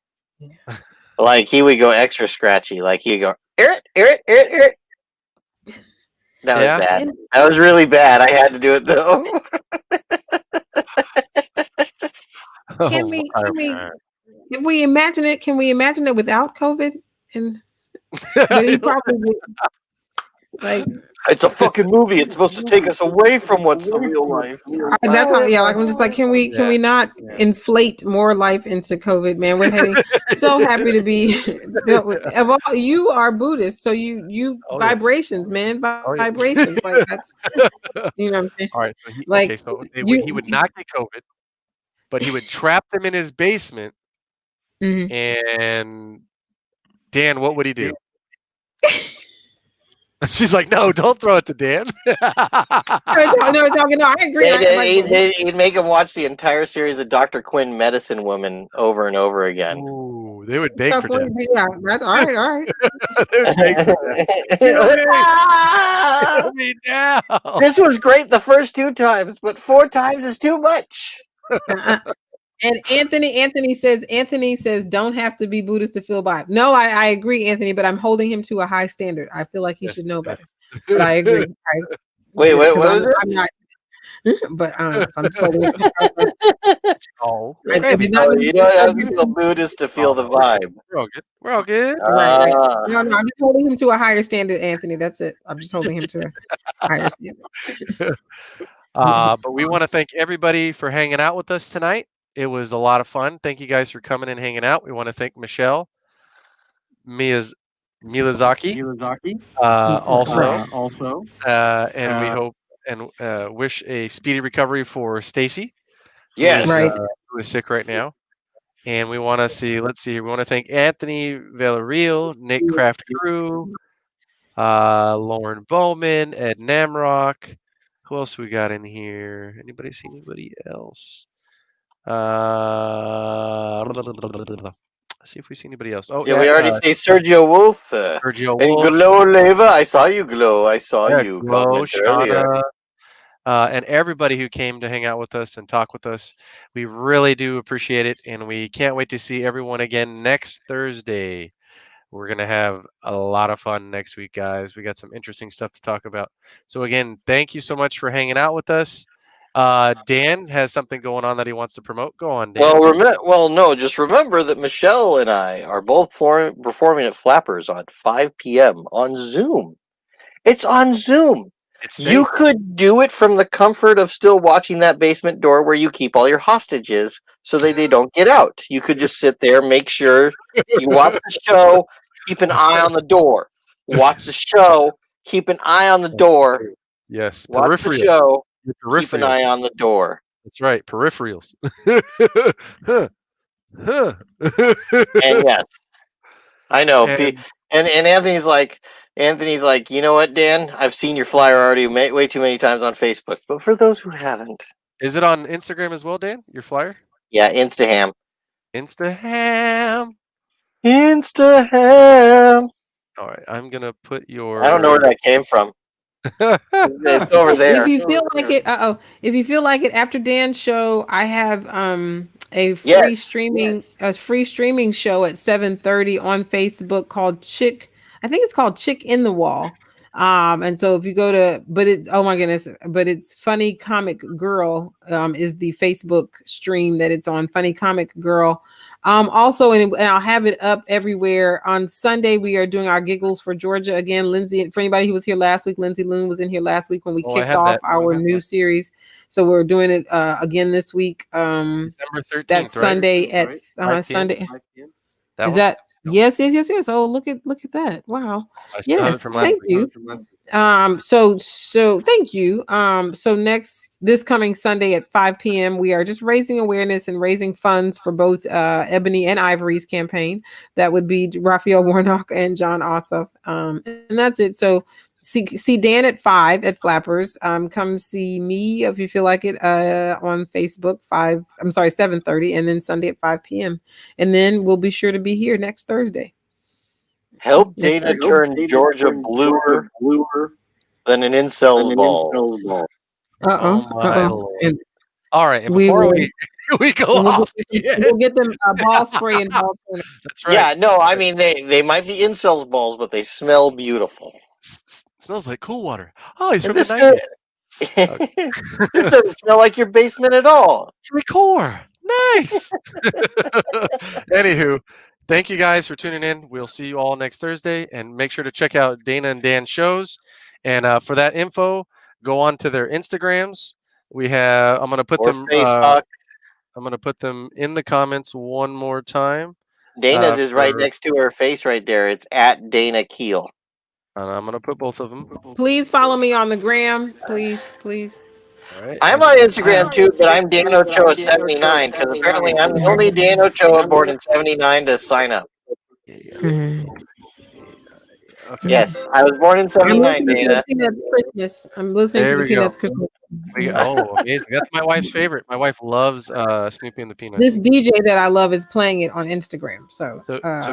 like he would go extra scratchy. Like he'd go, That was bad. That was really bad. I had to do it though. If we imagine it, can we imagine it without COVID? And but he probably would. Like It's a fucking movie. It's supposed to take us away from what's the real life. that's how. Yeah, like I'm just like, can we not inflate more life into COVID, man? We're heading. So happy to be. Of all, you are Buddhist, so you vibrations, man, vibrations. Like that's you know what I'm saying. All right. So he would not get COVID, but he would trap them in his basement. Mhm. And Dan, what would he do? She's like, no, don't throw it to Dan. No, I agree. He'd make him watch the entire series of Dr. Quinn Medicine Woman over and over again. Ooh, they would beg for death. Yeah, that's all right. All right. They would beg for death. Kill me now. This was great the first 2 times, but 4 times is too much. And Anthony says, don't have to be Buddhist to feel vibe. No, I agree, Anthony, but I'm holding him to a high standard. I feel like he should know better. But I agree. Wait, what was it? I'm not. But so I'm just holding him. You don't have to feel Buddhist to feel the vibe. We're all good. Right. No, I'm just holding him to a higher standard, Anthony. That's it. I'm just holding him to a higher standard. But we want to thank everybody for hanging out with us tonight. It was a lot of fun. Thank you guys for coming and hanging out. We want to thank Michelle Malizaki also. And we hope and wish a speedy recovery for Stacy. Yes. Who is sick right now. And we want to see, let's see here. We want to thank Anthony Villarreal, Nick Craft Crew, Lauren Bowman, Ed Namrock. Who else we got in here? Anybody see anybody else? See if we see anybody else. Oh, yeah, we already say Sergio Wolf. Sergio and Wolf. Glow Leva. I saw you, Glow. I saw you. Glow, Shauna, and everybody who came to hang out with us and talk with us. We really do appreciate it, and we can't wait to see everyone again next Thursday. We're going to have a lot of fun next week, guys. We got some interesting stuff to talk about. So, again, thank you so much for hanging out with us. Dan has something going on that he wants to promote. Go on, Dan. Just remember that Michelle and I are both performing at Flappers on 5 p.m. on Zoom. It's on Zoom. You could do it from the comfort of still watching that basement door where you keep all your hostages so that they don't get out. You could just sit there, make sure you watch the show, keep an eye on the door. Watch the show, keep an eye on the door. Yes, watch the show. Keep an eye on the door. That's right, peripherals. And yes, I know. And Anthony's like, you know what, Dan? I've seen your flyer already way too many times on Facebook. But for those who haven't, is it on Instagram as well, Dan? Your flyer? Yeah, Instaham. All right, I'm gonna put your. I don't know where that came from. It's over there. If you feel like it, if you feel like it, after Dan's show, I have a free streaming show at 7:30 on Facebook called Chick. I think it's called Chick in the Wall. And so if you go to, but it's Funny Comic Girl is the Facebook stream that it's on, Funny Comic Girl. Also, and I'll have it up everywhere. On Sunday, we are doing our Giggles for Georgia again. Lindsay, for anybody who was here last week, Lindsay Loon was in here last week when we kicked off our new series. So we're doing it again this week. December 13th, that's Sunday at Sunday. Is that? Yes. Oh, look at that. Wow. Yes. Thank you. So thank you. So this coming Sunday at 5 p.m. we are just raising awareness and raising funds for both Ebony and Ivory's campaign. That would be Raphael Warnock and John Ossoff. And that's it. So see Dan at 5 at Flappers. Come see me if you feel like it on Facebook 7:30, and then Sunday at 5 p.m. And then we'll be sure to be here next Thursday. Help Dana turn Georgia bluer than an incel's ball. All right, and before we go off, we'll get them ball spray and ball toner. That's right. Yeah, no, I mean they might be incels balls, but they smell beautiful. Smells like cool water. Oh, he's from this the 90s. This doesn't smell like your basement at all. Record. Nice. Anywho, thank you guys for tuning in. We'll see you all next Thursday, and make sure to check out Dana and Dan's shows. And for that info, go on to their Instagrams. I'm gonna put Or them. Facebook. I'm gonna put them in the comments one more time. Dana's is right next to her face right there. It's at Dana Keel. And I'm gonna put both of them. Please follow me on the gram, please. All right. I'm on Instagram too, but I'm Dan Ochoa79 because apparently I'm the only Dan Ochoa born in '79 to sign up. Mm-hmm. Okay. Yes, I was born in '79, Dana. I'm listening There to the we go. Peanuts Christmas. Amazing! That's my wife's favorite. My wife loves Snoopy and the Peanuts. This DJ that I love is playing it on Instagram. So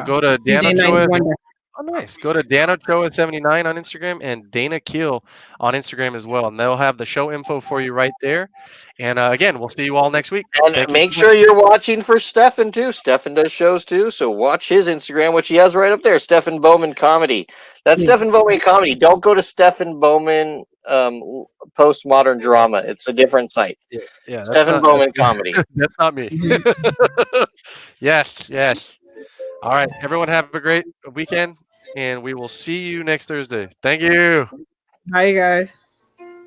go to Dan DJ Ochoa. 91. Oh, nice. Go to Dan Ochoa79 on Instagram and Dana Keel on Instagram as well, and they'll have the show info for you right there. And again, we'll see you all next week. And make sure you're watching for Stefan too. Stefan does shows too, so watch his Instagram, which he has right up there. Stefan Bowman Comedy. That's Stefan Bowman Comedy. Don't go to Stefan Bowman Postmodern Drama. It's a different site. Yeah, Stefan Bowman Comedy. That's not me. Yes. All right, everyone, have a great weekend, and we will see you next Thursday. Thank you. Bye, guys.